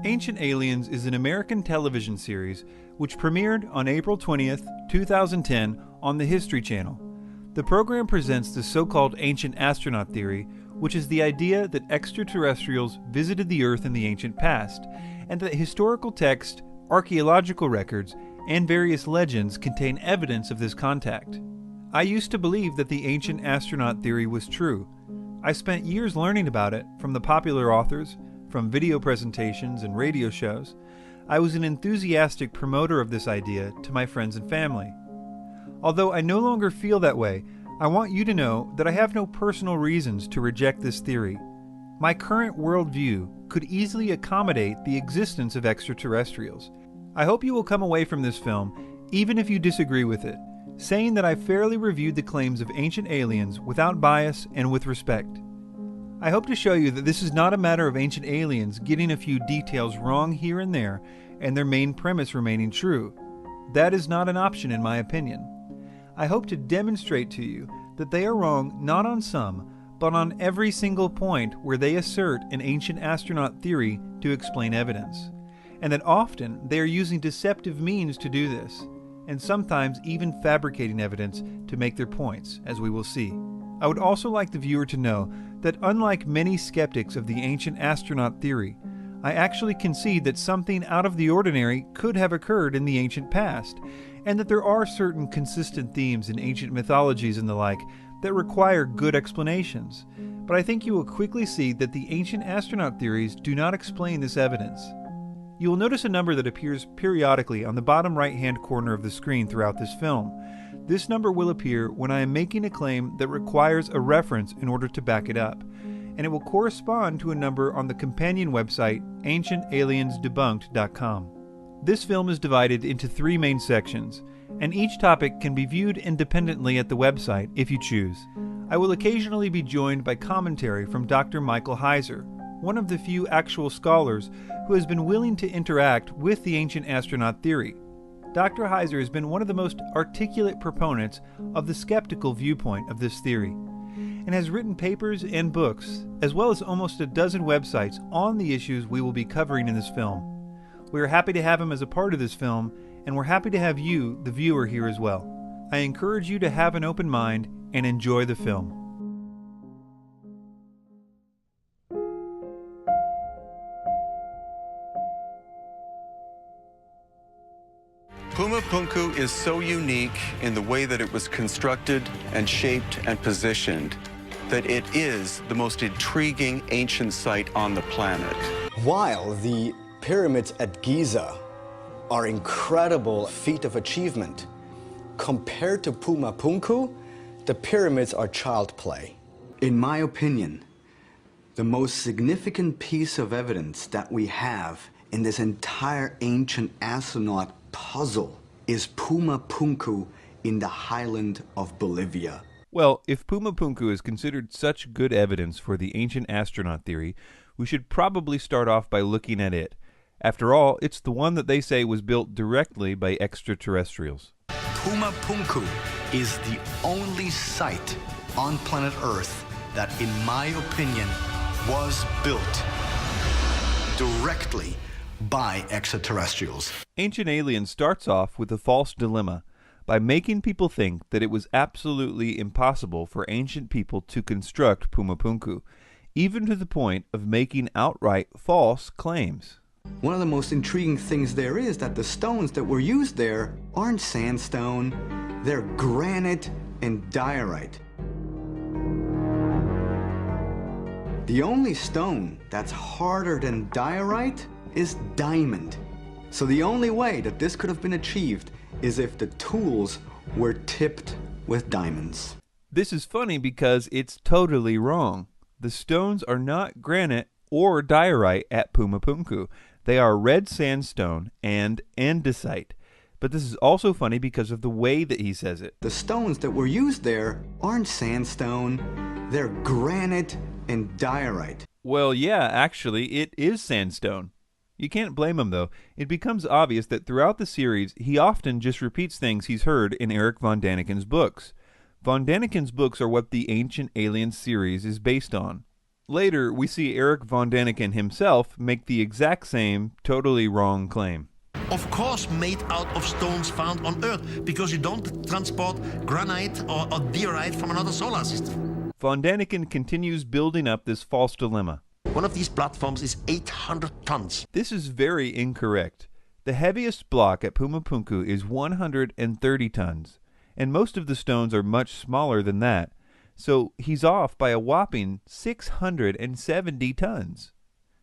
Ancient Aliens is an American television series which premiered on April 20th, 2010 on the History Channel. The program presents the so-called ancient astronaut theory, which is the idea that extraterrestrials visited the Earth in the ancient past, and that historical texts, archaeological records, and various legends contain evidence of this contact. I used to believe that the ancient astronaut theory was true. I spent years learning about it from the popular authors, from video presentations and radio shows. I was an enthusiastic promoter of this idea to my friends and family. Although I no longer feel that way, I want you to know that I have no personal reasons to reject this theory. My current worldview could easily accommodate the existence of extraterrestrials. I hope you will come away from this film, even if you disagree with it, saying that I fairly reviewed the claims of ancient aliens without bias and with respect. I hope to show you that this is not a matter of ancient aliens getting a few details wrong here and there and their main premise remaining true. That is not an option in my opinion. I hope to demonstrate to you that they are wrong not on some, but on every single point where they assert an ancient astronaut theory to explain evidence, and that often they are using deceptive means to do this, and sometimes even fabricating evidence to make their points, as we will see. I would also like the viewer to know that unlike many skeptics of the ancient astronaut theory, I actually concede that something out of the ordinary could have occurred in the ancient past, and that there are certain consistent themes in ancient mythologies and the like that require good explanations. But I think you will quickly see that the ancient astronaut theories do not explain this evidence. You will notice a number that appears periodically on the bottom right-hand corner of the screen throughout this film. This number will appear when I am making a claim that requires a reference in order to back it up, and it will correspond to a number on the companion website ancientaliensdebunked.com. This film is divided into 3 main sections, and each topic can be viewed independently at the website if you choose. I will occasionally be joined by commentary from Dr. Michael Heiser, one of the few actual scholars who has been willing to interact with the ancient astronaut theory. Dr. Heiser has been one of the most articulate proponents of the skeptical viewpoint of this theory, and has written papers and books, as well as almost a dozen websites on the issues we will be covering in this film. We are happy to have him as a part of this film, and we're happy to have you, the viewer, here as well. I encourage you to have an open mind and enjoy the film. Puma Punku is so unique in the way that it was constructed and shaped and positioned that it is the most intriguing ancient site on the planet. While the pyramids at Giza are incredible feat of achievement, compared to Puma Punku, the pyramids are child play. In my opinion, the most significant piece of evidence that we have in this entire ancient astronaut puzzle is Puma Punku in the highland of Bolivia. Well, if Puma Punku is considered such good evidence for the ancient astronaut theory, we should probably start off by looking at it. After all, it's the one that they say was built directly by extraterrestrials. Puma Punku is the only site on planet Earth that, in my opinion, was built directly by extraterrestrials. Ancient Aliens starts off with a false dilemma by making people think that it was absolutely impossible for ancient people to construct Puma Punku, even to the point of making outright false claims. One of the most intriguing things there is that the stones that were used there aren't sandstone, they're granite and diorite. The only stone that's harder than diorite is diamond. So the only way that this could have been achieved is if the tools were tipped with diamonds. This is funny because it's totally wrong. The stones are not granite or diorite at Puma Punku. They are red sandstone and andesite. But this is also funny because of the way that he says it. The stones that were used there aren't sandstone, they're granite and diorite. Well, yeah, actually, it is sandstone. You can't blame him, though. It becomes obvious that throughout the series, he often just repeats things he's heard in Erich von Däniken's books. Von Däniken's books are what the Ancient Aliens series is based on. Later, we see Erich von Däniken himself make the exact same, totally wrong claim. Of course made out of stones found on Earth, because you don't transport granite or diorite from another solar system. Von Däniken continues building up this false dilemma. One of these platforms is 800 tons. This is very incorrect. The heaviest block at Puma Punku is 130 tons, and most of the stones are much smaller than that, so he's off by a whopping 670 tons.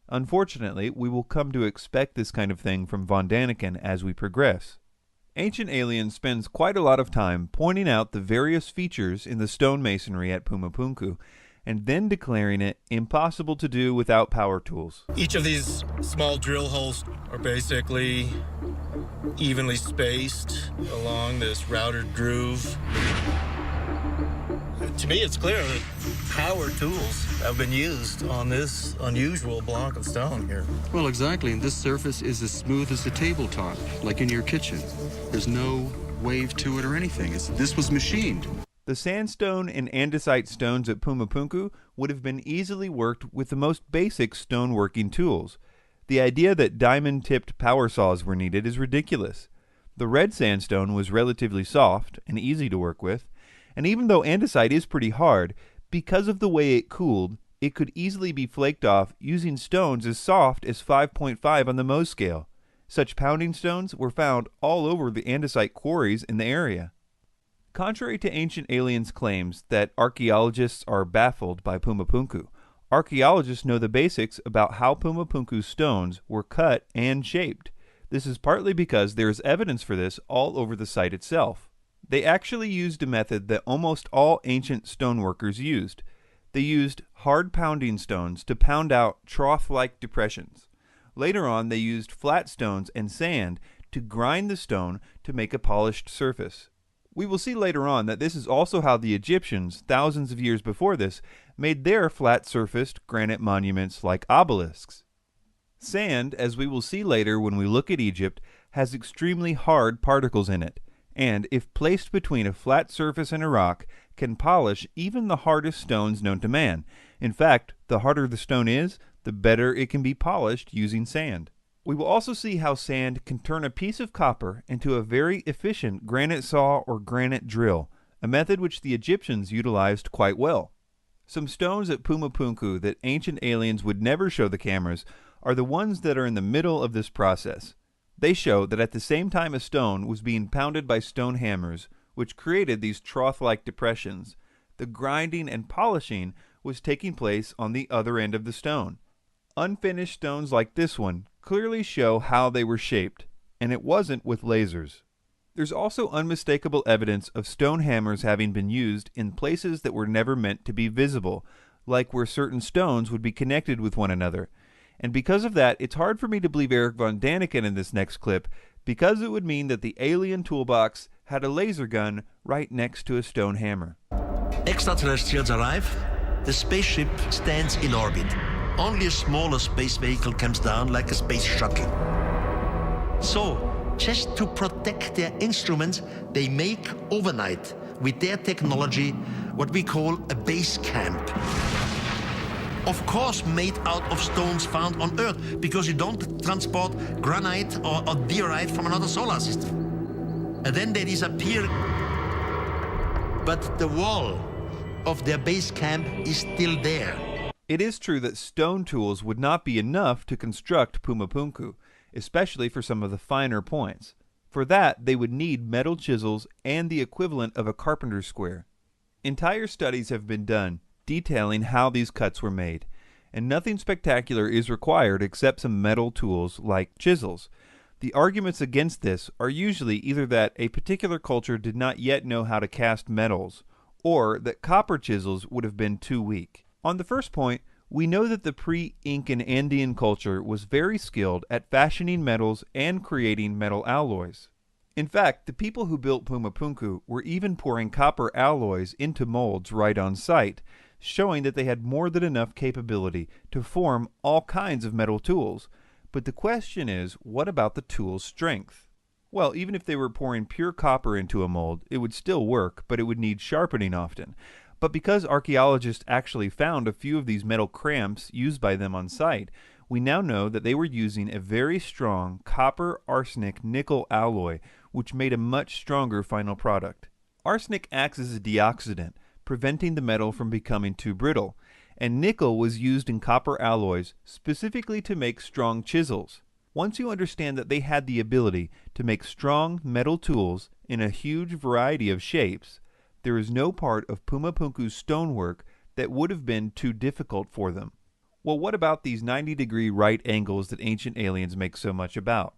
Unfortunately, we will come to expect this kind of thing from von Däniken as we progress. Ancient Aliens spends quite a lot of time pointing out the various features in the stonemasonry at Puma Punku, and then declaring it impossible to do without power tools. Each of these small drill holes are basically evenly spaced along this routed groove. To me, it's clear that power tools have been used on this unusual block of stone here. Well, exactly, and this surface is as smooth as a tabletop, like in your kitchen. There's no wave to it or anything. This was machined. The sandstone and andesite stones at Puma Punku would have been easily worked with the most basic stoneworking tools. The idea that diamond-tipped power saws were needed is ridiculous. The red sandstone was relatively soft and easy to work with, and even though andesite is pretty hard, because of the way it cooled, it could easily be flaked off using stones as soft as 5.5 on the Mohs scale. Such pounding stones were found all over the andesite quarries in the area. Contrary to Ancient Aliens' claims that archaeologists are baffled by Puma Punku, archaeologists know the basics about how Puma Punku's stones were cut and shaped. This is partly because there is evidence for this all over the site itself. They actually used a method that almost all ancient stoneworkers used. They used hard pounding stones to pound out trough-like depressions. Later on, they used flat stones and sand to grind the stone to make a polished surface. We will see later on that this is also how the Egyptians, thousands of years before this, made their flat-surfaced granite monuments like obelisks. Sand, as we will see later when we look at Egypt, has extremely hard particles in it, and if placed between a flat surface and a rock, can polish even the hardest stones known to man. In fact, the harder the stone is, the better it can be polished using sand. We will also see how sand can turn a piece of copper into a very efficient granite saw or granite drill, a method which the Egyptians utilized quite well. Some stones at Puma Punku that Ancient Aliens would never show the cameras are the ones that are in the middle of this process. They show that at the same time a stone was being pounded by stone hammers, which created these trough-like depressions, the grinding and polishing was taking place on the other end of the stone. Unfinished stones like this one clearly show how they were shaped, and it wasn't with lasers. There's also unmistakable evidence of stone hammers having been used in places that were never meant to be visible, like where certain stones would be connected with one another. And because of that, it's hard for me to believe Erich von Däniken in this next clip, because it would mean that the alien toolbox had a laser gun right next to a stone hammer. Extraterrestrials arrive, the spaceship stands in orbit. Only a smaller space vehicle comes down like a space shuttle. So, just to protect their instruments, they make overnight, with their technology, what we call a base camp. Of course made out of stones found on Earth, because you don't transport granite or diorite from another solar system. And then they disappear. But the wall of their base camp is still there. It is true that stone tools would not be enough to construct Puma Punku, especially for some of the finer points. For that, they would need metal chisels and the equivalent of a carpenter's square. Entire studies have been done detailing how these cuts were made, and nothing spectacular is required except some metal tools like chisels. The arguments against this are usually either that a particular culture did not yet know how to cast metals, or that copper chisels would have been too weak. On the first point, we know that the pre-Incan Andean culture was very skilled at fashioning metals and creating metal alloys. In fact, the people who built Puma Punku were even pouring copper alloys into molds right on site, showing that they had more than enough capability to form all kinds of metal tools. But the question is, what about the tool's strength? Well, even if they were pouring pure copper into a mold, it would still work, but it would need sharpening often. But because archaeologists actually found a few of these metal cramps used by them on site, we now know that they were using a very strong copper arsenic nickel alloy, which made a much stronger final product. Arsenic acts as a deoxidant, preventing the metal from becoming too brittle, and nickel was used in copper alloys specifically to make strong chisels. Once you understand that they had the ability to make strong metal tools in a huge variety of shapes, there is no part of Puma Punku's stonework that would have been too difficult for them. Well, what about these 90-degree right angles that ancient aliens make so much about?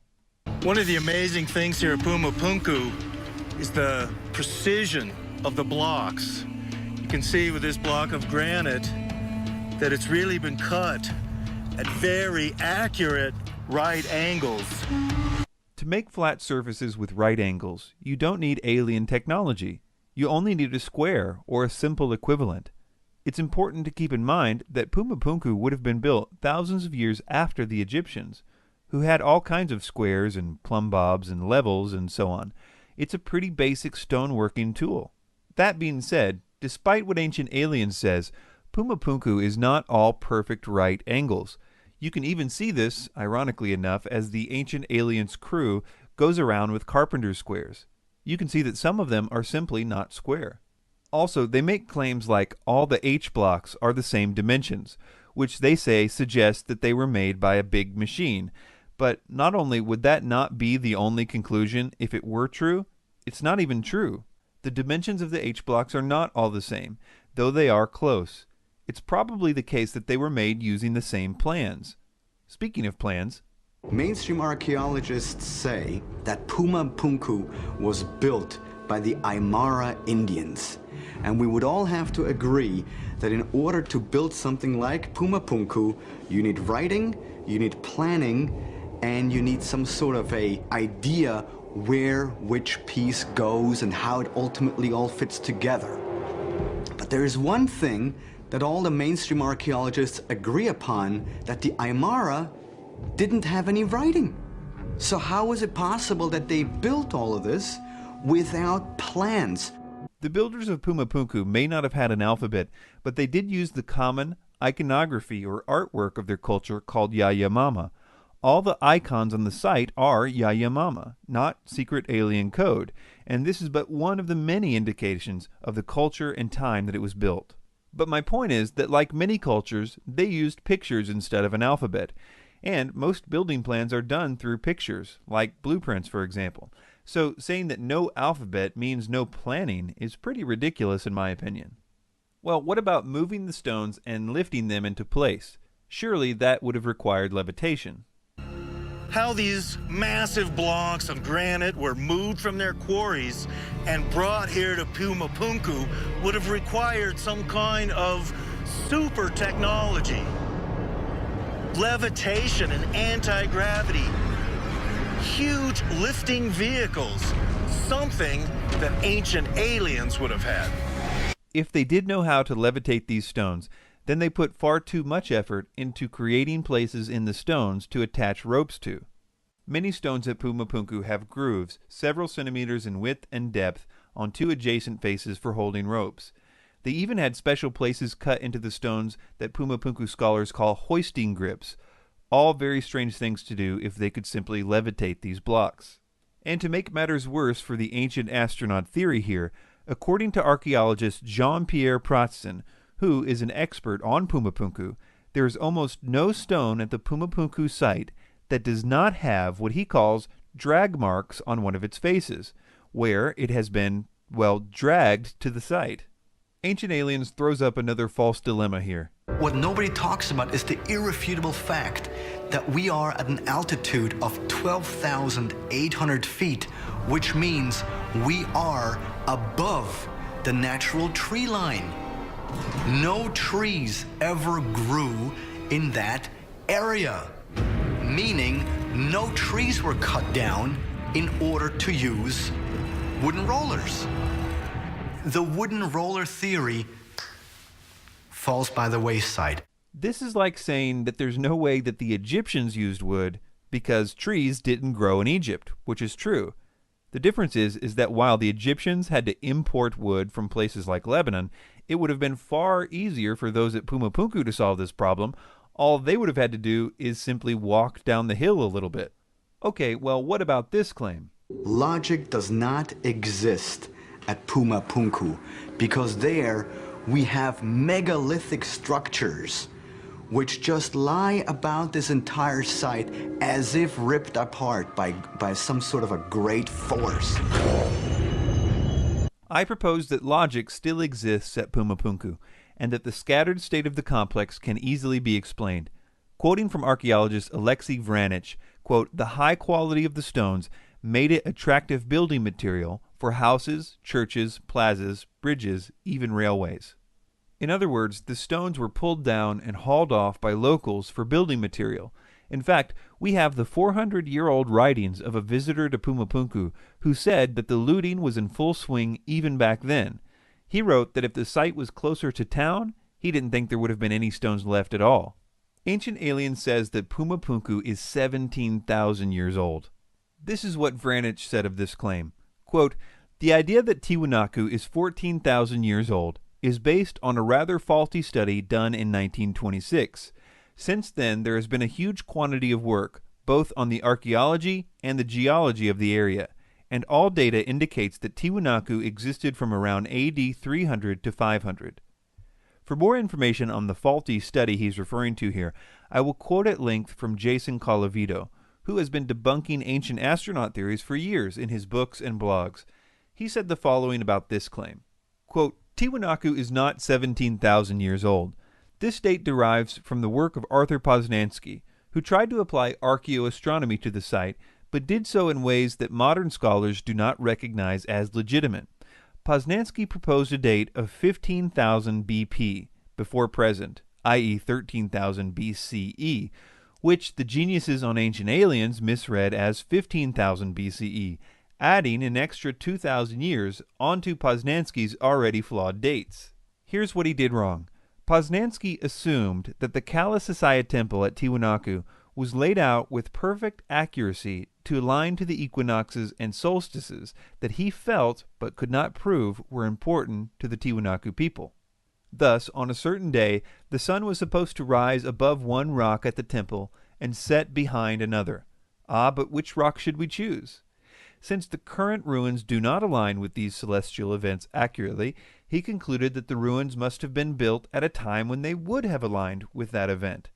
One of the amazing things here at Puma Punku is the precision of the blocks. You can see with this block of granite that it's really been cut at very accurate right angles. To make flat surfaces with right angles, you don't need alien technology. You only need a square or a simple equivalent. It's important to keep in mind that Puma Punku would have been built thousands of years after the Egyptians, who had all kinds of squares and plumb bobs and levels and so on. It's a pretty basic stoneworking tool. That being said, despite what Ancient Aliens says, Puma Punku is not all perfect right angles. You can even see this, ironically enough, as the Ancient Aliens crew goes around with carpenter's squares. You can see that some of them are simply not square. Also, they make claims like all the H blocks are the same dimensions, which they say suggests that they were made by a big machine. But not only would that not be the only conclusion if it were true, it's not even true. The dimensions of the H blocks are not all the same, though they are close. It's probably the case that they were made using the same plans. Speaking of plans, mainstream archaeologists say that Puma Punku was built by the Aymara Indians. And we would all have to agree that in order to build something like Puma Punku, you need writing, you need planning, and you need some sort of a idea where which piece goes and how it ultimately all fits together. But there is one thing that all the mainstream archaeologists agree upon, that the Aymara didn't have any writing. So how is it possible that they built all of this without plans? the builders of Puma Punku may not have had an alphabet, but they did use the common iconography or artwork of their culture called Yanomama. All the icons on the site are Yanomama, not secret alien code, and this is but one of the many indications of the culture and time that it was built. But my point is that like many cultures, they used pictures instead of an alphabet, and most building plans are done through pictures, like blueprints for example. So saying that no alphabet means no planning is pretty ridiculous in my opinion. Well, what about moving the stones and lifting them into place? Surely that would have required levitation. How these massive blocks of granite were moved from their quarries and brought here to Puma Punku would have required some kind of super technology. Levitation and anti-gravity. Huge lifting vehicles. Something that ancient aliens would have had. If they did know how to levitate these stones, then they put far too much effort into creating places in the stones to attach ropes to. Many stones at Puma Punku have grooves several centimeters in width and depth on two adjacent faces for holding ropes. They even had special places cut into the stones that Puma Punku scholars call hoisting grips, all very strange things to do if they could simply levitate these blocks. And to make matters worse for the ancient astronaut theory here, according to archaeologist Jean-Pierre Pratzen, who is an expert on Puma Punku, there is almost no stone at the Puma Punku site that does not have what he calls drag marks on one of its faces, where it has been, well, dragged to the site. Ancient Aliens throws up another false dilemma here. What nobody talks about is the irrefutable fact that we are at an altitude of 12,800 feet, which means we are above the natural tree line. No trees ever grew in that area, meaning no trees were cut down in order to use wooden rollers. The wooden roller theory falls by the wayside. This is like saying that there's no way that the Egyptians used wood because trees didn't grow in Egypt, which is true. The difference is that while the Egyptians had to import wood from places like Lebanon, it would have been far easier for those at Puma Punku to solve this problem. All they would have had to do is simply walk down the hill a little bit. Okay, well, what about this claim? Logic does not exist at Puma Punku because there we have megalithic structures which just lie about this entire site as if ripped apart by some sort of a great force. I propose that logic still exists at Puma Punku, and that the scattered state of the complex can easily be explained. Quoting from archaeologist Alexei Vranich, quote, "The high quality of the stones made it attractive building material for houses, churches, plazas, bridges, even railways." In other words, the stones were pulled down and hauled off by locals for building material. In fact, we have the 400-year-old writings of a visitor to Puma Punku who said that the looting was in full swing even back then. He wrote that if the site was closer to town, he didn't think there would have been any stones left at all. Ancient Aliens says that Puma Punku is 17,000 years old. This is what Vranich said of this claim. Quote, "The idea that Tiwanaku is 14,000 years old is based on a rather faulty study done in 1926. Since then, there has been a huge quantity of work, both on the archaeology and the geology of the area, and all data indicates that Tiwanaku existed from around AD 300 to 500. For more information on the faulty study he's referring to here, I will quote at length from Jason Colavito, who has been debunking ancient astronaut theories for years in his books and blogs. He said the following about this claim. Quote, "Tiwanaku is not 17,000 years old. This date derives from the work of Arthur Poznański, who tried to apply archaeoastronomy to the site, but did so in ways that modern scholars do not recognize as legitimate. Poznański proposed a date of 15,000 BP, before present, i.e. 13,000 BCE, which the geniuses on Ancient Aliens misread as 15,000 BCE, adding an extra 2,000 years onto Poznański's already flawed dates. Here's what he did wrong. Poznański assumed that the Kala Sasaya temple at Tiwanaku was laid out with perfect accuracy to align to the equinoxes and solstices that he felt but could not prove were important to the Tiwanaku people. Thus, on a certain day, the sun was supposed to rise above one rock at the temple and set behind another. Ah, but which rock should we choose? Since the current ruins do not align with these celestial events accurately, he concluded that the ruins must have been built at a time when they would have aligned with that event.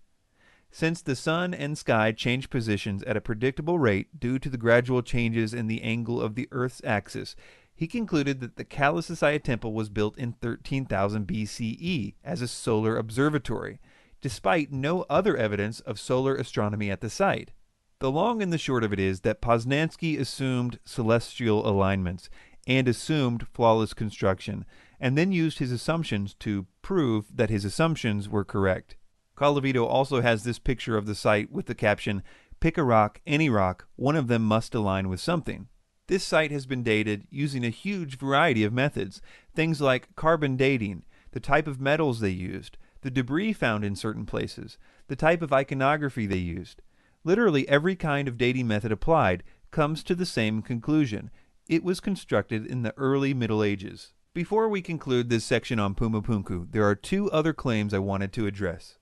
Since the sun and sky change positions at a predictable rate due to the gradual changes in the angle of the Earth's axis, he concluded that the Kala Sasaya temple was built in 13,000 BCE as a solar observatory, despite no other evidence of solar astronomy at the site. The long and the short of it is that Poznański assumed celestial alignments and assumed flawless construction, and then used his assumptions to prove that his assumptions were correct. Colavito also has this picture of the site with the caption, "Pick a rock, any rock, one of them must align with something." This site has been dated using a huge variety of methods, things like carbon dating, the type of metals they used, the debris found in certain places, the type of iconography they used. Literally every kind of dating method applied comes to the same conclusion. It was constructed in the early Middle Ages. Before we conclude this section on Puma Punku, there are two other claims I wanted to address.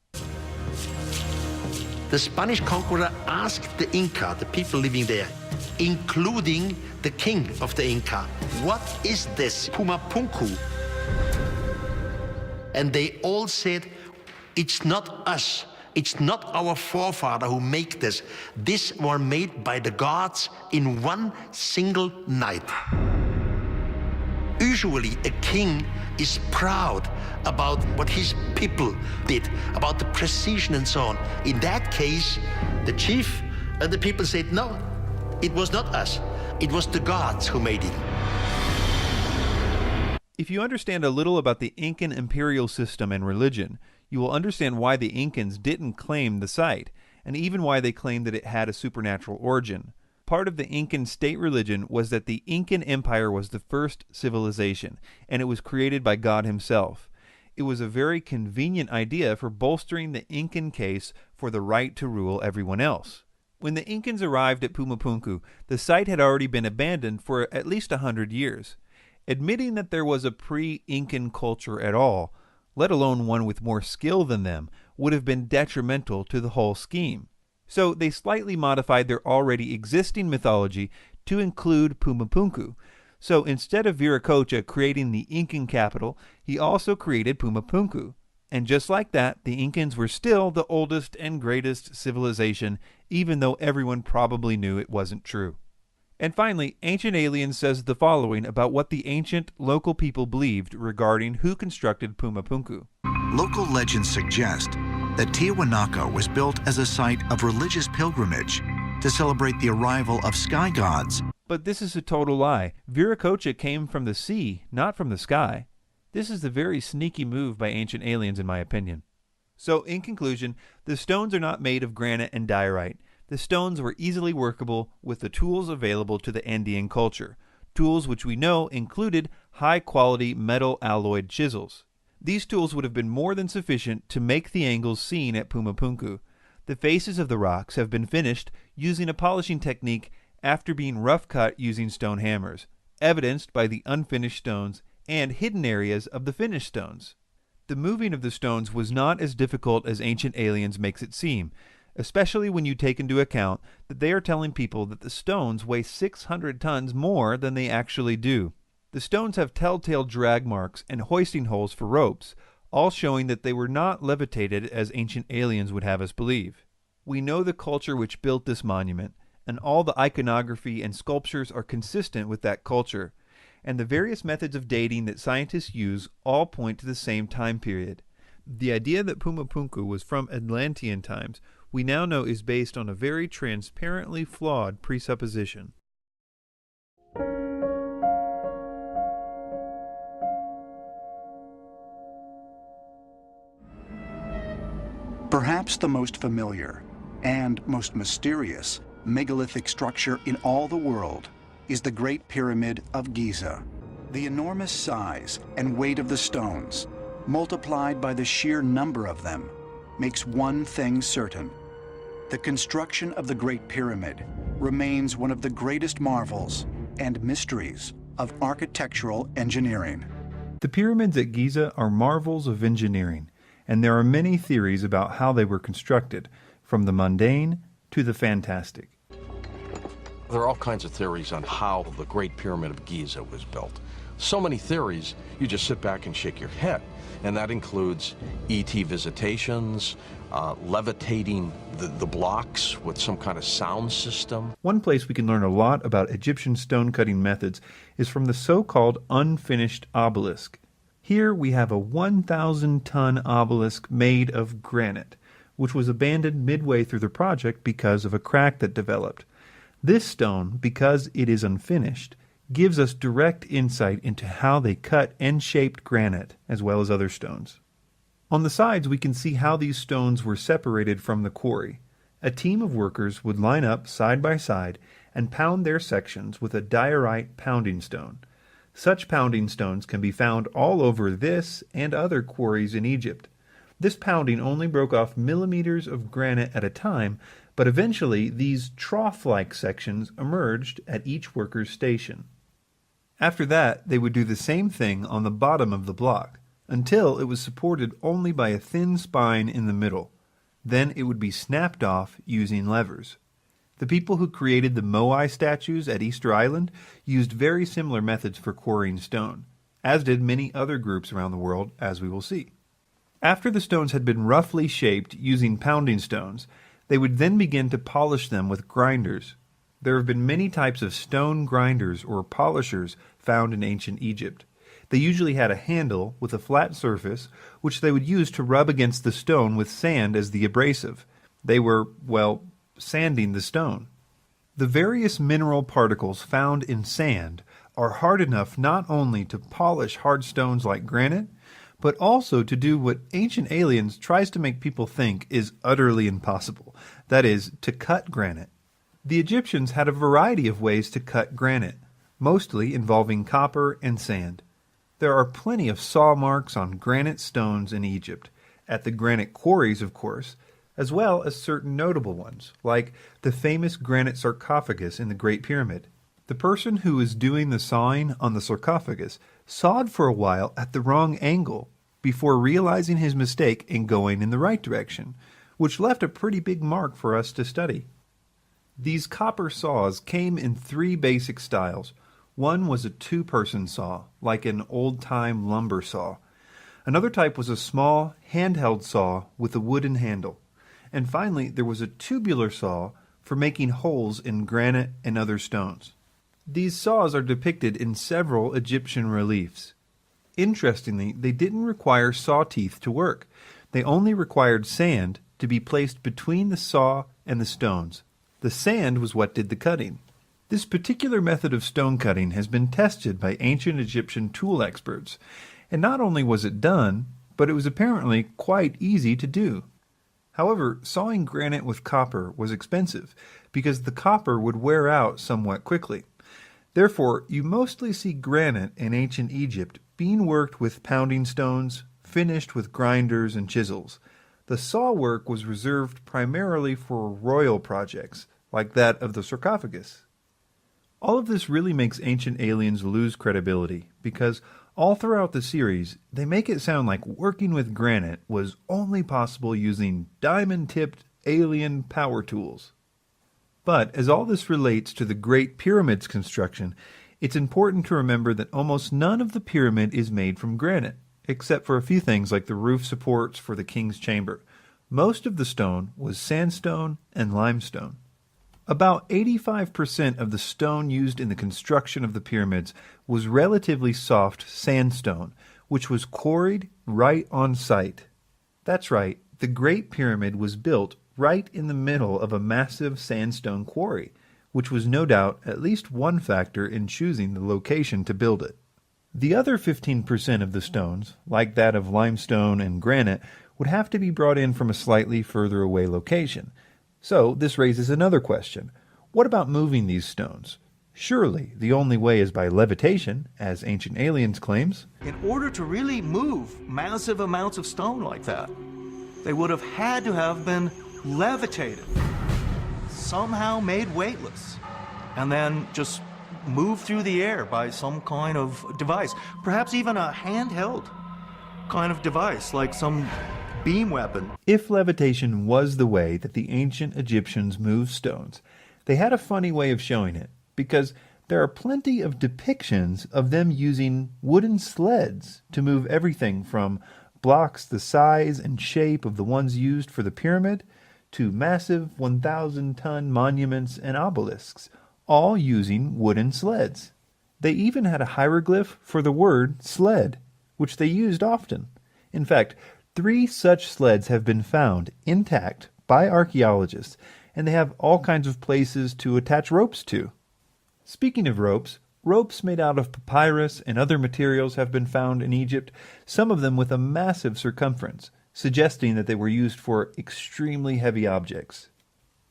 The Spanish conqueror asked the Inca, the people living there, including the king of the Inca, "What is this Puma Punku?" And they all said, "It's not us. It's not our forefather who make this. This were made by the gods in one single night." Usually a king is proud about what his people did, about the precision and so on. In that case, the chief and the people said, "No, it was not us. It was the gods who made it." If you understand a little about the Incan imperial system and religion, you will understand why the Incans didn't claim the site, and even why they claimed that it had a supernatural origin. Part of the Incan state religion was that the Incan Empire was the first civilization, and it was created by God himself. It was a very convenient idea for bolstering the Incan case for the right to rule everyone else. When the Incans arrived at Puma Punku, the site had already been abandoned for at least 100 years. Admitting that there was a pre-Incan culture at all, let alone one with more skill than them, would have been detrimental to the whole scheme. So they slightly modified their already existing mythology to include Puma Punku. So instead of Viracocha creating the Incan capital, he also created Puma Punku. And just like that, the Incans were still the oldest and greatest civilization, even though everyone probably knew it wasn't true. And finally, Ancient Aliens says the following about what the ancient local people believed regarding who constructed Puma Punku. Local legends suggest that Tiahuanaco was built as a site of religious pilgrimage to celebrate the arrival of sky gods. But this is a total lie. Viracocha came from the sea, not from the sky. This is a very sneaky move by Ancient Aliens, in my opinion. So, in conclusion, the stones are not made of granite and diorite. The stones were easily workable with the tools available to the Andean culture, tools which we know included high-quality metal alloyed chisels. These tools would have been more than sufficient to make the angles seen at Puma Punku. The faces of the rocks have been finished using a polishing technique after being rough cut using stone hammers, evidenced by the unfinished stones and hidden areas of the finished stones. The moving of the stones was not as difficult as Ancient Aliens makes it seem, especially when you take into account that they are telling people that the stones weigh 600 tons more than they actually do. The stones have telltale drag marks and hoisting holes for ropes, all showing that they were not levitated as Ancient Aliens would have us believe. We know the culture which built this monument, and all the iconography and sculptures are consistent with that culture, and the various methods of dating that scientists use all point to the same time period. The idea that Puma Punku was from Atlantean times we now know is based on a very transparently flawed presupposition. Perhaps the most familiar and most mysterious megalithic structure in all the world is the Great Pyramid of Giza. The enormous size and weight of the stones, multiplied by the sheer number of them, makes one thing certain. The construction of the Great Pyramid remains one of the greatest marvels and mysteries of architectural engineering. The pyramids at Giza are marvels of engineering, and there are many theories about how they were constructed, from the mundane to the fantastic. There are all kinds of theories on how the Great Pyramid of Giza was built. So many theories, you just sit back and shake your head. And that includes ET visitations, levitating the blocks with some kind of sound system. One place we can learn a lot about Egyptian stone cutting methods is from the so-called unfinished obelisk. Here we have a 1,000-ton obelisk made of granite, which was abandoned midway through the project because of a crack that developed. This stone, because it is unfinished, gives us direct insight into how they cut and shaped granite, as well as other stones. On the sides we can see how these stones were separated from the quarry. A team of workers would line up side by side and pound their sections with a diorite pounding stone. Such pounding stones can be found all over this and other quarries in Egypt. This pounding only broke off millimeters of granite at a time, but eventually these trough-like sections emerged at each worker's station. After that, they would do the same thing on the bottom of the block, until it was supported only by a thin spine in the middle. Then it would be snapped off using levers. The people who created the Moai statues at Easter Island used very similar methods for quarrying stone, as did many other groups around the world, as we will see. After the stones had been roughly shaped using pounding stones, they would then begin to polish them with grinders. There have been many types of stone grinders or polishers found in ancient Egypt. They usually had a handle with a flat surface, which they would use to rub against the stone with sand as the abrasive. They were, well, sanding the stone. The various mineral particles found in sand are hard enough not only to polish hard stones like granite, but also to do what Ancient Aliens tries to make people think is utterly impossible, that is, to cut granite. The Egyptians had a variety of ways to cut granite, mostly involving copper and sand. There are plenty of saw marks on granite stones in Egypt. At the granite quarries, of course, as well as certain notable ones, like the famous granite sarcophagus in the Great Pyramid. The person who was doing the sawing on the sarcophagus sawed for a while at the wrong angle before realizing his mistake and going in the right direction, which left a pretty big mark for us to study. These copper saws came in 3 basic styles. One was a 2-person saw, like an old-time lumber saw. Another type was a small, handheld saw with a wooden handle. And finally, there was a tubular saw for making holes in granite and other stones. These saws are depicted in several Egyptian reliefs. Interestingly, they didn't require saw teeth to work. They only required sand to be placed between the saw and the stones. The sand was what did the cutting. This particular method of stone cutting has been tested by ancient Egyptian tool experts, and not only was it done, but it was apparently quite easy to do. However, sawing granite with copper was expensive, because the copper would wear out somewhat quickly. Therefore, you mostly see granite in ancient Egypt being worked with pounding stones, finished with grinders and chisels. The saw work was reserved primarily for royal projects, like that of the sarcophagus. All of this really makes Ancient Aliens lose credibility, because all throughout the series, they make it sound like working with granite was only possible using diamond-tipped alien power tools. But as all this relates to the Great Pyramid's construction, it's important to remember that almost none of the pyramid is made from granite, except for a few things like the roof supports for the king's chamber. Most of the stone was sandstone and limestone. About 85% of the stone used in the construction of the pyramids was relatively soft sandstone, which was quarried right on site. That's right, the Great Pyramid was built right in the middle of a massive sandstone quarry, which was no doubt at least one factor in choosing the location to build it. The other 15% of the stones, like that of limestone and granite, would have to be brought in from a slightly further away location. So this raises another question. What about moving these stones? Surely the only way is by levitation, as Ancient Aliens claims. In order to really move massive amounts of stone like that, they would have had to have been levitated, somehow made weightless, and then just moved through the air by some kind of device, perhaps even a handheld kind of device, like some beam weapon. If levitation was the way that the ancient Egyptians moved stones, they had a funny way of showing it, because there are plenty of depictions of them using wooden sleds to move everything from blocks the size and shape of the ones used for the pyramid to massive 1,000-ton monuments and obelisks, all using wooden sleds. They even had a hieroglyph for the word sled, which they used often. In fact, 3 such sleds have been found intact by archaeologists, and they have all kinds of places to attach ropes to. Speaking of ropes, ropes made out of papyrus and other materials have been found in Egypt, some of them with a massive circumference, suggesting that they were used for extremely heavy objects.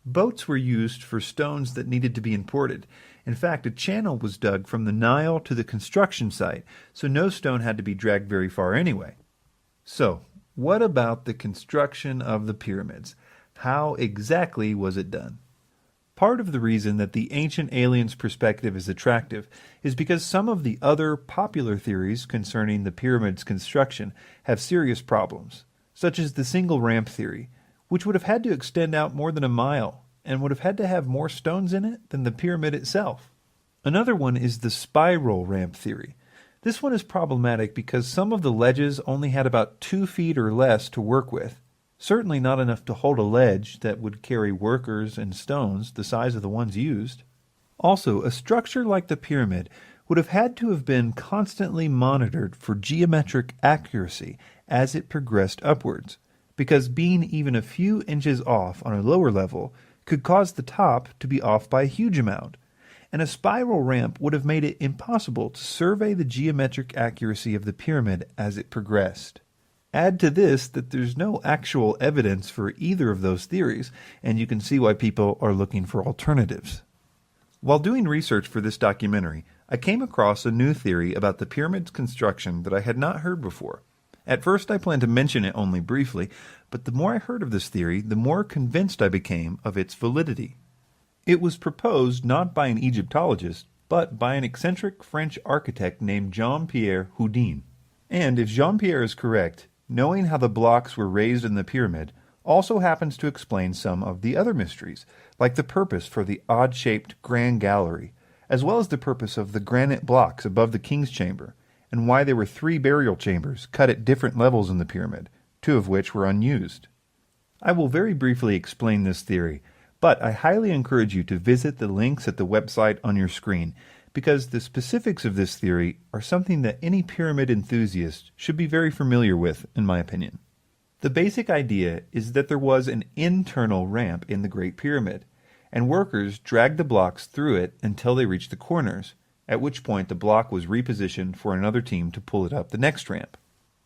Boats were used for stones that needed to be imported. In fact, a channel was dug from the Nile to the construction site, so no stone had to be dragged very far anyway. So, what about the construction of the pyramids? How exactly was it done? Part of the reason that the Ancient Aliens perspective is attractive is because some of the other popular theories concerning the pyramid's construction have serious problems, such as the single ramp theory, which would have had to extend out more than a mile and would have had to have more stones in it than the pyramid itself. Another one is the spiral ramp theory. This one is problematic because some of the ledges only had about 2 feet or less to work with, certainly not enough to hold a ledge that would carry workers and stones the size of the ones used. Also, a structure like the pyramid would have had to have been constantly monitored for geometric accuracy as it progressed upwards, because being even a few inches off on a lower level could cause the top to be off by a huge amount, and a spiral ramp would have made it impossible to survey the geometric accuracy of the pyramid as it progressed. Add to this that there's no actual evidence for either of those theories, and you can see why people are looking for alternatives. While doing research for this documentary, I came across a new theory about the pyramid's construction that I had not heard before. At first I planned to mention it only briefly, but the more I heard of this theory, the more convinced I became of its validity. It was proposed not by an Egyptologist, but by an eccentric French architect named Jean-Pierre Houdin. And if Jean-Pierre is correct, knowing how the blocks were raised in the pyramid also happens to explain some of the other mysteries, like the purpose for the odd-shaped Grand Gallery, as well as the purpose of the granite blocks above the king's chamber, and why there were 3 burial chambers cut at different levels in the pyramid, 2 of which were unused. I will very briefly explain this theory, but I highly encourage you to visit the links at the website on your screen, because the specifics of this theory are something that any pyramid enthusiast should be very familiar with, in my opinion. The basic idea is that there was an internal ramp in the Great Pyramid, and workers dragged the blocks through it until they reached the corners, at which point the block was repositioned for another team to pull it up the next ramp.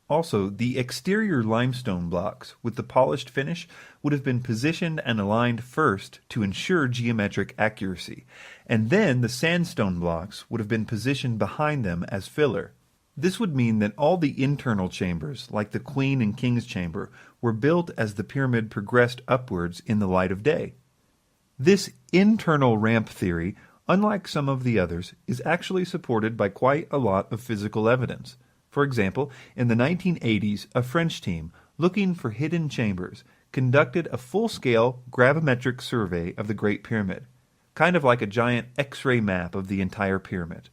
Also, the exterior limestone blocks with the polished finish would have been positioned and aligned first to ensure geometric accuracy, and then the sandstone blocks would have been positioned behind them as filler. This would mean that all the internal chambers, like the Queen and King's chamber, were built as the pyramid progressed upwards in the light of day. This internal ramp theory, unlike some of the others, is actually supported by quite a lot of physical evidence. For example, in the 1980s, a French team, looking for hidden chambers, conducted a full-scale gravimetric survey of the Great Pyramid, kind of like a giant X-ray map of the entire pyramid.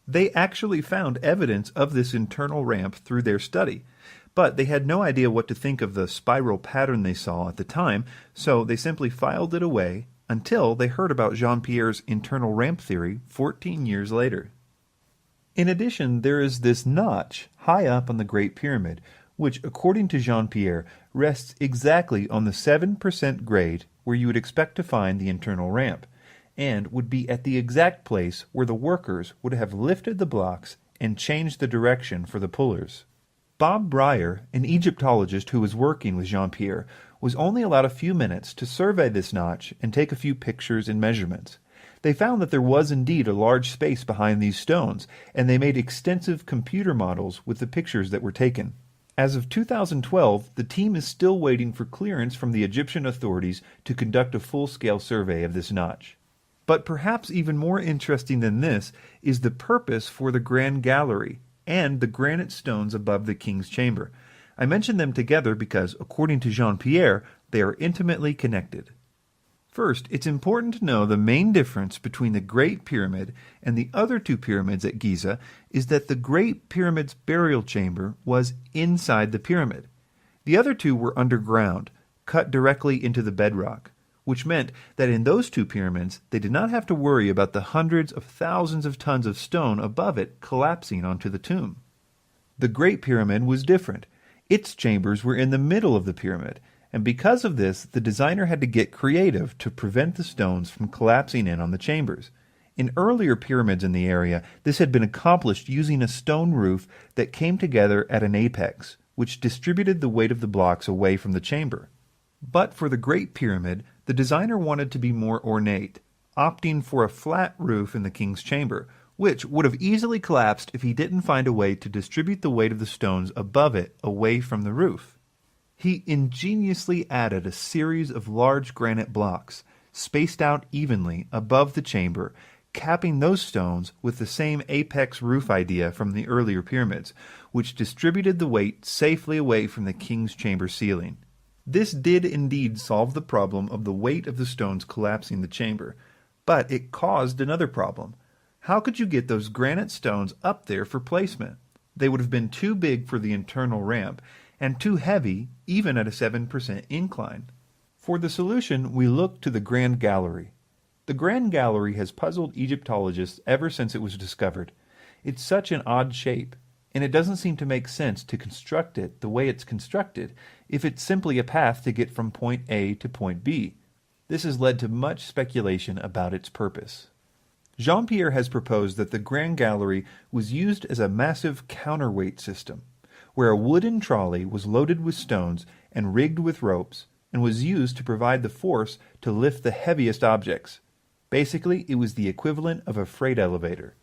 They actually found evidence of this internal ramp through their study, but they had no idea what to think of the spiral pattern they saw at the time, so they simply filed it away until they heard about Jean-Pierre's internal ramp theory 14 years later. In addition, there is this notch high up on the Great Pyramid, which, according to Jean-Pierre, rests exactly on the 7% grade where you would expect to find the internal ramp, and would be at the exact place where the workers would have lifted the blocks and changed the direction for the pullers. Bob Breyer, an Egyptologist who was working with Jean-Pierre, was only allowed a few minutes to survey this notch and take a few pictures and measurements. They found that there was indeed a large space behind these stones, and they made extensive computer models with the pictures that were taken. As of 2012, the team is still waiting for clearance from the Egyptian authorities to conduct a full-scale survey of this notch. But perhaps even more interesting than this is the purpose for the Grand Gallery and the granite stones above the king's chamber. I mention them together because, according to Jean-Pierre, they are intimately connected. First, it's important to know the main difference between the Great Pyramid and the other 2 pyramids at Giza is that the Great Pyramid's burial chamber was inside the pyramid. The other 2 were underground, cut directly into the bedrock, which meant that in those 2 pyramids they did not have to worry about the hundreds of thousands of tons of stone above it collapsing onto the tomb. The Great Pyramid was different. Its chambers were in the middle of the pyramid, and because of this, the designer had to get creative to prevent the stones from collapsing in on the chambers. In earlier pyramids in the area, this had been accomplished using a stone roof that came together at an apex, which distributed the weight of the blocks away from the chamber. But for the Great Pyramid, the designer wanted to be more ornate, opting for a flat roof in the king's chamber, which would have easily collapsed if he didn't find a way to distribute the weight of the stones above it away from the roof. He ingeniously added a series of large granite blocks, spaced out evenly above the chamber, capping those stones with the same apex roof idea from the earlier pyramids, which distributed the weight safely away from the king's chamber ceiling. This did indeed solve the problem of the weight of the stones collapsing the chamber, but it caused another problem. How could you get those granite stones up there for placement? They would have been too big for the internal ramp, and too heavy even at a 7% incline. For the solution, we looked to the Grand Gallery. The Grand Gallery has puzzled Egyptologists ever since it was discovered. It's such an odd shape, and it doesn't seem to make sense to construct it the way it's constructed if it's simply a path to get from point A to point B. This has led to much speculation about its purpose. Jean-Pierre has proposed that the Grand Gallery was used as a massive counterweight system, where a wooden trolley was loaded with stones and rigged with ropes, and was used to provide the force to lift the heaviest objects. Basically, it was the equivalent of a freight elevator.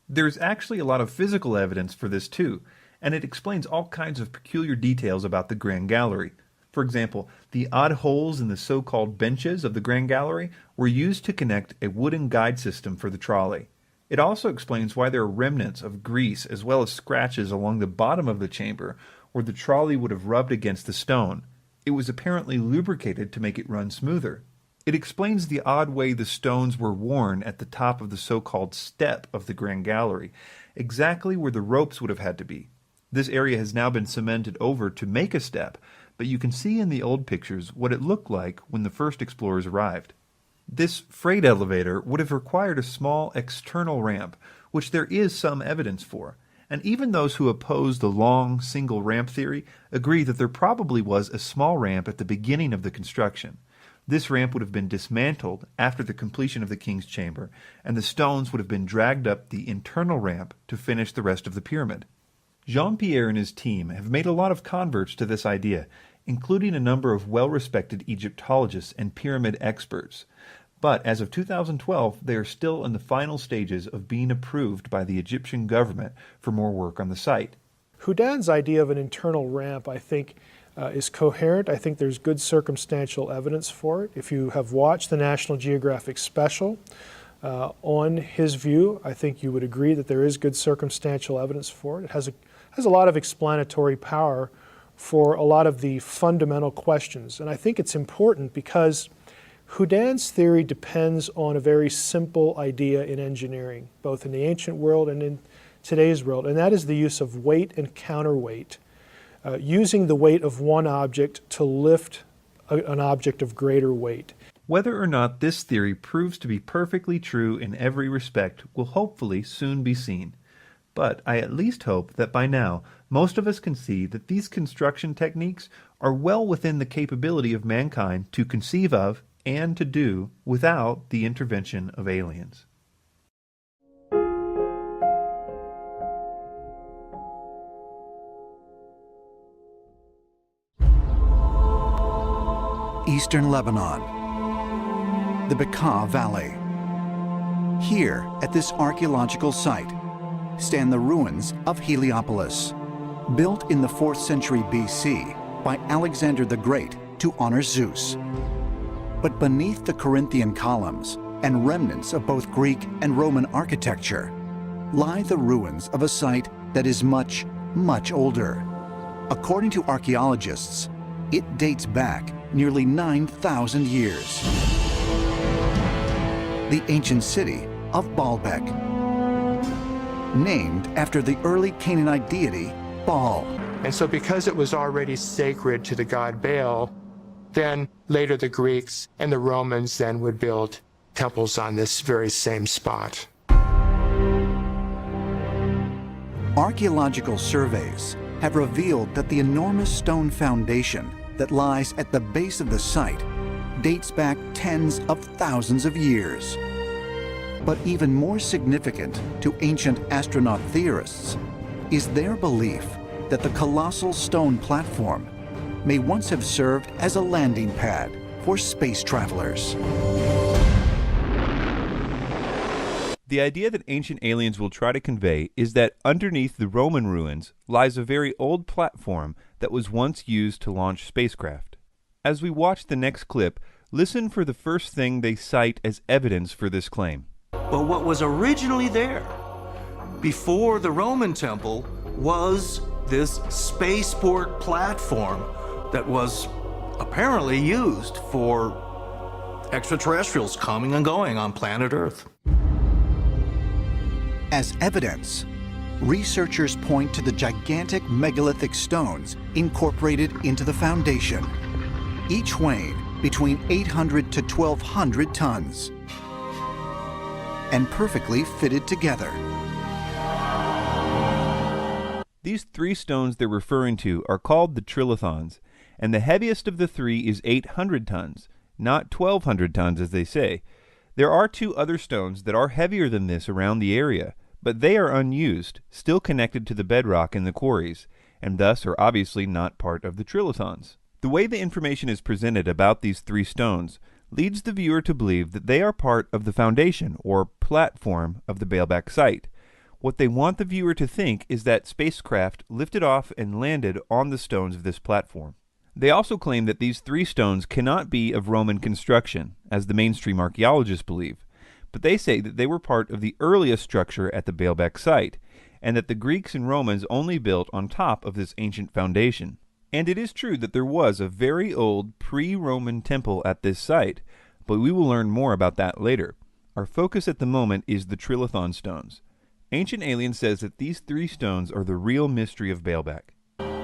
There's actually a lot of physical evidence for this too, and it explains all kinds of peculiar details about the Grand Gallery. For example, the odd holes in the so-called benches of the Grand Gallery were used to connect a wooden guide system for the trolley. It also explains why there are remnants of grease as well as scratches along the bottom of the chamber where the trolley would have rubbed against the stone. It was apparently lubricated to make it run smoother. It explains the odd way the stones were worn at the top of the so-called step of the Grand Gallery, exactly where the ropes would have had to be. This area has now been cemented over to make a step, but you can see in the old pictures what it looked like when the first explorers arrived. This freight elevator would have required a small external ramp, which there is some evidence for, and even those who oppose the long, single ramp theory agree that there probably was a small ramp at the beginning of the construction. This ramp would have been dismantled after the completion of the king's chamber, and the stones would have been dragged up the internal ramp to finish the rest of the pyramid. Jean-Pierre and his team have made a lot of converts to this idea, including a number of well-respected Egyptologists and pyramid experts. But as of 2012, they are still in the final stages of being approved by the Egyptian government for more work on the site. Houdin's idea of an internal ramp, I think, is coherent. I think there's good circumstantial evidence for it. If you have watched the National Geographic special on his view, I think you would agree that there is good circumstantial evidence for it. It has a lot of explanatory power for a lot of the fundamental questions. And I think it's important because Houdin's theory depends on a very simple idea in engineering, both in the ancient world and in today's world, and that is the use of weight and counterweight, using the weight of one object to lift an object of greater weight. Whether or not this theory proves to be perfectly true in every respect will hopefully soon be seen. But I at least hope that by now most of us can see that these construction techniques are well within the capability of mankind to conceive of and to do without the intervention of aliens. Eastern Lebanon, the Pacal Valley. Here, at this archaeological site, stand the ruins of Heliopolis, built in the 4th century BC by Alexander the Great to honor Zeus. But beneath the Corinthian columns and remnants of both Greek and Roman architecture lie the ruins of a site that is much, much older. According to archaeologists, it dates back nearly 9,000 years. The ancient city of Baalbek, named after the early Canaanite deity Baal. And so because it was already sacred to the god Baal, then later the Greeks and the Romans then would build temples on this very same spot. Archaeological surveys have revealed that the enormous stone foundation that lies at the base of the site dates back tens of thousands of years. But even more significant to ancient astronaut theorists is their belief that the colossal stone platform may once have served as a landing pad for space travelers. The idea that ancient aliens will try to convey is that underneath the Roman ruins lies a very old platform that was once used to launch spacecraft. As we watch the next clip, listen for the first thing they cite as evidence for this claim. But what was originally there before the Roman temple was this spaceport platform that was apparently used for extraterrestrials coming and going on planet Earth. As evidence, researchers point to the gigantic megalithic stones incorporated into the foundation, each weighing between 800 to 1,200 tons, and perfectly fitted together. These three stones they're referring to are called the trilithons, and the heaviest of the three is 800 tons, not 1,200 tons as they say. There are two other stones that are heavier than this around the area, but they are unused, still connected to the bedrock in the quarries, and thus are obviously not part of the trilithons. The way the information is presented about these three stones leads the viewer to believe that they are part of the foundation or platform of the Baalbek site, What they want the viewer to think is that spacecraft lifted off and landed on the stones of this platform. They also claim that these 3 stones cannot be of Roman construction, as the mainstream archaeologists believe, but they say that they were part of the earliest structure at the Baalbek site, and that the Greeks and Romans only built on top of this ancient foundation. And it is true that there was a very old pre-Roman temple at this site, but we will learn more about that later. Our focus at the moment is the Trilithon stones. Ancient Aliens says that these 3 stones are the real mystery of Baalbek.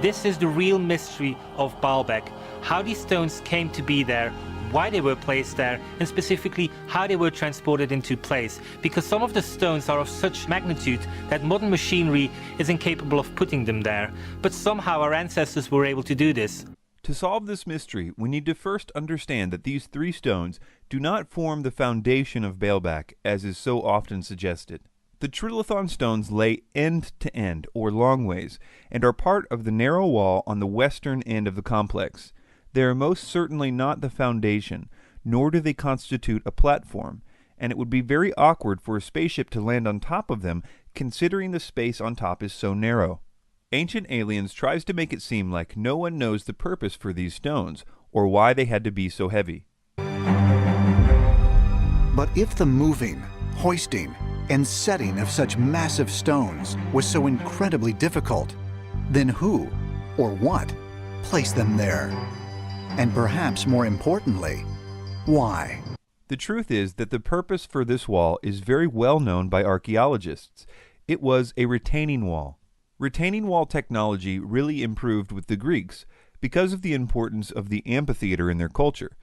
This is the real mystery of Baalbek, how these stones came to be there, why they were placed there, and specifically how they were transported into place, because some of the stones are of such magnitude that modern machinery is incapable of putting them there, but somehow our ancestors were able to do this. To solve this mystery, we need to first understand that these 3 stones do not form the foundation of Baalbek, as is so often suggested. The Trilithon stones lay end to end, or long ways, and are part of the narrow wall on the western end of the complex. They are most certainly not the foundation, nor do they constitute a platform, and it would be very awkward for a spaceship to land on top of them, considering the space on top is so narrow. Ancient Aliens tries to make it seem like no one knows the purpose for these stones, or why they had to be so heavy. But if the moving, hoisting, and setting of such massive stones was so incredibly difficult, then who, or what, placed them there? And perhaps more importantly, why? The truth is that the purpose for this wall is very well known by archaeologists. It was a retaining wall. Retaining wall technology really improved with the Greeks because of the importance of the amphitheater in their culture.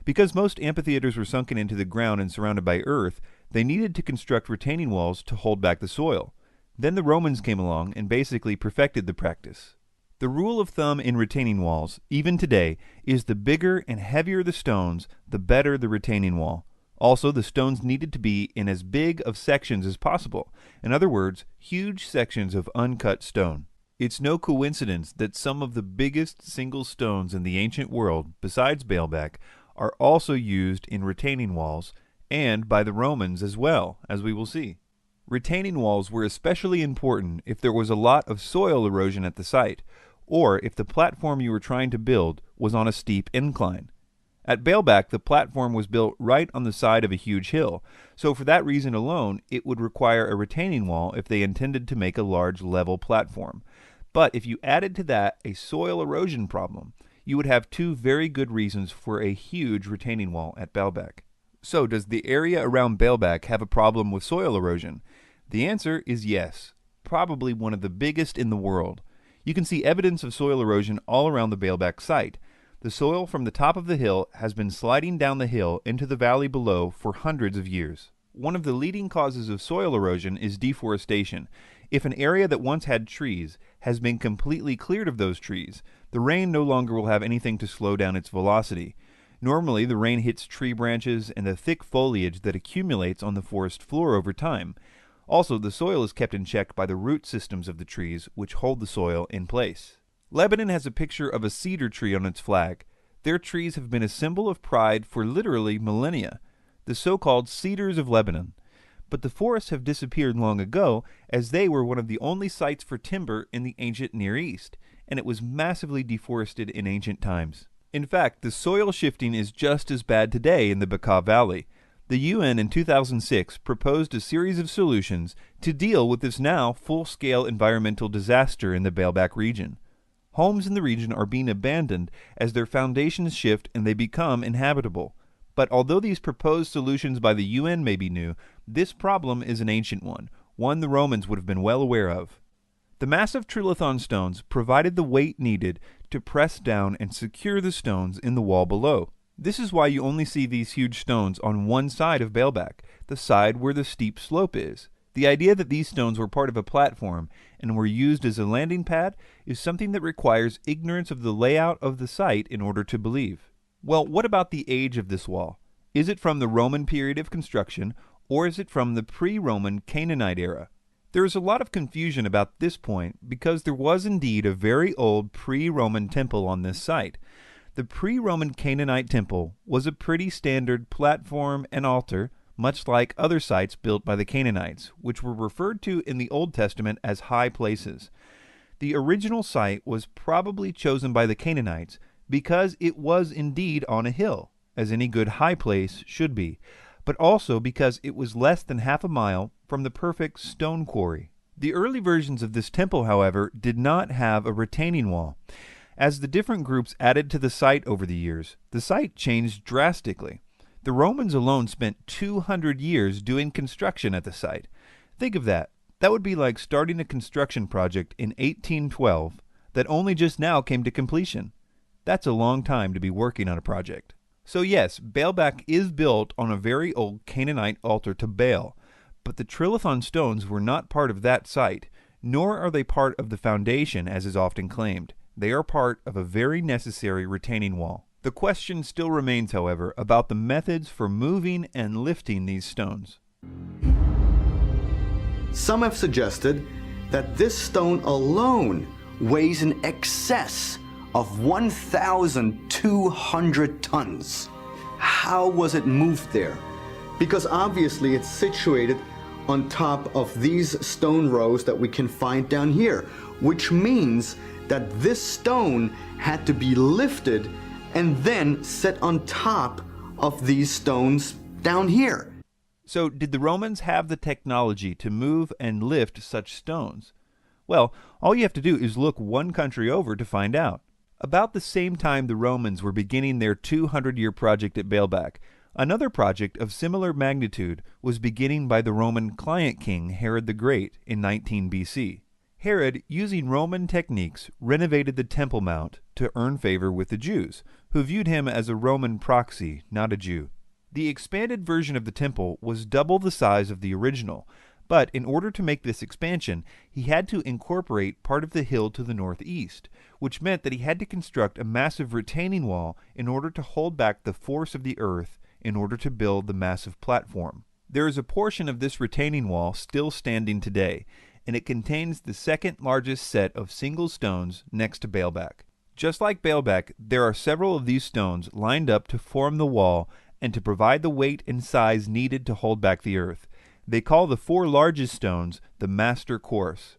Because most amphitheaters were sunken into the ground and surrounded by earth, they needed to construct retaining walls to hold back the soil. Then the Romans came along and basically perfected the practice. The rule of thumb in retaining walls, even today, is the bigger and heavier the stones, the better the retaining wall. Also, the stones needed to be in as big of sections as possible. In other words, huge sections of uncut stone. It's no coincidence that some of the biggest single stones in the ancient world, besides Baalbek, are also used in retaining walls, and by the Romans as well, as we will see. Retaining walls were especially important if there was a lot of soil erosion at the site, or if the platform you were trying to build was on a steep incline. At Baalbek, the platform was built right on the side of a huge hill, so for that reason alone, it would require a retaining wall if they intended to make a large level platform. But if you added to that a soil erosion problem, you would have 2 very good reasons for a huge retaining wall at Baalbek. So, does the area around Baalbek have a problem with soil erosion? The answer is yes, probably one of the biggest in the world. You can see evidence of soil erosion all around the Baalbek site. The soil from the top of the hill has been sliding down the hill into the valley below for hundreds of years. One of the leading causes of soil erosion is deforestation. If an area that once had trees has been completely cleared of those trees, the rain no longer will have anything to slow down its velocity. Normally, the rain hits tree branches and the thick foliage that accumulates on the forest floor over time. Also, the soil is kept in check by the root systems of the trees, which hold the soil in place. Lebanon has a picture of a cedar tree on its flag. Their trees have been a symbol of pride for literally millennia, the so-called cedars of Lebanon. But the forests have disappeared long ago, as they were one of the only sites for timber in the ancient Near East, and it was massively deforested in ancient times. In fact, the soil shifting is just as bad today in the Pacal Valley. The UN in 2006 proposed a series of solutions to deal with this now full-scale environmental disaster in the Baalbek region. Homes in the region are being abandoned as their foundations shift and they become inhabitable. But although these proposed solutions by the UN may be new, this problem is an ancient one the Romans would have been well aware of. The massive Trilithon stones provided the weight needed to press down and secure the stones in the wall below. This is why you only see these huge stones on one side of Baalbek, the side where the steep slope is. The idea that these stones were part of a platform and were used as a landing pad is something that requires ignorance of the layout of the site in order to believe. Well, what about the age of this wall? Is it from the Roman period of construction, or is it from the pre-Roman Canaanite era? There is a lot of confusion about this point because there was indeed a very old pre-Roman temple on this site. The pre-Roman Canaanite temple was a pretty standard platform and altar, much like other sites built by the Canaanites, which were referred to in the Old Testament as high places. The original site was probably chosen by the Canaanites because it was indeed on a hill, as any good high place should be, but also because it was less than half a mile from the perfect stone quarry. The early versions of this temple, however, did not have a retaining wall. As the different groups added to the site over the years, the site changed drastically. The Romans alone spent 200 years doing construction at the site. Think of that. That would be like starting a construction project in 1812 that only just now came to completion. That's a long time to be working on a project. So yes, Baalbek is built on a very old Canaanite altar to Baal, but the trilithon stones were not part of that site, nor are they part of the foundation as is often claimed. They are part of a very necessary retaining wall. The question still remains, however, about the methods for moving and lifting these stones. Some have suggested that this stone alone weighs in excess of 1,200 tons. How was it moved there? Because obviously it's situated on top of these stone rows that we can find down here, which means that this stone had to be lifted and then set on top of these stones down here. So did the Romans have the technology to move and lift such stones? Well, all you have to do is look one country over to find out. About the same time the Romans were beginning their 200-year project at Baalbek, another project of similar magnitude was beginning by the Roman client king Herod the Great in 19 BC. Herod, using Roman techniques, renovated the Temple Mount to earn favor with the Jews, who viewed him as a Roman proxy, not a Jew. The expanded version of the temple was double the size of the original, but in order to make this expansion, he had to incorporate part of the hill to the northeast, which meant that he had to construct a massive retaining wall in order to hold back the force of the earth in order to build the massive platform. There is a portion of this retaining wall still standing today, and it contains the second largest set of single stones next to Baalbek. Just like Baalbek, there are several of these stones lined up to form the wall and to provide the weight and size needed to hold back the earth. They call the four largest stones the master course.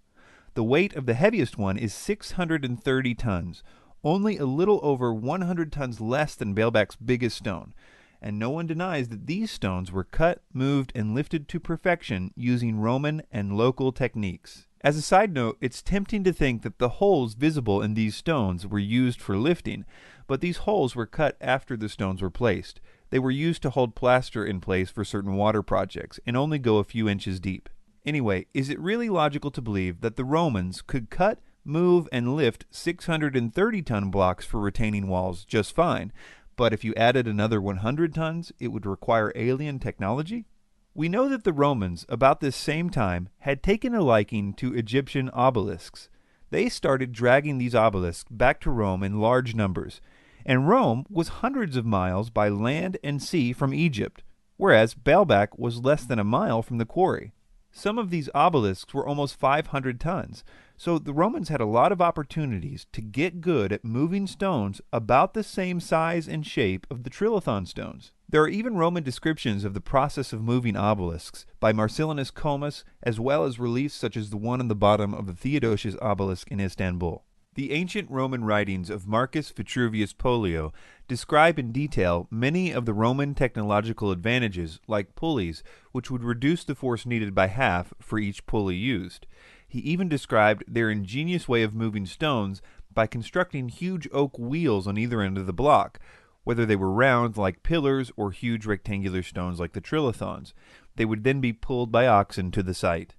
The weight of the heaviest one is 630 tons, only a little over 100 tons less than Baalbek's biggest stone, and no one denies that these stones were cut, moved, and lifted to perfection using Roman and local techniques. As a side note, it's tempting to think that the holes visible in these stones were used for lifting, but these holes were cut after the stones were placed. They were used to hold plaster in place for certain water projects and only go a few inches deep. Anyway, is it really logical to believe that the Romans could cut, move, and lift 630-ton blocks for retaining walls just fine, but if you added another 100 tons, it would require alien technology? We know that the Romans, about this same time, had taken a liking to Egyptian obelisks. They started dragging these obelisks back to Rome in large numbers, and Rome was hundreds of miles by land and sea from Egypt, whereas Baalbek was less than a mile from the quarry. Some of these obelisks were almost 500 tons, so the Romans had a lot of opportunities to get good at moving stones about the same size and shape of the trilithon stones. There are even Roman descriptions of the process of moving obelisks by Marcellinus Comus, as well as reliefs such as the one on the bottom of the Theodosius obelisk in Istanbul. The ancient Roman writings of Marcus Vitruvius Pollio describe in detail many of the Roman technological advantages, like pulleys, which would reduce the force needed by half for each pulley used. He even described their ingenious way of moving stones by constructing huge oak wheels on either end of the block, whether they were round like pillars or huge rectangular stones like the trilithons. They would then be pulled by oxen to the site.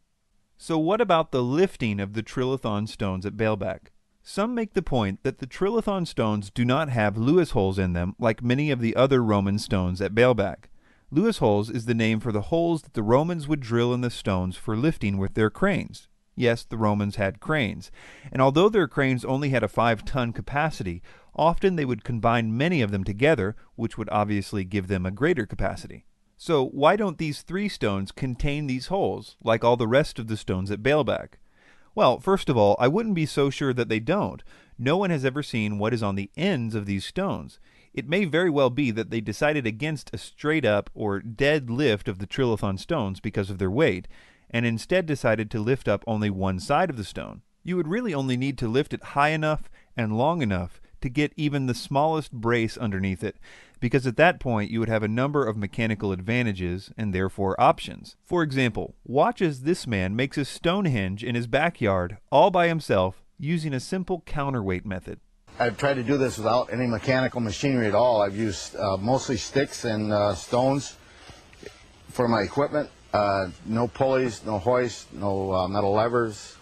So what about the lifting of the trilithon stones at Baalbek? Some make the point that the trilithon stones do not have Lewis holes in them like many of the other Roman stones at Baalbek. Lewis holes is the name for the holes that the Romans would drill in the stones for lifting with their cranes. Yes, the Romans had cranes, and although their cranes only had a 5-ton capacity, often they would combine many of them together, which would obviously give them a greater capacity. So why don't these 3 stones contain these holes, like all the rest of the stones at Baalbek? Well, first of all, I wouldn't be so sure that they don't. No one has ever seen what is on the ends of these stones. It may very well be that they decided against a straight-up or dead lift of the trilithon stones because of their weight, and instead decided to lift up only one side of the stone. You would really only need to lift it high enough and long enough to get even the smallest brace underneath it, because at that point you would have a number of mechanical advantages and therefore options. For example, watch as this man makes a Stonehenge in his backyard all by himself using a simple counterweight method. I've tried to do this without any mechanical machinery at all. I've used mostly sticks and stones for my equipment. No pulleys, no hoist, no metal levers.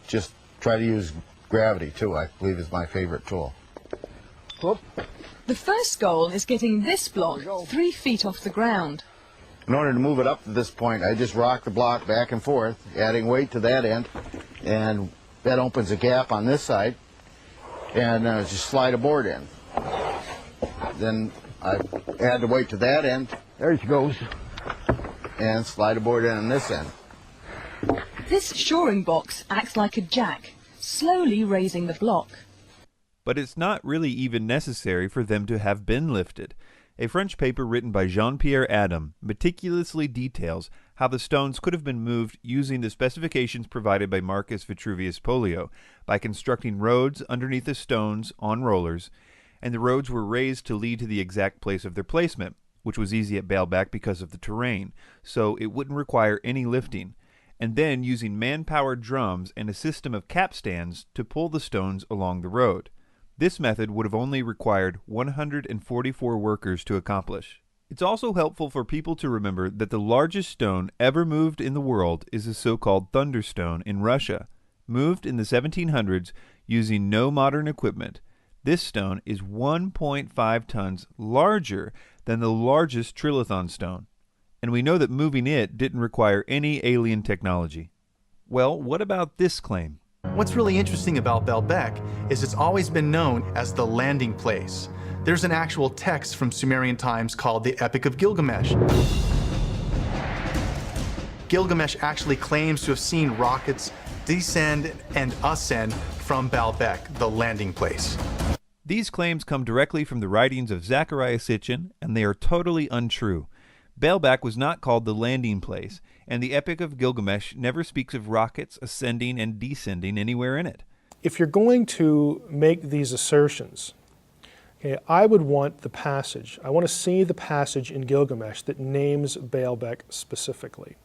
Just try to use gravity too, I believe is my favorite tool. Whoop. The first goal is getting this block 3 feet off the ground. In order to move it up to this point, I just rock the block back and forth, adding weight to that end, and that opens a gap on this side, and just slide a board in. Then I add the weight to that end, there she goes, and slide a board in on this end. This shoring box acts like a jack, slowly raising the block. But it's not really even necessary for them to have been lifted. A French paper written by Jean-Pierre Adam meticulously details how the stones could have been moved using the specifications provided by Marcus Vitruvius Pollio by constructing roads underneath the stones on rollers, and the roads were raised to lead to the exact place of their placement, which was easy at Baalbek because of the terrain, so it wouldn't require any lifting, and then using man-powered drums and a system of capstans to pull the stones along the road. This method would have only required 144 workers to accomplish. It's also helpful for people to remember that the largest stone ever moved in the world is the so-called Thunderstone in Russia, moved in the 1700s using no modern equipment. This stone is 1.5 tons larger than the largest trilithon stone, and we know that moving it didn't require any alien technology. Well, what about this claim? What's really interesting about Baalbek is it's always been known as the landing place. There's an actual text from Sumerian times called the Epic of Gilgamesh. Gilgamesh actually claims to have seen rockets descend and ascend from Baalbek, the landing place. These claims come directly from the writings of Zecharia Sitchin, and they are totally untrue. Baalbek was not called the landing place, and the Epic of Gilgamesh never speaks of rockets ascending and descending anywhere in it. If you're going to make these assertions, okay, I would want the passage. I want to see the passage in Gilgamesh that names Baalbek specifically.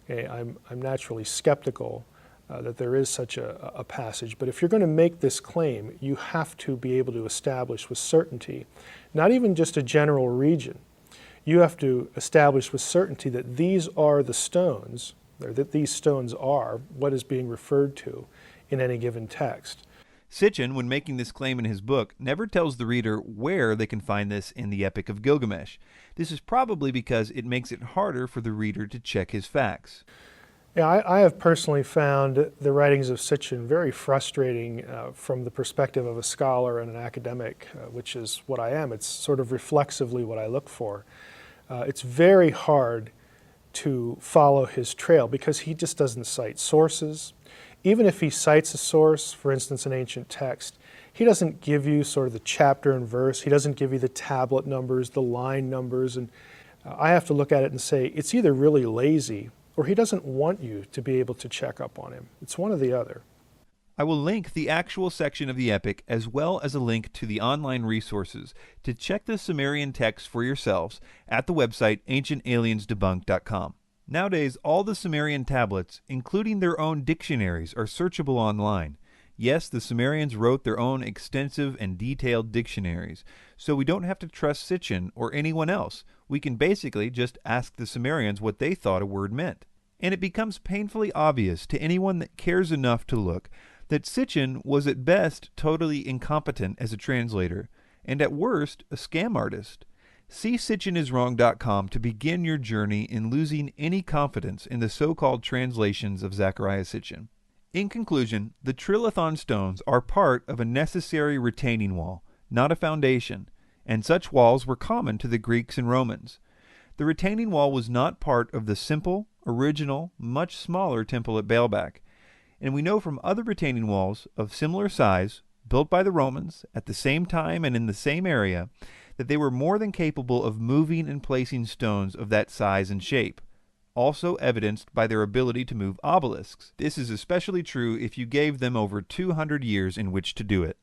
Okay, I'm naturally skeptical that there is such a passage, but if you're going to make this claim, you have to be able to establish with certainty, not even just a general region. You have to establish with certainty that these are the stones, or that these stones are what is being referred to in any given text. Sitchin, when making this claim in his book, never tells the reader where they can find this in the Epic of Gilgamesh. This is probably because it makes it harder for the reader to check his facts. Yeah, I have personally found the writings of Sitchin very frustrating from the perspective of a scholar and an academic, which is what I am. It's sort of reflexively what I look for. It's very hard to follow his trail because he just doesn't cite sources. Even if he cites a source, for instance, an ancient text, he doesn't give you sort of the chapter and verse. He doesn't give you the tablet numbers, the line numbers, and I have to look at it and say it's either really lazy or he doesn't want you to be able to check up on him. It's one or the other. I will link the actual section of the Epic as well as a link to the online resources to check the Sumerian text for yourselves at the website ancientaliensdebunked.com. Nowadays, all the Sumerian tablets, including their own dictionaries, are searchable online. Yes, the Sumerians wrote their own extensive and detailed dictionaries, so we don't have to trust Sitchin or anyone else. We can basically just ask the Sumerians what they thought a word meant. And it becomes painfully obvious to anyone that cares enough to look that Sitchin was at best totally incompetent as a translator, and at worst a scam artist. See SitchinIsWrong.com to begin your journey in losing any confidence in the so-called translations of Zecharia Sitchin. In conclusion, the trilithon stones are part of a necessary retaining wall, not a foundation, and such walls were common to the Greeks and Romans. The retaining wall was not part of the simple, original, much smaller temple at Baalbek, and we know from other retaining walls of similar size, built by the Romans at the same time and in the same area, that they were more than capable of moving and placing stones of that size and shape, also evidenced by their ability to move obelisks. This is especially true if you gave them over 200 years in which to do it.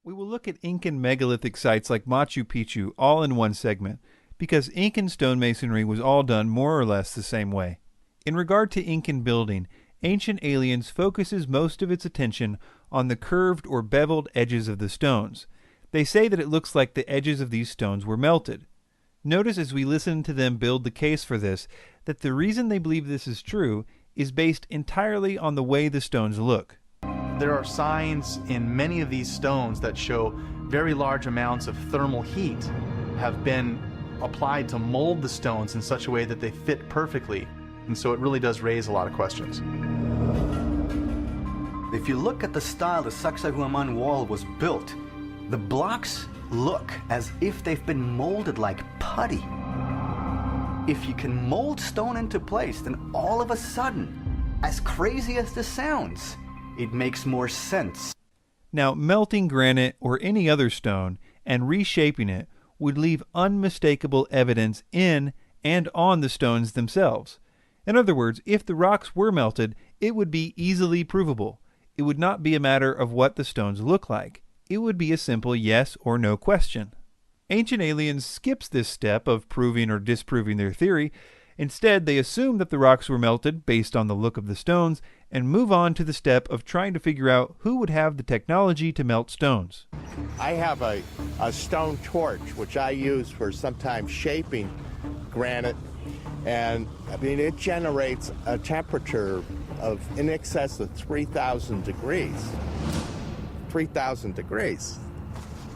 We will look at Incan megalithic sites like Machu Picchu all in one segment, because Incan stonemasonry was all done more or less the same way. In regard to Incan building, Ancient Aliens focuses most of its attention on the curved or beveled edges of the stones. They say that it looks like the edges of these stones were melted. Notice as we listen to them build the case for this, that the reason they believe this is true is based entirely on the way the stones look. There are signs in many of these stones that show very large amounts of thermal heat have been applied to mold the stones in such a way that they fit perfectly. And so it really does raise a lot of questions. If you look at the style the Sacsayhuaman wall was built, the blocks look as if they've been molded like putty. If you can mold stone into place, then all of a sudden, as crazy as this sounds, it makes more sense. Now, melting granite or any other stone and reshaping it would leave unmistakable evidence in and on the stones themselves. In other words, if the rocks were melted, it would be easily provable. It would not be a matter of what the stones look like. It would be a simple yes or no question. Ancient Aliens skips this step of proving or disproving their theory. Instead, they assume that the rocks were melted based on the look of the stones and move on to the step of trying to figure out who would have the technology to melt stones. I have a stone torch, which I use for sometimes shaping granite, and I mean, it generates a temperature of in excess of 3,000 degrees. 3,000 degrees.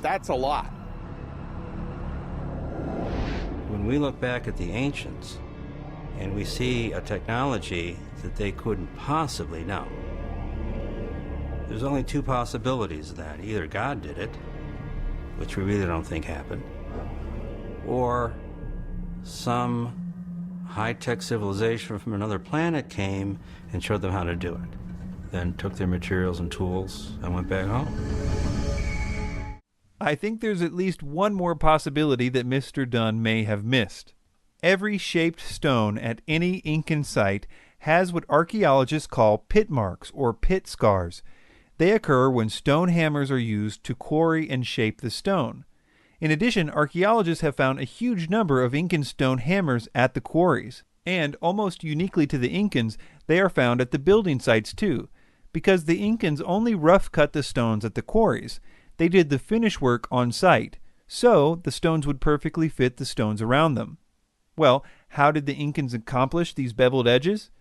That's a lot. When we look back at the ancients, and we see a technology that they couldn't possibly know, there's only two possibilities of that. Either God did it, which we really don't think happened, or some high-tech civilization from another planet came and showed them how to do it, then took their materials and tools and went back home. I think there's at least one more possibility that Mr. Dunn may have missed. Every shaped stone at any Incan site has what archaeologists call pit marks or pit scars. They occur when stone hammers are used to quarry and shape the stone. In addition, archaeologists have found a huge number of Incan stone hammers at the quarries. And, almost uniquely to the Incans, they are found at the building sites too, because the Incans only rough cut the stones at the quarries. They did the finish work on site, so the stones would perfectly fit the stones around them. Well, how did the Incans accomplish these beveled edges?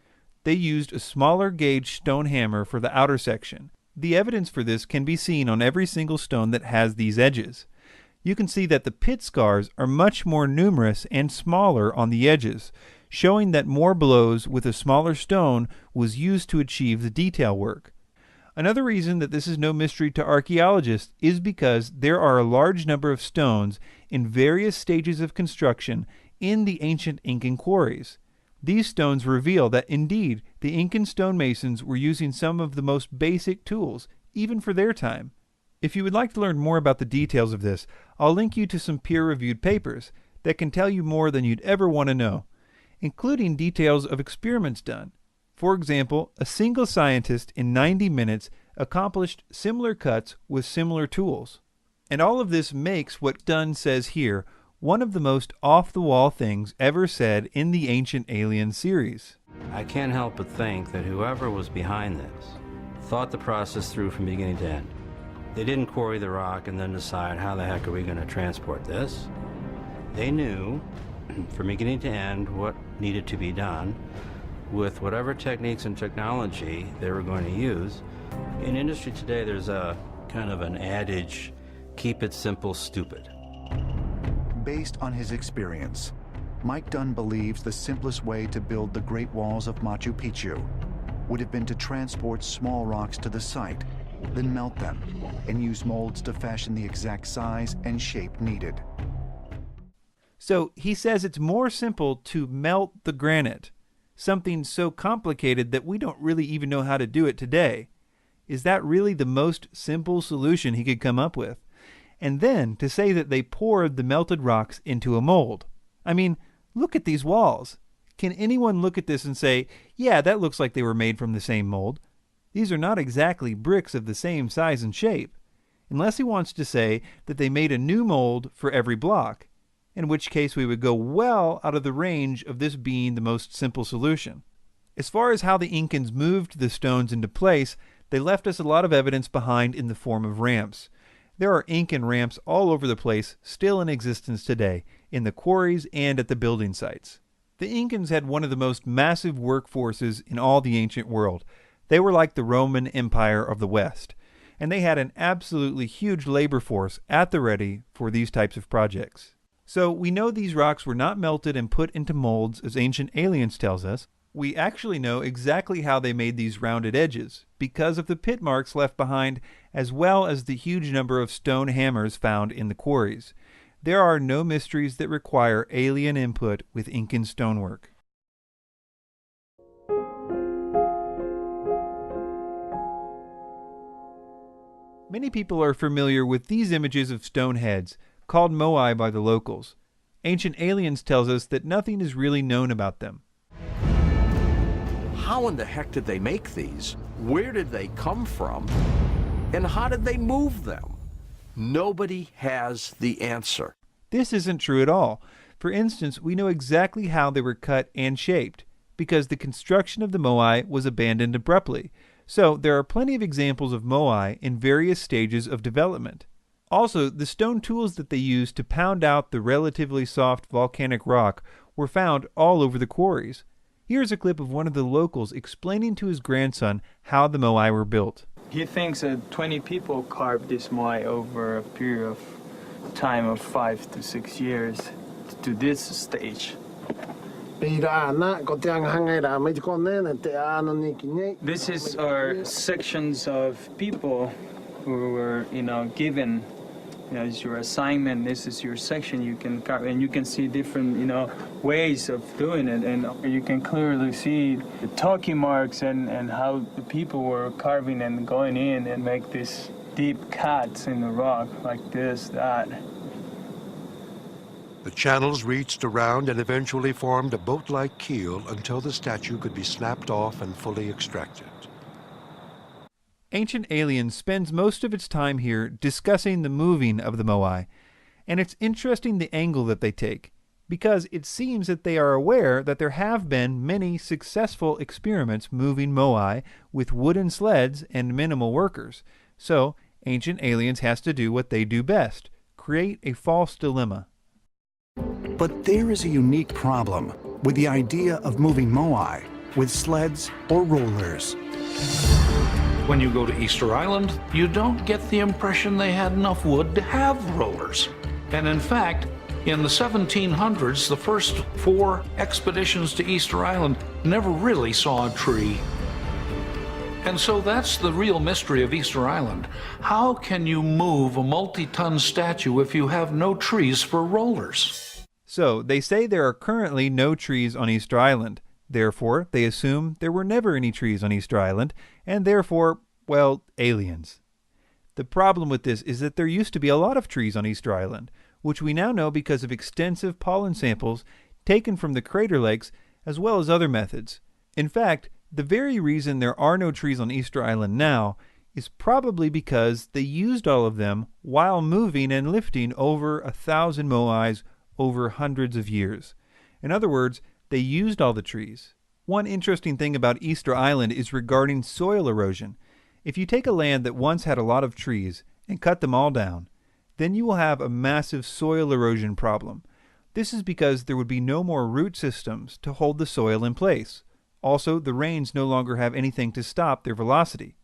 They used a smaller gauge stone hammer for the outer section. The evidence for this can be seen on every single stone that has these edges. You can see that the pit scars are much more numerous and smaller on the edges, showing that more blows with a smaller stone was used to achieve the detail work. Another reason that this is no mystery to archaeologists is because there are a large number of stones in various stages of construction in the ancient Incan quarries. These stones reveal that indeed the Incan stonemasons were using some of the most basic tools, even for their time. If you would like to learn more about the details of this, I'll link you to some peer-reviewed papers that can tell you more than you'd ever want to know, including details of experiments done. For example, a single scientist in 90 minutes accomplished similar cuts with similar tools. And all of this makes what Dunn says here one of the most off-the-wall things ever said in the Ancient Aliens series. I can't help but think that whoever was behind this thought the process through from beginning to end. They didn't quarry the rock and then decide, how the heck are we going to transport this? They knew from beginning to end what needed to be done with whatever techniques and technology they were going to use. In industry today, there's a kind of an adage, keep it simple, stupid. Based on his experience, Mike Dunn believes the simplest way to build the Great Walls of Machu Picchu would have been to transport small rocks to the site, then melt them, and use molds to fashion the exact size and shape needed. So he says it's more simple to melt the granite, something so complicated that we don't really even know how to do it today. Is that really the most simple solution he could come up with? And then to say that they poured the melted rocks into a mold. I mean, look at these walls. Can anyone look at this and say, yeah, that looks like they were made from the same mold? These are not exactly bricks of the same size and shape. Unless he wants to say that they made a new mold for every block, in which case we would go well out of the range of this being the most simple solution. As far as how the Incans moved the stones into place, they left us a lot of evidence behind in the form of ramps. There are Incan ramps all over the place, still in existence today, in the quarries and at the building sites. The Incans had one of the most massive workforces in all the ancient world. They were like the Roman Empire of the West, and they had an absolutely huge labor force at the ready for these types of projects. So we know these rocks were not melted and put into molds as Ancient Aliens tells us. We actually know exactly how they made these rounded edges, because of the pit marks left behind, as well as the huge number of stone hammers found in the quarries. There are no mysteries that require alien input with Incan stonework. Many people are familiar with these images of stone heads, called moai by the locals. Ancient Aliens tells us that nothing is really known about them. How in the heck did they make these? Where did they come from? And how did they move them? Nobody has the answer. This isn't true at all. For instance, we know exactly how they were cut and shaped, because the construction of the moai was abandoned abruptly. So there are plenty of examples of moai in various stages of development. Also, the stone tools that they used to pound out the relatively soft volcanic rock were found all over the quarries. Here's a clip of one of the locals explaining to his grandson how the moai were built. He thinks that 20 people carved this moai over a period of time of 5 to 6 years to this stage. This is our sections of people who were, given as your assignment. This is your section. You can carve, and you can see different, ways of doing it, and you can clearly see the talking marks and how the people were carving and going in and make these deep cuts in the rock like this, that. The channels reached around and eventually formed a boat-like keel until the statue could be snapped off and fully extracted. Ancient Aliens spends most of its time here discussing the moving of the moai, and it's interesting the angle that they take, because it seems that they are aware that there have been many successful experiments moving moai with wooden sleds and minimal workers. So Ancient Aliens has to do what they do best, create a false dilemma. But there is a unique problem with the idea of moving moai with sleds or rollers. When you go to Easter Island, you don't get the impression they had enough wood to have rollers. And in fact, in the 1700s, the first 4 expeditions to Easter Island never really saw a tree. And so that's the real mystery of Easter Island. How can you move a multi-ton statue if you have no trees for rollers? So they say there are currently no trees on Easter Island. Therefore, they assume there were never any trees on Easter Island, and therefore, well, aliens. The problem with this is that there used to be a lot of trees on Easter Island, which we now know because of extensive pollen samples taken from the crater lakes as well as other methods. In fact, the very reason there are no trees on Easter Island now is probably because they used all of them while moving and lifting over 1,000 moais over hundreds of years. In other words, they used all the trees. One interesting thing about Easter Island is regarding soil erosion. If you take a land that once had a lot of trees and cut them all down, then you will have a massive soil erosion problem. This is because there would be no more root systems to hold the soil in place. Also, the rains no longer have anything to stop their velocity.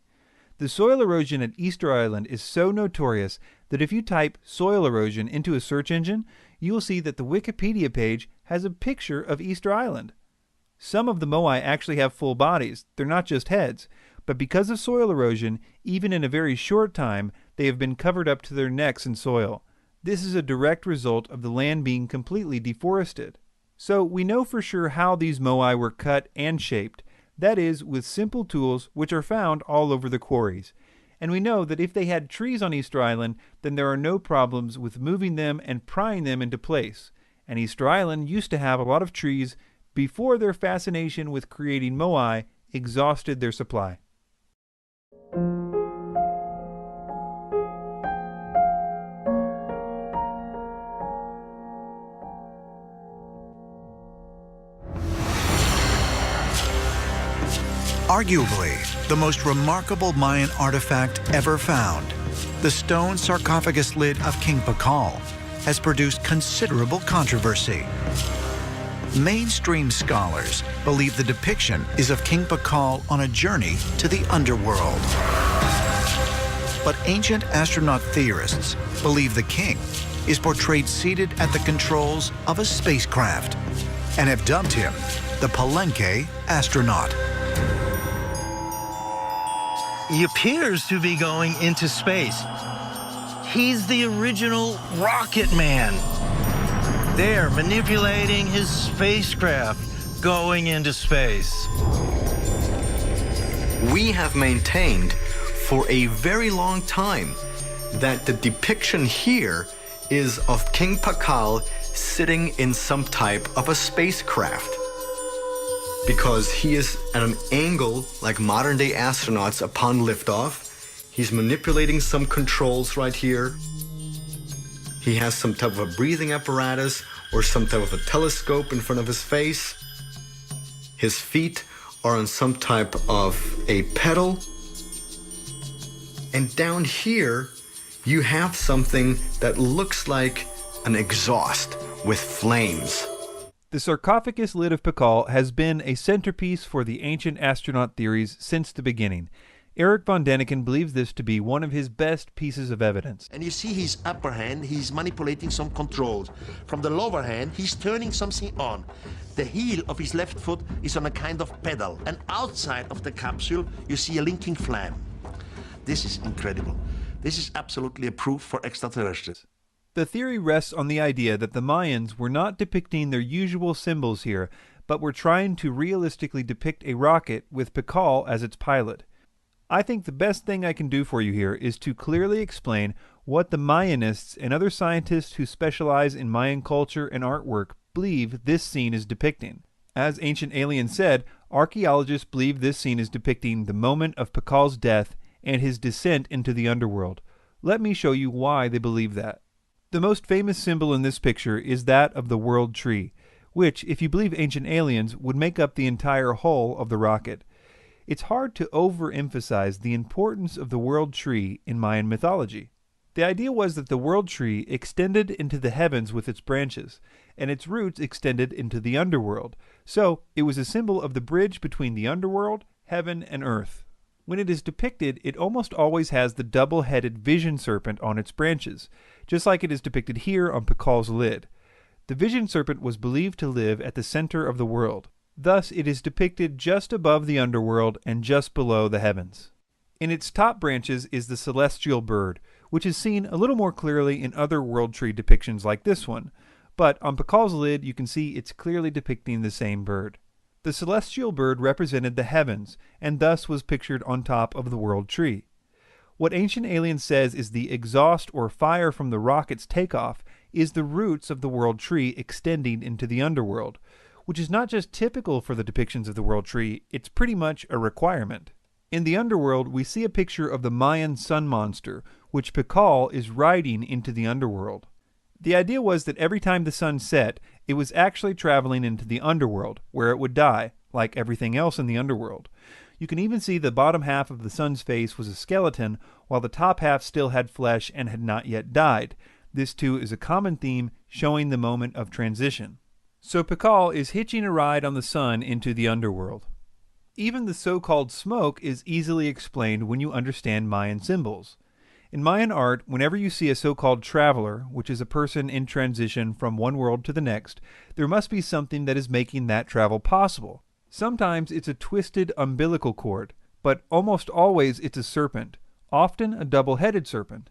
The soil erosion at Easter Island is so notorious that if you type soil erosion into a search engine, you will see that the Wikipedia page has a picture of Easter Island. Some of the moai actually have full bodies, they're not just heads, but because of soil erosion, even in a very short time, they have been covered up to their necks in soil. This is a direct result of the land being completely deforested. So we know for sure how these moai were cut and shaped, that is, with simple tools which are found all over the quarries. And we know that if they had trees on Easter Island, then there are no problems with moving them and prying them into place. And Easter Island used to have a lot of trees before their fascination with creating moai exhausted their supply. Arguably, the most remarkable Mayan artifact ever found, the stone sarcophagus lid of King Pacal, has produced considerable controversy. Mainstream scholars believe the depiction is of King Pacal on a journey to the underworld. But ancient astronaut theorists believe the king is portrayed seated at the controls of a spacecraft and have dubbed him the Palenque astronaut. He appears to be going into space. He's the original rocket man. There, manipulating his spacecraft, going into space. We have maintained for a very long time that the depiction here is of King Pacal sitting in some type of a spacecraft, because he is at an angle like modern-day astronauts upon liftoff. He's manipulating some controls right here. He has some type of a breathing apparatus or some type of a telescope in front of his face. His feet are on some type of a pedal. And down here, you have something that looks like an exhaust with flames. The sarcophagus lid of Pacal has been a centerpiece for the ancient astronaut theories since the beginning. Erich von Däniken believes this to be one of his best pieces of evidence. And you see his upper hand, he's manipulating some controls. From the lower hand, he's turning something on. The heel of his left foot is on a kind of pedal. And outside of the capsule, you see a linking flame. This is incredible. This is absolutely a proof for extraterrestrials. The theory rests on the idea that the Mayans were not depicting their usual symbols here, but were trying to realistically depict a rocket with Pacal as its pilot. I think the best thing I can do for you here is to clearly explain what the Mayanists and other scientists who specialize in Mayan culture and artwork believe this scene is depicting. As Ancient Aliens said, archaeologists believe this scene is depicting the moment of Pacal's death and his descent into the underworld. Let me show you why they believe that. The most famous symbol in this picture is that of the World Tree, which, if you believe Ancient Aliens, would make up the entire hull of the rocket. It's hard to overemphasize the importance of the World Tree in Mayan mythology. The idea was that the World Tree extended into the heavens with its branches, and its roots extended into the underworld, so it was a symbol of the bridge between the underworld, heaven, and earth. When it is depicted, it almost always has the double-headed vision serpent on its branches, just like it is depicted here on Pacal's lid. The vision serpent was believed to live at the center of the world. Thus, it is depicted just above the underworld and just below the heavens. In its top branches is the celestial bird, which is seen a little more clearly in other World Tree depictions like this one, but on Pacal's lid you can see it's clearly depicting the same bird. The celestial bird represented the heavens, and thus was pictured on top of the World Tree. What Ancient Aliens says is the exhaust or fire from the rocket's takeoff is the roots of the World Tree extending into the underworld, which is not just typical for the depictions of the World Tree, it's pretty much a requirement. In the underworld, we see a picture of the Mayan sun monster, which Pacal is riding into the underworld. The idea was that every time the sun set, it was actually traveling into the underworld, where it would die, like everything else in the underworld. You can even see the bottom half of the sun's face was a skeleton, while the top half still had flesh and had not yet died. This too is a common theme showing the moment of transition. So Pacal is hitching a ride on the sun into the underworld. Even the so-called smoke is easily explained when you understand Mayan symbols. In Mayan art, whenever you see a so-called traveler, which is a person in transition from one world to the next, there must be something that is making that travel possible. Sometimes it's a twisted umbilical cord, but almost always it's a serpent, often a double-headed serpent.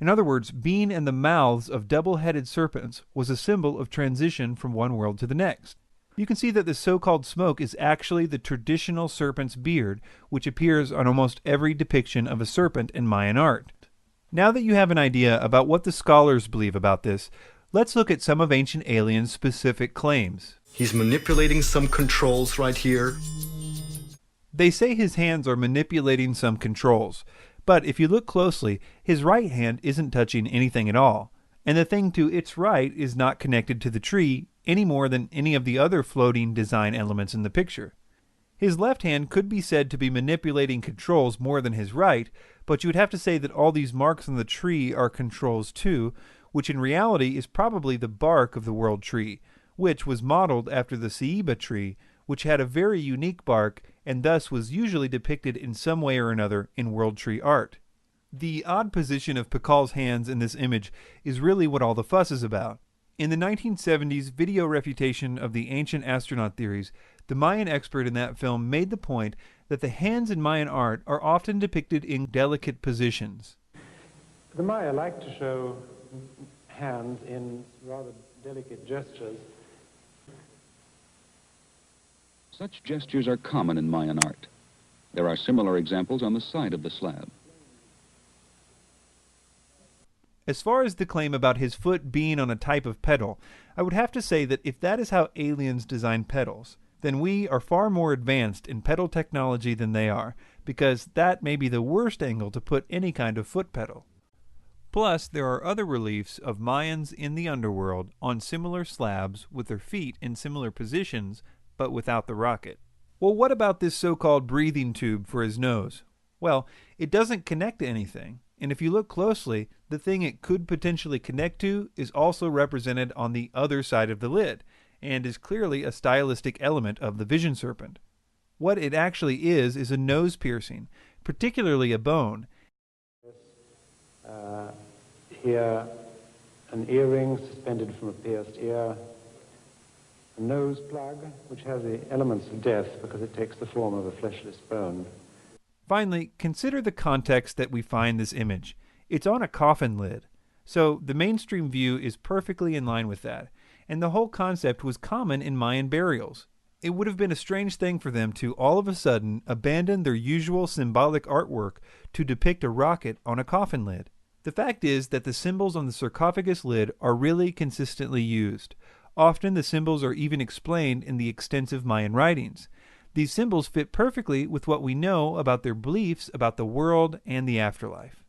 In other words, being in the mouths of double-headed serpents was a symbol of transition from one world to the next. You can see that the so-called smoke is actually the traditional serpent's beard, which appears on almost every depiction of a serpent in Mayan art. Now that you have an idea about what the scholars believe about this, let's look at some of Ancient Aliens' specific claims. He's manipulating some controls right here. They say his hands are manipulating some controls, but if you look closely, his right hand isn't touching anything at all, and the thing to its right is not connected to the tree any more than any of the other floating design elements in the picture. His left hand could be said to be manipulating controls more than his right, but you would have to say that all these marks on the tree are controls too, which in reality is probably the bark of the world tree, which was modeled after the ceiba tree, which had a very unique bark and thus was usually depicted in some way or another in world tree art. The odd position of Pacal's hands in this image is really what all the fuss is about. In the 1970s video refutation of the ancient astronaut theories, the Mayan expert in that film made the point that the hands in Mayan art are often depicted in delicate positions. The Maya like to show hands in rather delicate gestures. Such gestures are common in Mayan art. There are similar examples on the side of the slab. As far as the claim about his foot being on a type of pedal, I would have to say that if that is how aliens design pedals, then we are far more advanced in pedal technology than they are, because that may be the worst angle to put any kind of foot pedal. Plus, there are other reliefs of Mayans in the underworld on similar slabs with their feet in similar positions, but without the rocket. Well, what about this so-called breathing tube for his nose? Well, it doesn't connect to anything, and if you look closely, the thing it could potentially connect to is also represented on the other side of the lid, and is clearly a stylistic element of the vision serpent. What it actually is a nose piercing, particularly a bone. Here, an earring suspended from a pierced ear, a nose plug, which has the elements of death because it takes the form of a fleshless bone. Finally, consider the context that we find this image. It's on a coffin lid, so the mainstream view is perfectly in line with that, and the whole concept was common in Mayan burials. It would have been a strange thing for them to all of a sudden abandon their usual symbolic artwork to depict a rocket on a coffin lid. The fact is that the symbols on the sarcophagus lid are really consistently used. Often the symbols are even explained in the extensive Mayan writings. These symbols fit perfectly with what we know about their beliefs about the world and the afterlife.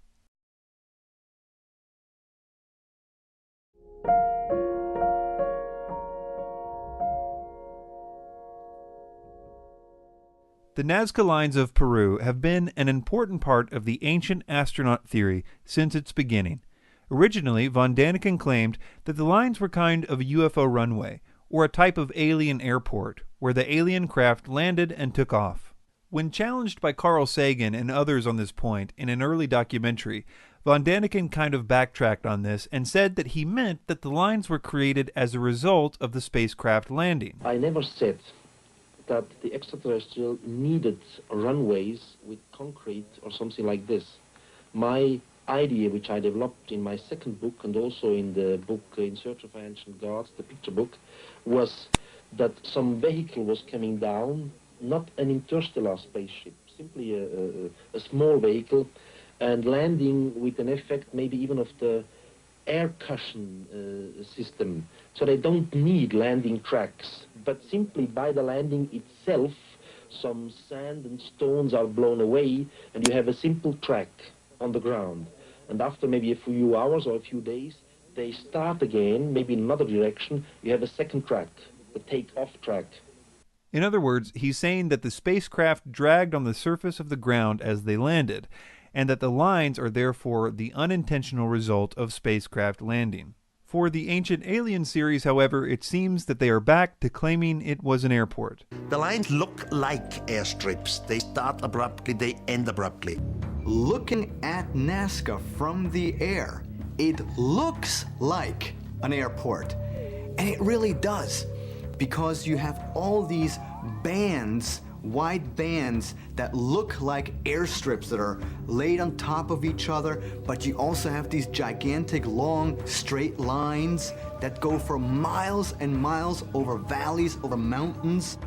The Nazca Lines of Peru have been an important part of the ancient astronaut theory since its beginning. Originally, von Däniken claimed that the lines were kind of a UFO runway, or a type of alien airport, where the alien craft landed and took off. When challenged by Carl Sagan and others on this point in an early documentary, von Däniken kind of backtracked on this and said that he meant that the lines were created as a result of the spacecraft landing. I never said that the extraterrestrial needed runways with concrete or something like this. My idea, which I developed in my second book and also in the book In Search of Ancient Gods, the picture book, was that some vehicle was coming down, not an interstellar spaceship, simply a small vehicle, and landing with an effect maybe even of the air cushion system. So they don't need landing tracks, but simply by the landing itself, some sand and stones are blown away, and you have a simple track on the ground. And after maybe a few hours or a few days, they start again, maybe in another direction, you have a second track, the take-off track. In other words, he's saying that the spacecraft dragged on the surface of the ground as they landed, and that the lines are therefore the unintentional result of spacecraft landing. For the Ancient Alien series, however, it seems that they are back to claiming it was an airport. The lines look like airstrips. They start abruptly, they end abruptly. Looking at Nazca from the air, it looks like an airport. And it really does, because you have all these bands wide bands that look like airstrips that are laid on top of each other, but you also have these gigantic, long, straight lines that go for miles and miles over valleys, over mountains.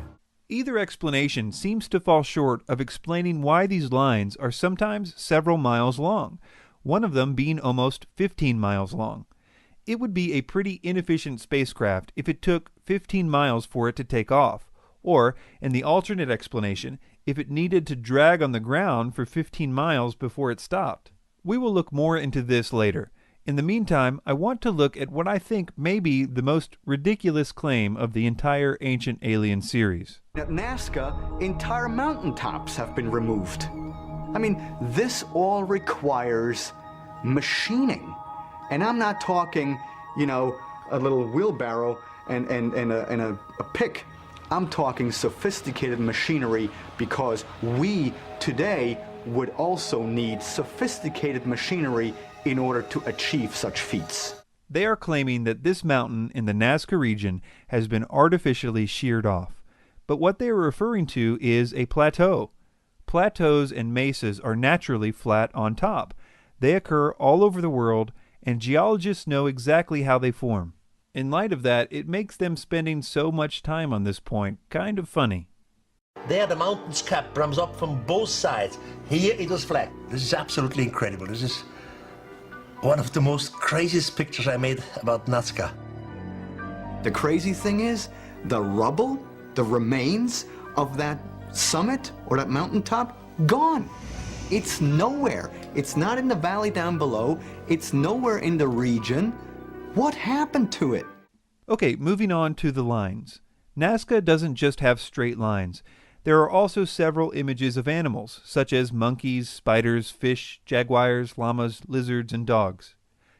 Either explanation seems to fall short of explaining why these lines are sometimes several miles long, one of them being almost 15 miles long. It would be a pretty inefficient spacecraft if it took 15 miles for it to take off, or, in the alternate explanation, if it needed to drag on the ground for 15 miles before it stopped. We will look more into this later. In the meantime, I want to look at what I think may be the most ridiculous claim of the entire Ancient Alien series. At Nazca, entire mountaintops have been removed. I mean, this all requires machining. And I'm not talking, you know, a little wheelbarrow and a pick. I'm talking sophisticated machinery, because we today would also need sophisticated machinery in order to achieve such feats. They are claiming that this mountain in the Nazca region has been artificially sheared off. But what they are referring to is a plateau. Plateaus and mesas are naturally flat on top. They occur all over the world, and geologists know exactly how they form. In light of that, it makes them spending so much time on this point kind of funny. There the mountain's cap comes up from both sides. Here it was flat. This is absolutely incredible. This is one of the most craziest pictures I made about Nazca. The crazy thing is, the rubble, the remains of that summit or that mountaintop, gone. It's nowhere. It's not in the valley down below. It's nowhere in the region. What happened to it? Okay, moving on to the lines. Nazca doesn't just have straight lines. There are also several images of animals, such as monkeys, spiders, fish, jaguars, llamas, lizards, and dogs.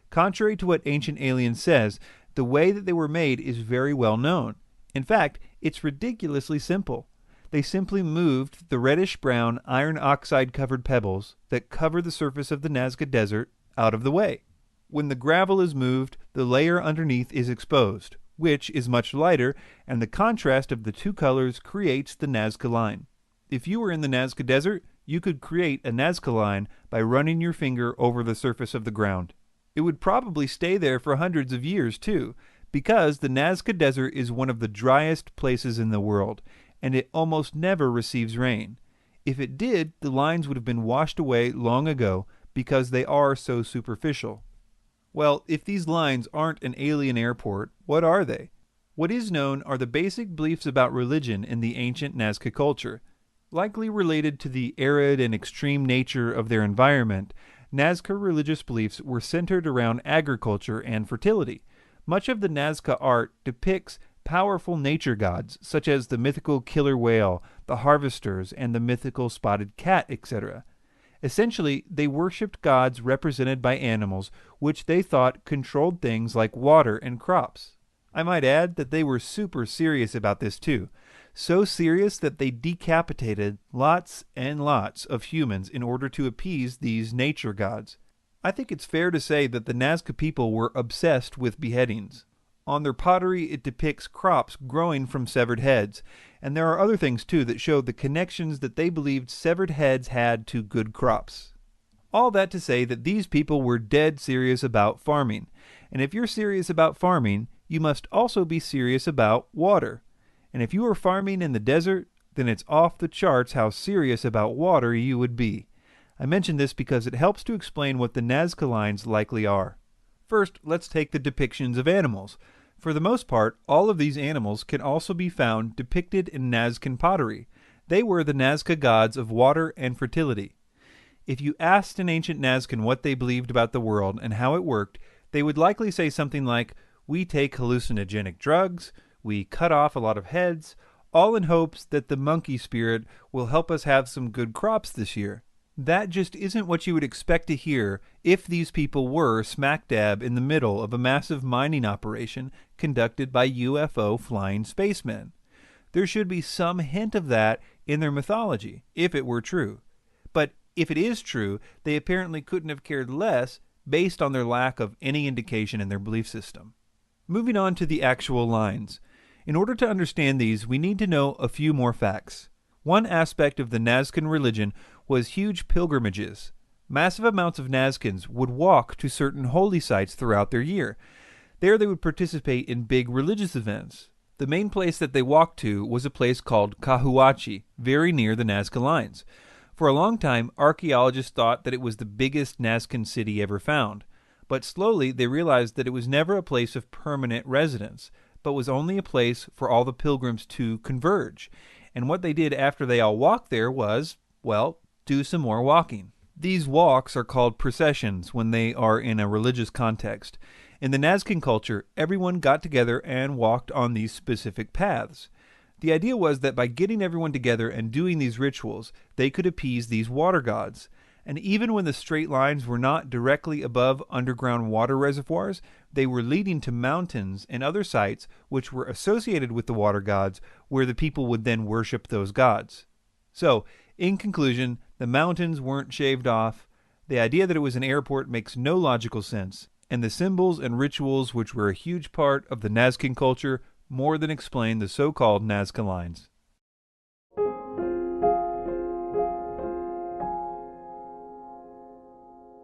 Contrary to what Ancient Alien says, the way that they were made is very well known. In fact, it's ridiculously simple. They simply moved the reddish-brown iron oxide-covered pebbles that cover the surface of the Nazca Desert out of the way. When the gravel is moved, the layer underneath is exposed, which is much lighter, and the contrast of the two colors creates the Nazca Line. If you were in the Nazca Desert, you could create a Nazca Line by running your finger over the surface of the ground. It would probably stay there for hundreds of years, too, because the Nazca Desert is one of the driest places in the world, and it almost never receives rain. If it did, the lines would have been washed away long ago because they are so superficial. Well, if these lines aren't an alien airport, what are they? What is known are the basic beliefs about religion in the ancient Nazca culture. Likely related to the arid and extreme nature of their environment, Nazca religious beliefs were centered around agriculture and fertility. Much of the Nazca art depicts powerful nature gods, such as the mythical killer whale, the harvesters, and the mythical spotted cat, etc. Essentially, they worshipped gods represented by animals, which they thought controlled things like water and crops. I might add that they were super serious about this too. So serious that they decapitated lots and lots of humans in order to appease these nature gods. I think it's fair to say that the Nazca people were obsessed with beheadings. On their pottery, it depicts crops growing from severed heads, and there are other things too that show the connections that they believed severed heads had to good crops. All that to say that these people were dead serious about farming, and if you're serious about farming, you must also be serious about water. And if you are farming in the desert, then it's off the charts how serious about water you would be. I mention this because it helps to explain what the Nazca Lines likely are. First, let's take the depictions of animals. For the most part, all of these animals can also be found depicted in Nazcan pottery. They were the Nazca gods of water and fertility. If you asked an ancient Nazcan what they believed about the world and how it worked, they would likely say something like, "We take hallucinogenic drugs, we cut off a lot of heads, all in hopes that the monkey spirit will help us have some good crops this year." That just isn't what you would expect to hear if these people were smack dab in the middle of a massive mining operation conducted by UFO flying spacemen. There should be some hint of that in their mythology, if it were true. But if it is true, they apparently couldn't have cared less based on their lack of any indication in their belief system. Moving on to the actual lines. In order to understand these, we need to know a few more facts. One aspect of the Nazcan religion was huge pilgrimages. Massive amounts of Nazcans would walk to certain holy sites throughout their year. There they would participate in big religious events. The main place that they walked to was a place called Cahuachi, very near the Nazca Lines. For a long time, archaeologists thought that it was the biggest Nazcan city ever found. But slowly they realized that it was never a place of permanent residence, but was only a place for all the pilgrims to converge. And what they did after they all walked there was, well, do some more walking. These walks are called processions when they are in a religious context. In the Nazcan culture, everyone got together and walked on these specific paths. The idea was that by getting everyone together and doing these rituals, they could appease these water gods. And even when the straight lines were not directly above underground water reservoirs, they were leading to mountains and other sites which were associated with the water gods, where the people would then worship those gods. So, in conclusion, the mountains weren't shaved off. The idea that it was an airport makes no logical sense, and the symbols and rituals which were a huge part of the Nazcan culture more than explain the so-called Nazca Lines.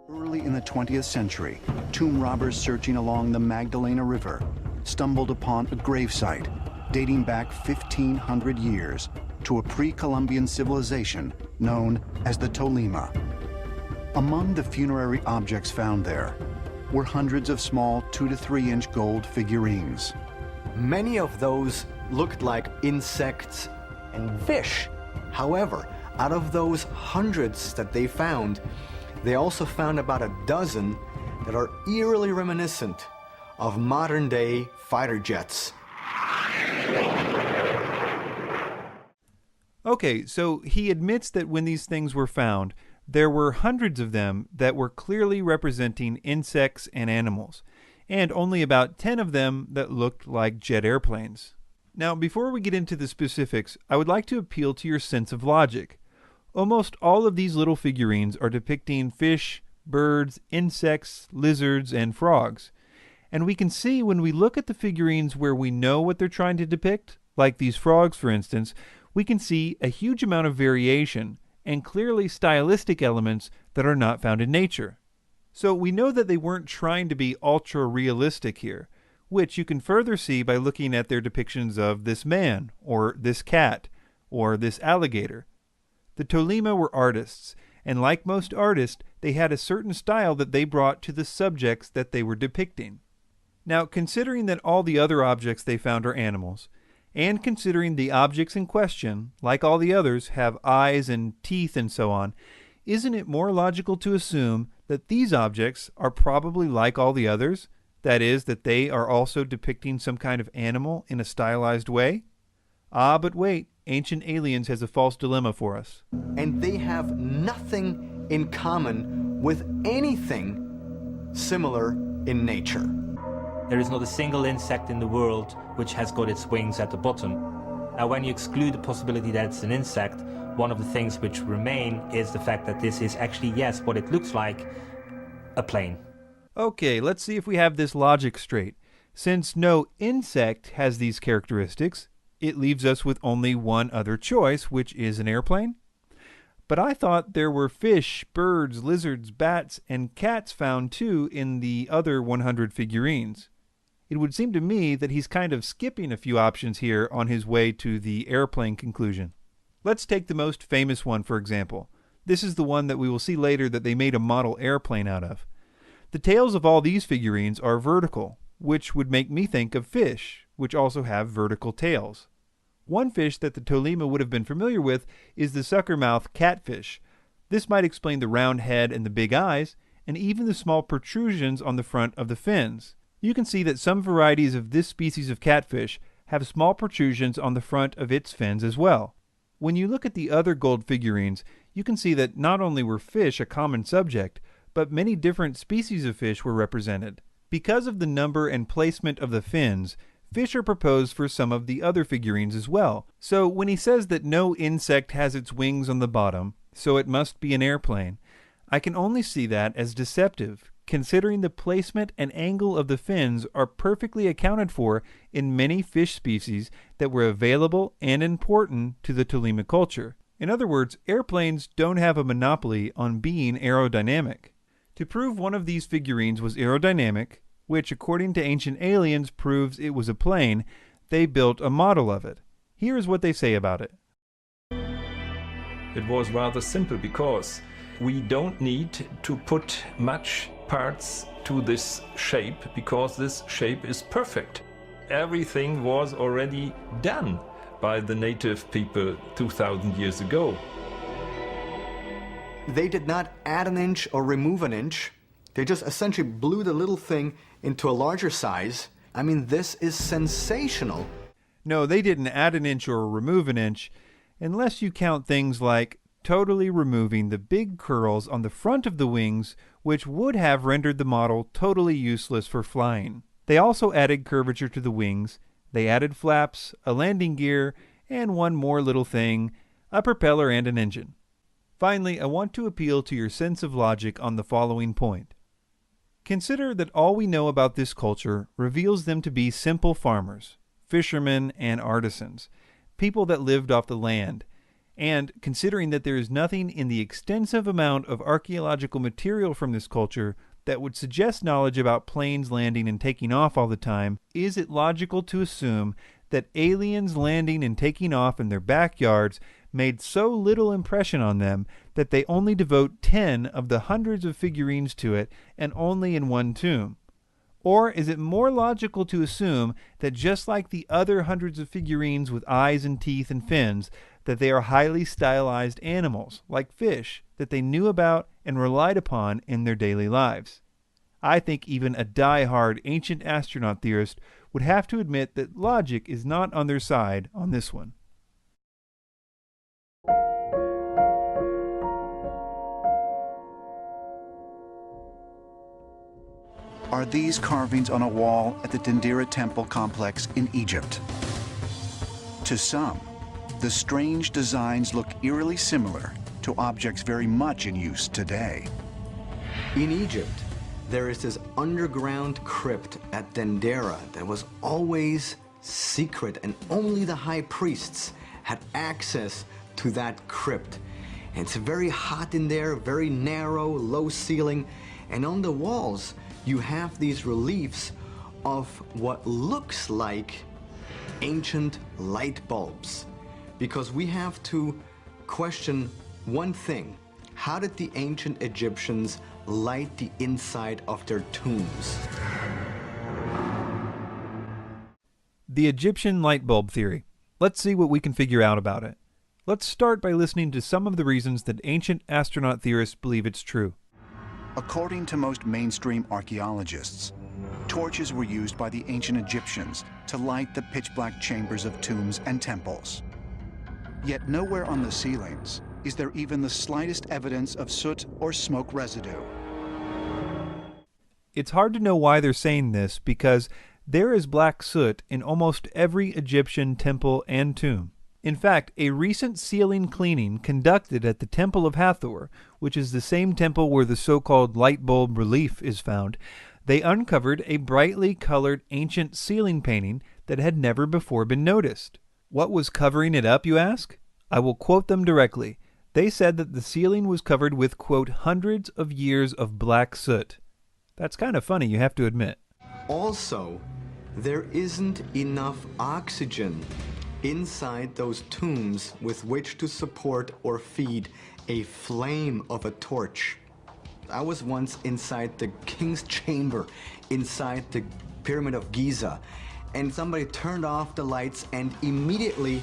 Early in the 20th century, tomb robbers searching along the Magdalena River stumbled upon a gravesite dating back 1,500 years to a pre-Columbian civilization known as the Tolima. Among the funerary objects found there were hundreds of small 2 to 3 inch gold figurines. Many of those looked like insects and fish. However, out of those hundreds that they found, they also found about a dozen that are eerily reminiscent of modern-day fighter jets. Okay, so he admits that when these things were found, there were hundreds of them that were clearly representing insects and animals, and only about 10 of them that looked like jet airplanes. Now, before we get into the specifics, I would like to appeal to your sense of logic. Almost all of these little figurines are depicting fish, birds, insects, lizards, and frogs. And we can see when we look at the figurines where we know what they're trying to depict, like these frogs for instance, we can see a huge amount of variation and clearly stylistic elements that are not found in nature. So we know that they weren't trying to be ultra-realistic here, which you can further see by looking at their depictions of this man, or this cat, or this alligator. The Tolima were artists, and like most artists, they had a certain style that they brought to the subjects that they were depicting. Now, considering that all the other objects they found are animals, and considering the objects in question, like all the others, have eyes and teeth and so on, isn't it more logical to assume that these objects are probably like all the others? That is, that they are also depicting some kind of animal in a stylized way? Ah, but wait, Ancient Aliens has a false dilemma for us. And they have nothing in common with anything similar in nature. There is not a single insect in the world which has got its wings at the bottom. Now, when you exclude the possibility that it's an insect, one of the things which remain is the fact that this is actually, yes, what it looks like, a plane. Okay, let's see if we have this logic straight. Since no insect has these characteristics, it leaves us with only one other choice, which is an airplane. But I thought there were fish, birds, lizards, bats, and cats found too in the other 100 figurines. It would seem to me that he's kind of skipping a few options here on his way to the airplane conclusion. Let's take the most famous one, for example. This is the one that we will see later that they made a model airplane out of. The tails of all these figurines are vertical, which would make me think of fish, which also have vertical tails. One fish that the Tolima would have been familiar with is the suckermouth catfish. This might explain the round head and the big eyes, and even the small protrusions on the front of the fins. You can see that some varieties of this species of catfish have small protrusions on the front of its fins as well. When you look at the other gold figurines, you can see that not only were fish a common subject, but many different species of fish were represented. Because of the number and placement of the fins, fish are proposed for some of the other figurines as well. So when he says that no insect has its wings on the bottom, so it must be an airplane, I can only see that as deceptive, considering the placement and angle of the fins are perfectly accounted for in many fish species that were available and important to the Tolima culture. In other words, airplanes don't have a monopoly on being aerodynamic. To prove one of these figurines was aerodynamic, which according to ancient aliens proves it was a plane, they built a model of it. Here is what they say about it. It was rather simple because we don't need to put much parts to this shape because this shape is perfect. Everything was already done by the native people 2,000 years ago. They did not add an inch or remove an inch. They just essentially blew the little thing into a larger size. I mean, this is sensational. No, they didn't add an inch or remove an inch, unless you count things like totally removing the big curls on the front of the wings, which would have rendered the model totally useless for flying. They also added curvature to the wings. They added flaps, a landing gear, and one more little thing, a propeller and an engine. Finally, I want to appeal to your sense of logic on the following point. Consider that all we know about this culture reveals them to be simple farmers, fishermen, and artisans, people that lived off the land. And considering that there is nothing in the extensive amount of archaeological material from this culture that would suggest knowledge about planes landing and taking off all the time, is it logical to assume that aliens landing and taking off in their backyards made so little impression on them that they only devote 10 of the hundreds of figurines to it and only in one tomb? Or is it more logical to assume that just like the other hundreds of figurines with eyes and teeth and fins, that they are highly stylized animals, like fish, that they knew about and relied upon in their daily lives? I think even a die-hard ancient astronaut theorist would have to admit that logic is not on their side on this one. Are these carvings on a wall at the Dendera temple complex in Egypt? To some, the strange designs look eerily similar to objects very much in use today. In Egypt, there is this underground crypt at Dendera that was always secret, and only the high priests had access to that crypt. And it's very hot in there, very narrow, low ceiling, and on the walls you have these reliefs of what looks like ancient light bulbs. Because we have to question one thing: how did the ancient Egyptians light the inside of their tombs? The Egyptian light bulb theory. Let's see what we can figure out about it. Let's start by listening to some of the reasons that ancient astronaut theorists believe it's true. According to most mainstream archaeologists, torches were used by the ancient Egyptians to light the pitch-black chambers of tombs and temples. Yet nowhere on the ceilings is there even the slightest evidence of soot or smoke residue. It's hard to know why they're saying this, because there is black soot in almost every Egyptian temple and tomb. In fact, a recent ceiling cleaning conducted at the Temple of Hathor, which is the same temple where the so-called light bulb relief is found, they uncovered a brightly colored ancient ceiling painting that had never before been noticed. What was covering it up, you ask? I will quote them directly. They said that the ceiling was covered with, quote, hundreds of years of black soot. That's kind of funny, you have to admit. Also, there isn't enough oxygen inside those tombs with which to support or feed a flame of a torch. I was once inside the king's chamber, inside the Pyramid of Giza, and somebody turned off the lights, and immediately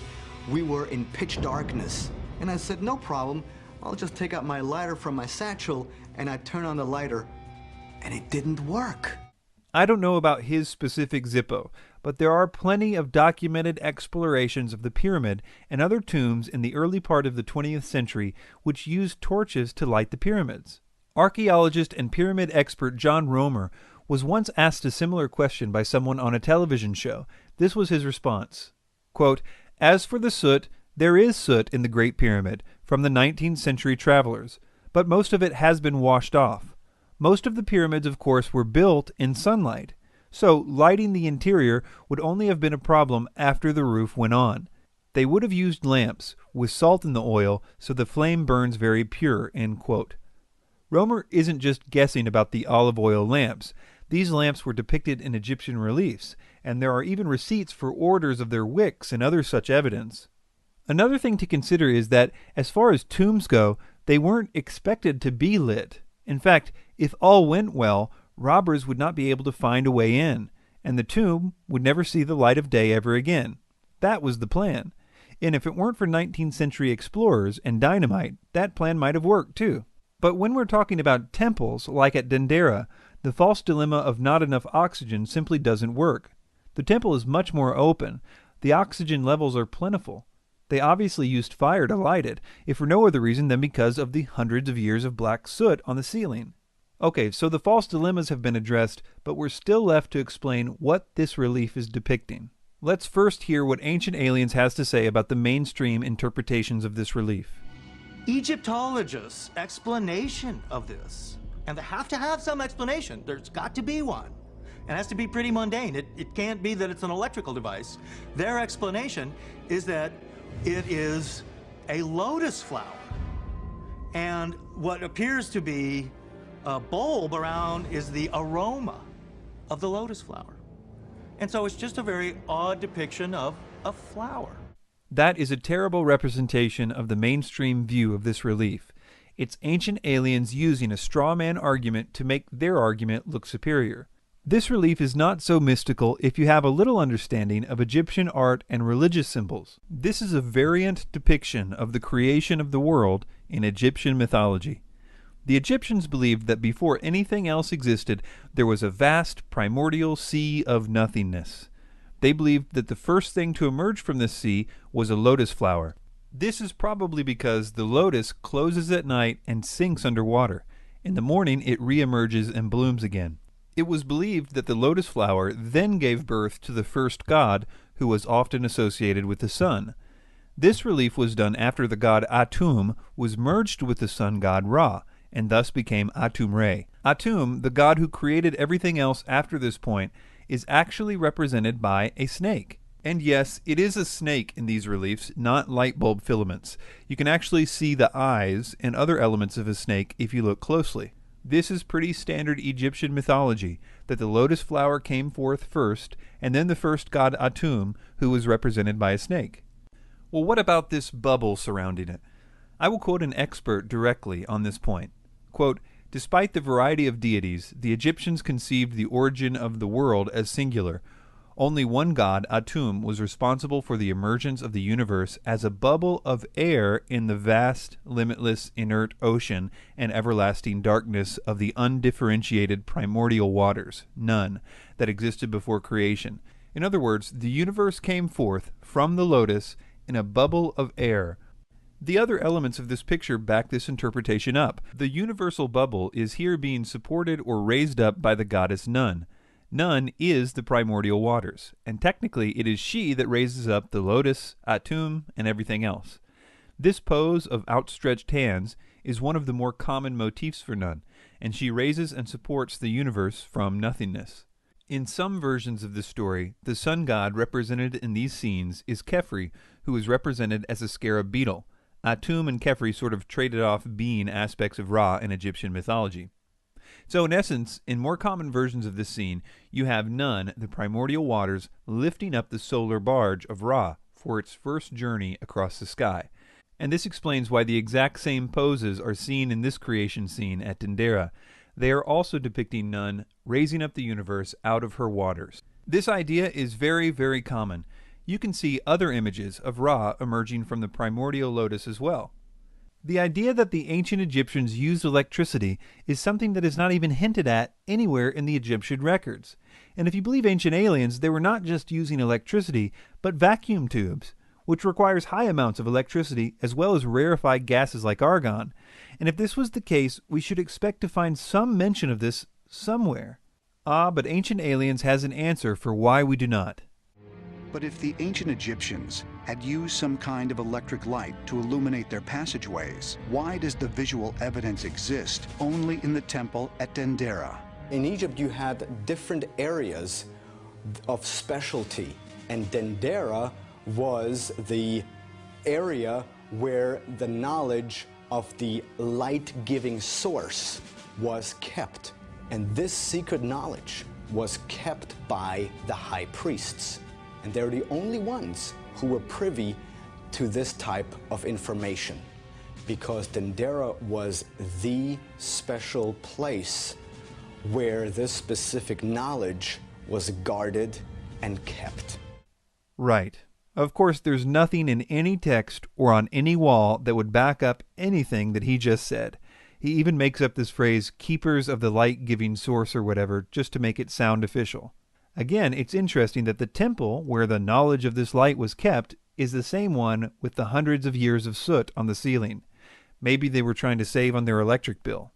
we were in pitch darkness. And I said, no problem, I'll just take out my lighter from my satchel, and I turn on the lighter, and it didn't work. I don't know about his specific Zippo, but there are plenty of documented explorations of the pyramid and other tombs in the early part of the 20th century which used torches to light the pyramids. Archaeologist and pyramid expert John Romer was once asked a similar question by someone on a television show. This was his response, quote, "As for the soot, there is soot in the Great Pyramid from the 19th century travelers, but most of it has been washed off. Most of the pyramids, of course, were built in sunlight, so lighting the interior would only have been a problem after the roof went on. They would have used lamps with salt in the oil so the flame burns very pure, end quote. Romer isn't just guessing about the olive oil lamps. These lamps were depicted in Egyptian reliefs, and there are even receipts for orders of their wicks and other such evidence. Another thing to consider is that, as far as tombs go, they weren't expected to be lit. In fact, if all went well, robbers would not be able to find a way in, and the tomb would never see the light of day ever again. That was the plan. And if it weren't for 19th century explorers and dynamite, that plan might have worked too. But when we're talking about temples, like at Dendera, the false dilemma of not enough oxygen simply doesn't work. The temple is much more open. The oxygen levels are plentiful. They obviously used fire to light it, if for no other reason than because of the hundreds of years of black soot on the ceiling. Okay, so the false dilemmas have been addressed, but we're still left to explain what this relief is depicting. Let's first hear what Ancient Aliens has to say about the mainstream interpretations of this relief. Egyptologists' explanation of this, and they have to have some explanation. There's got to be one. It has to be pretty mundane. It can't be that it's an electrical device. Their explanation is that it is a lotus flower. And what appears to be a bulb around is the aroma of the lotus flower. And so it's just a very odd depiction of a flower. That is a terrible representation of the mainstream view of this relief. It's Ancient Aliens using a straw man argument to make their argument look superior. This relief is not so mystical if you have a little understanding of Egyptian art and religious symbols. This is a variant depiction of the creation of the world in Egyptian mythology. The Egyptians believed that before anything else existed, there was a vast primordial sea of nothingness. They believed that the first thing to emerge from this sea was a lotus flower. This is probably because the lotus closes at night and sinks underwater. In the morning, it reemerges and blooms again. It was believed that the lotus flower then gave birth to the first god, who was often associated with the sun. This relief was done after the god Atum was merged with the sun god Ra, and thus became Atum-Re. Atum, the god who created everything else after this point, is actually represented by a snake. And yes, it is a snake in these reliefs, not light bulb filaments. You can actually see the eyes and other elements of a snake if you look closely. This is pretty standard Egyptian mythology, that the lotus flower came forth first, and then the first god Atum, who was represented by a snake. Well, what about this bubble surrounding it? I will quote an expert directly on this point. Quote, "Despite the variety of deities, the Egyptians conceived the origin of the world as singular. Only one god, Atum, was responsible for the emergence of the universe as a bubble of air in the vast, limitless, inert ocean and everlasting darkness of the undifferentiated primordial waters, none, that existed before creation. In other words, the universe came forth from the lotus in a bubble of air." The other elements of this picture back this interpretation up. The universal bubble is here being supported or raised up by the goddess Nun. Nun is the primordial waters, and technically it is she that raises up the lotus, Atum, and everything else. This pose of outstretched hands is one of the more common motifs for Nun, and she raises and supports the universe from nothingness. In some versions of the story, the sun god represented in these scenes is Khepri, who is represented as a scarab beetle. Atum and Khepri sort of traded off being aspects of Ra in Egyptian mythology. So in essence, in more common versions of this scene, you have Nun, the primordial waters, lifting up the solar barge of Ra for its first journey across the sky. And this explains why the exact same poses are seen in this creation scene at Dendera. They are also depicting Nun raising up the universe out of her waters. This idea is very, very common. You can see other images of Ra emerging from the primordial lotus as well. The idea that the ancient Egyptians used electricity is something that is not even hinted at anywhere in the Egyptian records. And if you believe Ancient Aliens, they were not just using electricity, but vacuum tubes, which requires high amounts of electricity as well as rarefied gases like argon. And if this was the case, we should expect to find some mention of this somewhere. But Ancient Aliens has an answer for why we do not. But if the ancient Egyptians had used some kind of electric light to illuminate their passageways, why does the visual evidence exist only in the temple at Dendera? In Egypt, you had different areas of specialty, and Dendera was the area where the knowledge of the light-giving source was kept. And this secret knowledge was kept by the high priests. And they're the only ones who were privy to this type of information, because Dendera was the special place where this specific knowledge was guarded and kept. Right. Of course, there's nothing in any text or on any wall that would back up anything that he just said. He even makes up this phrase, keepers of the light-giving source or whatever, just to make it sound official. Again, it's interesting that the temple where the knowledge of this light was kept is the same one with the hundreds of years of soot on the ceiling. Maybe they were trying to save on their electric bill.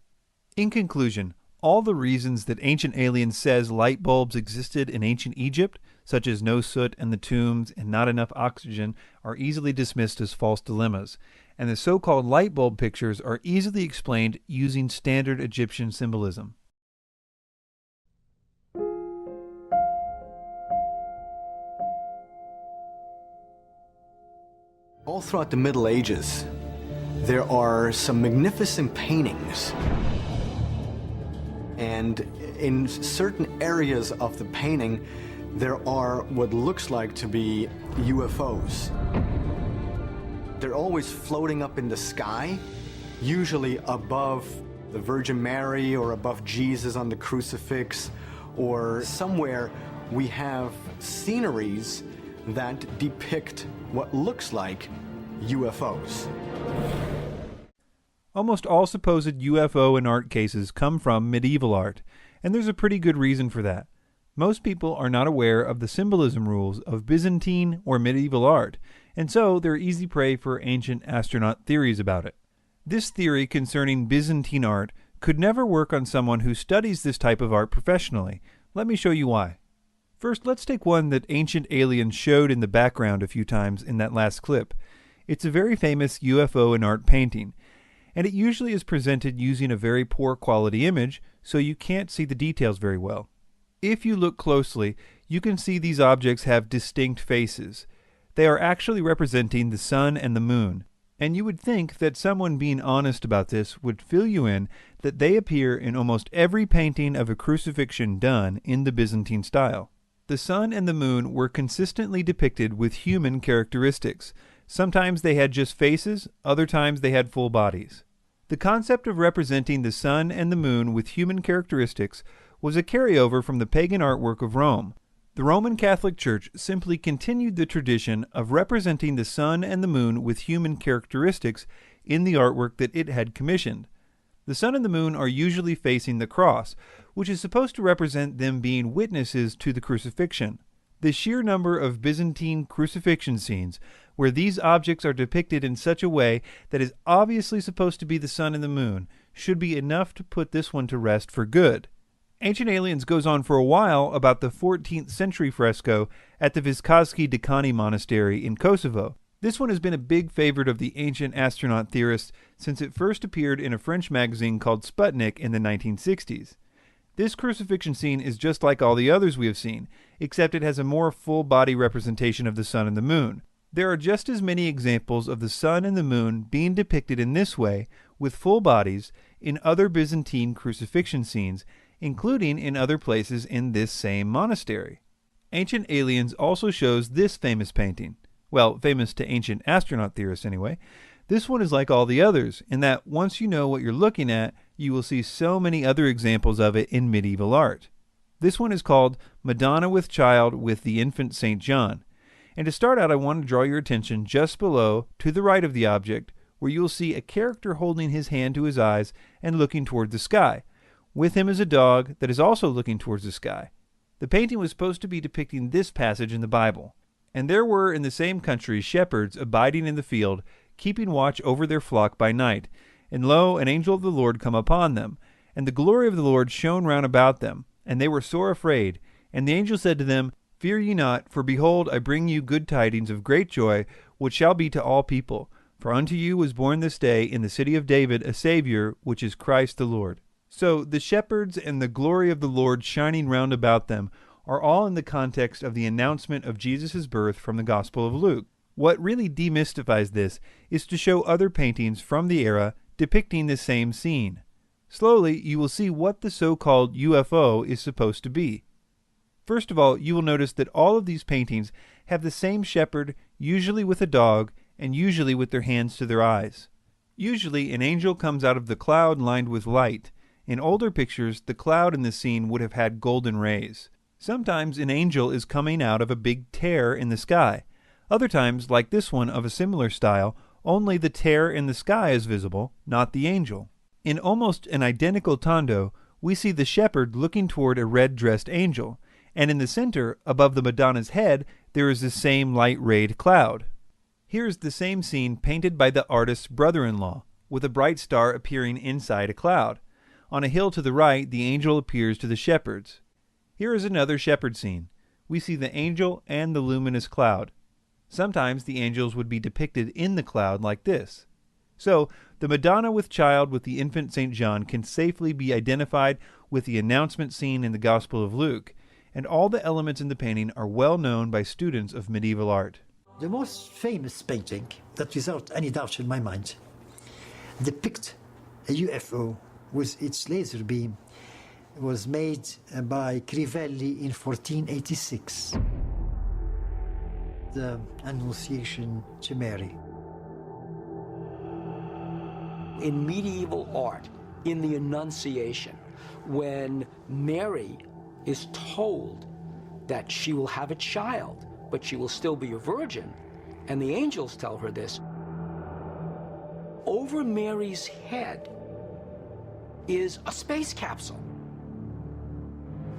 In conclusion, all the reasons that Ancient Aliens says light bulbs existed in ancient Egypt, such as no soot in the tombs and not enough oxygen, are easily dismissed as false dilemmas, and the so-called light bulb pictures are easily explained using standard Egyptian symbolism. All throughout the Middle Ages, there are some magnificent paintings. And in certain areas of the painting, there are what looks like to be UFOs. They're always floating up in the sky, usually above the Virgin Mary or above Jesus on the crucifix, or somewhere we have sceneries that depict what looks like UFOs. Almost all supposed UFO and art cases come from medieval art, and there's a pretty good reason for that. Most people are not aware of the symbolism rules of Byzantine or medieval art, and so they're easy prey for ancient astronaut theories about it. This theory concerning Byzantine art could never work on someone who studies this type of art professionally. Let me show you why. First, let's take one that Ancient Aliens showed in the background a few times in that last clip. It's a very famous UFO and art painting, and it usually is presented using a very poor quality image, so you can't see the details very well. If you look closely, you can see these objects have distinct faces. They are actually representing the sun and the moon, and you would think that someone being honest about this would fill you in that they appear in almost every painting of a crucifixion done in the Byzantine style. The sun and the moon were consistently depicted with human characteristics. Sometimes they had just faces, other times they had full bodies. The concept of representing the sun and the moon with human characteristics was a carryover from the pagan artwork of Rome. The Roman Catholic Church simply continued the tradition of representing the sun and the moon with human characteristics in the artwork that it had commissioned. The sun and the moon are usually facing the cross, which is supposed to represent them being witnesses to the crucifixion. The sheer number of Byzantine crucifixion scenes where these objects are depicted in such a way that is obviously supposed to be the sun and the moon should be enough to put this one to rest for good. Ancient Aliens goes on for a while about the 14th century fresco at the Viškovci Dekani Monastery in Kosovo. This one has been a big favorite of the ancient astronaut theorists since it first appeared in a French magazine called Sputnik in the 1960s. This crucifixion scene is just like all the others we have seen, except it has a more full-body representation of the sun and the moon. There are just as many examples of the sun and the moon being depicted in this way, with full bodies, in other Byzantine crucifixion scenes, including in other places in this same monastery. Ancient Aliens also shows this famous painting. Well, famous to ancient astronaut theorists anyway. This one is like all the others, in that once you know what you're looking at, you will see so many other examples of it in medieval art. This one is called Madonna with Child with the Infant St. John. And to start out, I want to draw your attention just below, to the right of the object, where you will see a character holding his hand to his eyes and looking toward the sky. With him is a dog that is also looking towards the sky. The painting was supposed to be depicting this passage in the Bible. And there were in the same country shepherds abiding in the field, keeping watch over their flock by night. And lo, an angel of the Lord come upon them, and the glory of the Lord shone round about them, and they were sore afraid. And the angel said to them, Fear ye not, for behold, I bring you good tidings of great joy, which shall be to all people. For unto you was born this day in the city of David a Savior, which is Christ the Lord. So the shepherds and the glory of the Lord shining round about them are all in the context of the announcement of Jesus' birth from the Gospel of Luke. What really demystifies this is to show other paintings from the era depicting the same scene. Slowly, you will see what the so-called UFO is supposed to be. First of all, you will notice that all of these paintings have the same shepherd, usually with a dog, and usually with their hands to their eyes. Usually, an angel comes out of the cloud lined with light. In older pictures, the cloud in the scene would have had golden rays. Sometimes an angel is coming out of a big tear in the sky. Other times, like this one of a similar style, only the tear in the sky is visible, not the angel. In almost an identical tondo, we see the shepherd looking toward a red-dressed angel, and in the center, above the Madonna's head, there is the same light-rayed cloud. Here is the same scene painted by the artist's brother-in-law, with a bright star appearing inside a cloud. On a hill to the right, the angel appears to the shepherds. Here is another shepherd scene. We see the angel and the luminous cloud. Sometimes the angels would be depicted in the cloud like this. So, the Madonna with child with the infant St. John can safely be identified with the announcement scene in the Gospel of Luke, and all the elements in the painting are well known by students of medieval art. The most famous painting, that without any doubt in my mind, depicts a UFO with its laser beam. It was made by Crivelli in 1486. The Annunciation to Mary. In medieval art, in the Annunciation, when Mary is told that she will have a child, but she will still be a virgin, and the angels tell her this, over Mary's head is a space capsule.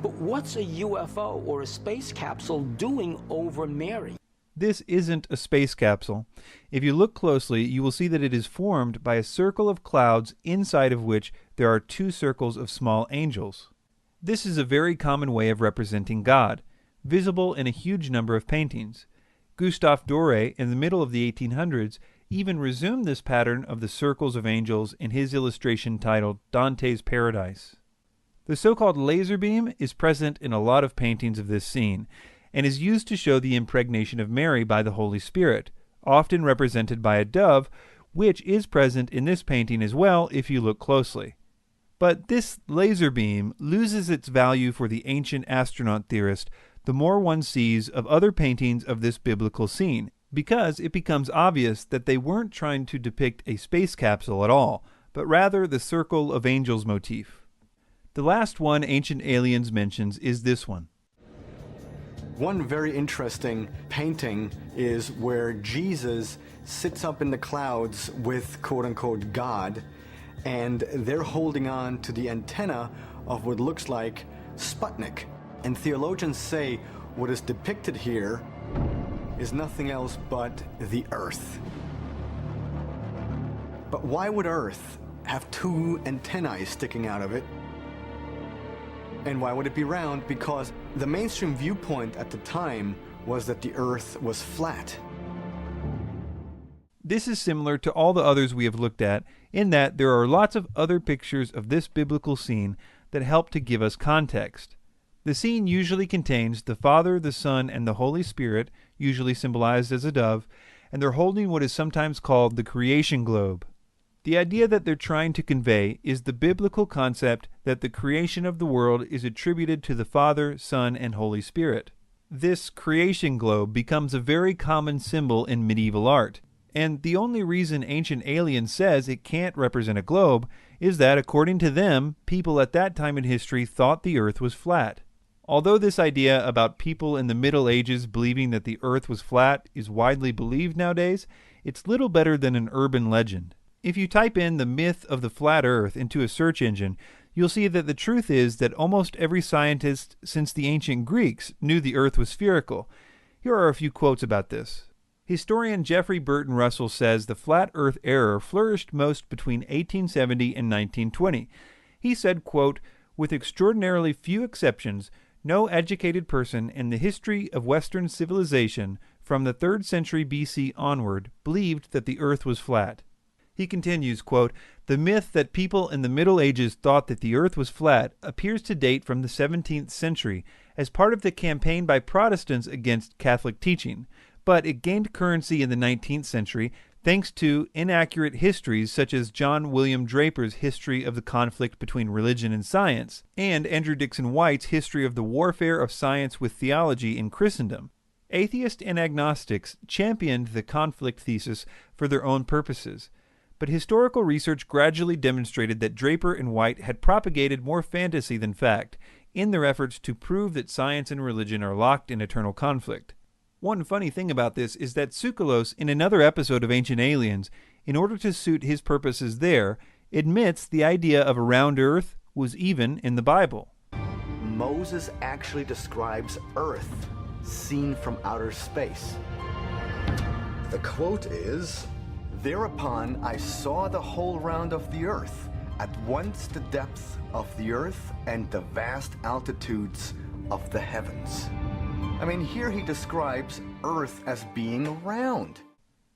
But what's a UFO or a space capsule doing over Mary? This isn't a space capsule. If you look closely, you will see that it is formed by a circle of clouds inside of which there are two circles of small angels. This is a very common way of representing God, visible in a huge number of paintings. Gustave Doré, in the middle of the 1800s, even resumed this pattern of the circles of angels in his illustration titled Dante's Paradise. The so-called laser beam is present in a lot of paintings of this scene, and is used to show the impregnation of Mary by the Holy Spirit, often represented by a dove, which is present in this painting as well if you look closely. But this laser beam loses its value for the ancient astronaut theorist the more one sees of other paintings of this biblical scene, because it becomes obvious that they weren't trying to depict a space capsule at all, but rather the circle of angels motif. The last one Ancient Aliens mentions is this one. One very interesting painting is where Jesus sits up in the clouds with quote-unquote God, and they're holding on to the antenna of what looks like Sputnik. And theologians say what is depicted here is nothing else but the Earth. But why would Earth have two antennae sticking out of it? And why would it be round? Because the mainstream viewpoint at the time was that the Earth was flat. This is similar to all the others we have looked at, in that there are lots of other pictures of this biblical scene that help to give us context. The scene usually contains the Father, the Son, and the Holy Spirit, usually symbolized as a dove, and they're holding what is sometimes called the creation globe. The idea that they're trying to convey is the biblical concept that the creation of the world is attributed to the Father, Son, and Holy Spirit. This creation globe becomes a very common symbol in medieval art, and the only reason Ancient Aliens says it can't represent a globe is that, according to them, people at that time in history thought the Earth was flat. Although this idea about people in the Middle Ages believing that the Earth was flat is widely believed nowadays, it's little better than an urban legend. If you type in the myth of the flat Earth into a search engine, you'll see that the truth is that almost every scientist since the ancient Greeks knew the Earth was spherical. Here are a few quotes about this. Historian Jeffrey Burton Russell says the flat Earth error flourished most between 1870 and 1920. He said, quote, "With extraordinarily few exceptions, no educated person in the history of Western civilization from the 3rd century BC onward believed that the earth was flat. He continues, quote, "The myth that people in the Middle Ages thought that the earth was flat appears to date from the 17th century as part of the campaign by Protestants against Catholic teaching, but it gained currency in the 19th century thanks to inaccurate histories such as John William Draper's History of the Conflict Between Religion and Science and Andrew Dixon White's History of the Warfare of Science with Theology in Christendom. Atheists and agnostics championed the conflict thesis for their own purposes, but historical research gradually demonstrated that Draper and White had propagated more fantasy than fact in their efforts to prove that science and religion are locked in eternal conflict. One funny thing about this is that Tsoukalos, in another episode of Ancient Aliens, in order to suit his purposes there, admits the idea of a round earth was even in the Bible. Moses actually describes Earth seen from outer space. The quote is, "Thereupon I saw the whole round of the earth, at once the depth of the earth and the vast altitudes of the heavens." I mean, here he describes Earth as being round.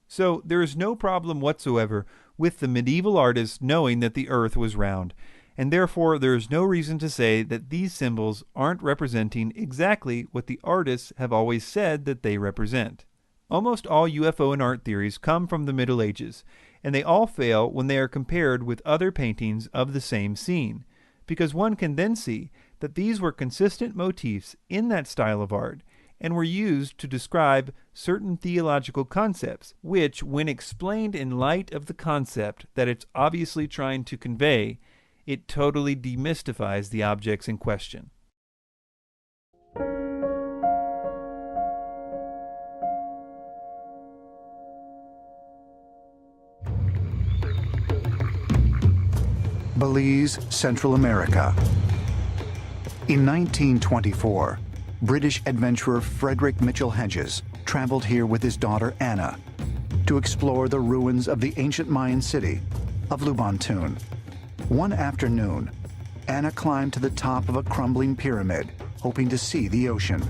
So there is no problem whatsoever with the medieval artists knowing that the earth was round, and therefore there is no reason to say that these symbols aren't representing exactly what the artists have always said that they represent. Almost all UFO and art theories come from the Middle Ages, and they all fail when they are compared with other paintings of the same scene, because one can then see that these were consistent motifs in that style of art and were used to describe certain theological concepts, which, when explained in light of the concept that it's obviously trying to convey, it totally demystifies the objects in question. Belize, Central America. In 1924, British adventurer Frederick Mitchell Hedges traveled here with his daughter Anna to explore the ruins of the ancient Mayan city of Lubantun. One afternoon, Anna climbed to the top of a crumbling pyramid, hoping to see the ocean.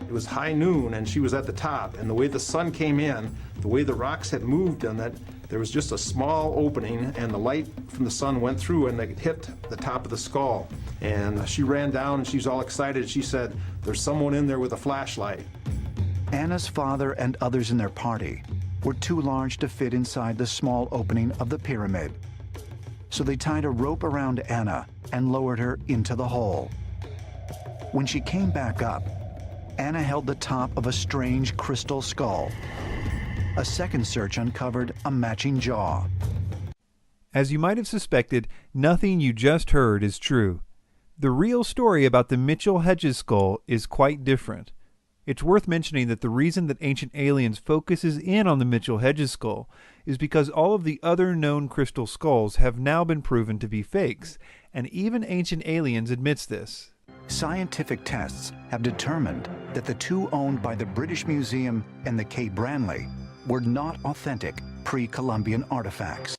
It was high noon and she was at the top, and the way the sun came in, the way the rocks had moved on that, there was just a small opening and the light from the sun went through and it hit the top of the skull. And she ran down and she's all excited. She said, "There's someone in there with a flashlight." Anna's father and others in their party were too large to fit inside the small opening of the pyramid. So they tied a rope around Anna and lowered her into the hole. When she came back up, Anna held the top of a strange crystal skull. A second search uncovered a matching jaw. As you might have suspected, nothing you just heard is true. The real story about the Mitchell Hedges skull is quite different. It's worth mentioning that the reason that Ancient Aliens focuses in on the Mitchell Hedges skull is because all of the other known crystal skulls have now been proven to be fakes, and even Ancient Aliens admits this. Scientific tests have determined that the two owned by the British Museum and the K. Branly were not authentic pre-Columbian artifacts.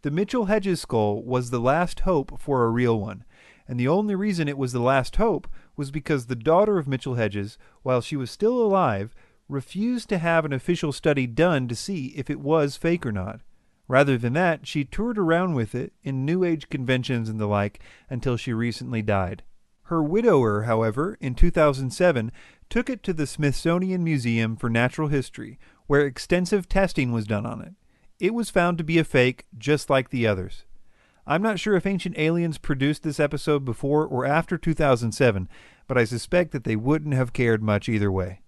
The Mitchell Hedges skull was the last hope for a real one, and the only reason it was the last hope was because the daughter of Mitchell Hedges, while she was still alive, refused to have an official study done to see if it was fake or not. Rather than that, she toured around with it in New Age conventions and the like until she recently died. Her widower, however, in 2007, took it to the Smithsonian Museum for Natural History, where extensive testing was done on it. It was found to be a fake, just like the others. I'm not sure if Ancient Aliens produced this episode before or after 2007, but I suspect that they wouldn't have cared much either way.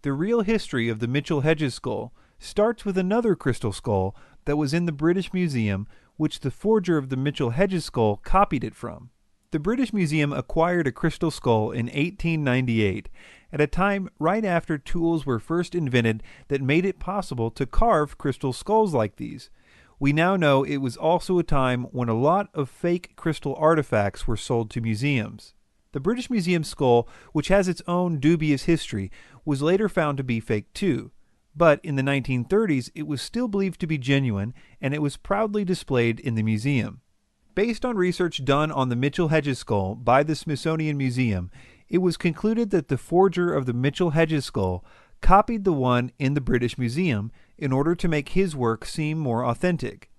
The real history of the Mitchell Hedges skull starts with another crystal skull that was in the British Museum, which the forger of the Mitchell Hedges skull copied it from. The British Museum acquired a crystal skull in 1898, at a time right after tools were first invented that made it possible to carve crystal skulls like these. We now know it was also a time when a lot of fake crystal artifacts were sold to museums. The British Museum skull, which has its own dubious history, was later found to be fake too. But in the 1930s, it was still believed to be genuine, and it was proudly displayed in the museum. Based on research done on the Mitchell Hedges skull by the Smithsonian Museum, It was concluded that the forger of the Mitchell-Hedges skull copied the one in the British Museum in order to make his work seem more authentic.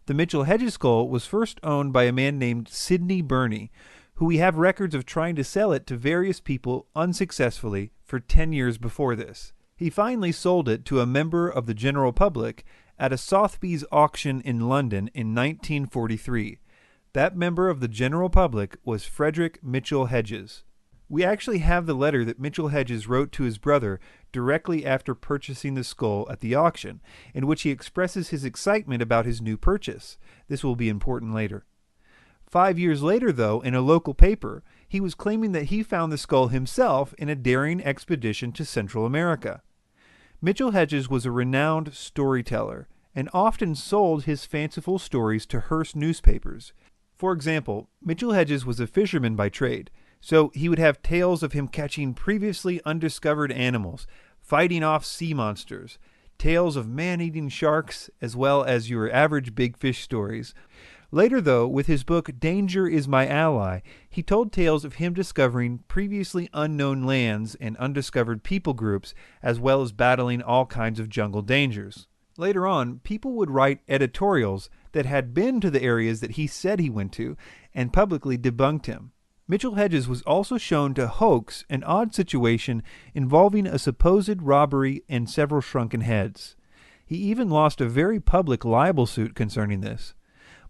The Mitchell-Hedges skull was first owned by a man named Sidney Burney, who we have records of trying to sell it to various people unsuccessfully for 10 years before this. He finally sold it to a member of the general public at a Sotheby's auction in London in 1943. That member of the general public was Frederick Mitchell-Hedges. We actually have the letter that Mitchell-Hedges wrote to his brother directly after purchasing the skull at the auction, in which he expresses his excitement about his new purchase. This will be important later. 5 years later, though, in a local paper, he was claiming that he found the skull himself in a daring expedition to Central America. Mitchell-Hedges was a renowned storyteller and often sold his fanciful stories to Hearst newspapers. For example, Mitchell-Hedges was a fisherman by trade, so he would have tales of him catching previously undiscovered animals, fighting off sea monsters, tales of man-eating sharks, as well as your average big fish stories. Later, though, with his book Danger is My Ally, he told tales of him discovering previously unknown lands and undiscovered people groups, as well as battling all kinds of jungle dangers. Later on, people would write editorials that had been to the areas that he said he went to and publicly debunked him. Mitchell-Hedges was also shown to hoax an odd situation involving a supposed robbery and several shrunken heads. He even lost a very public libel suit concerning this.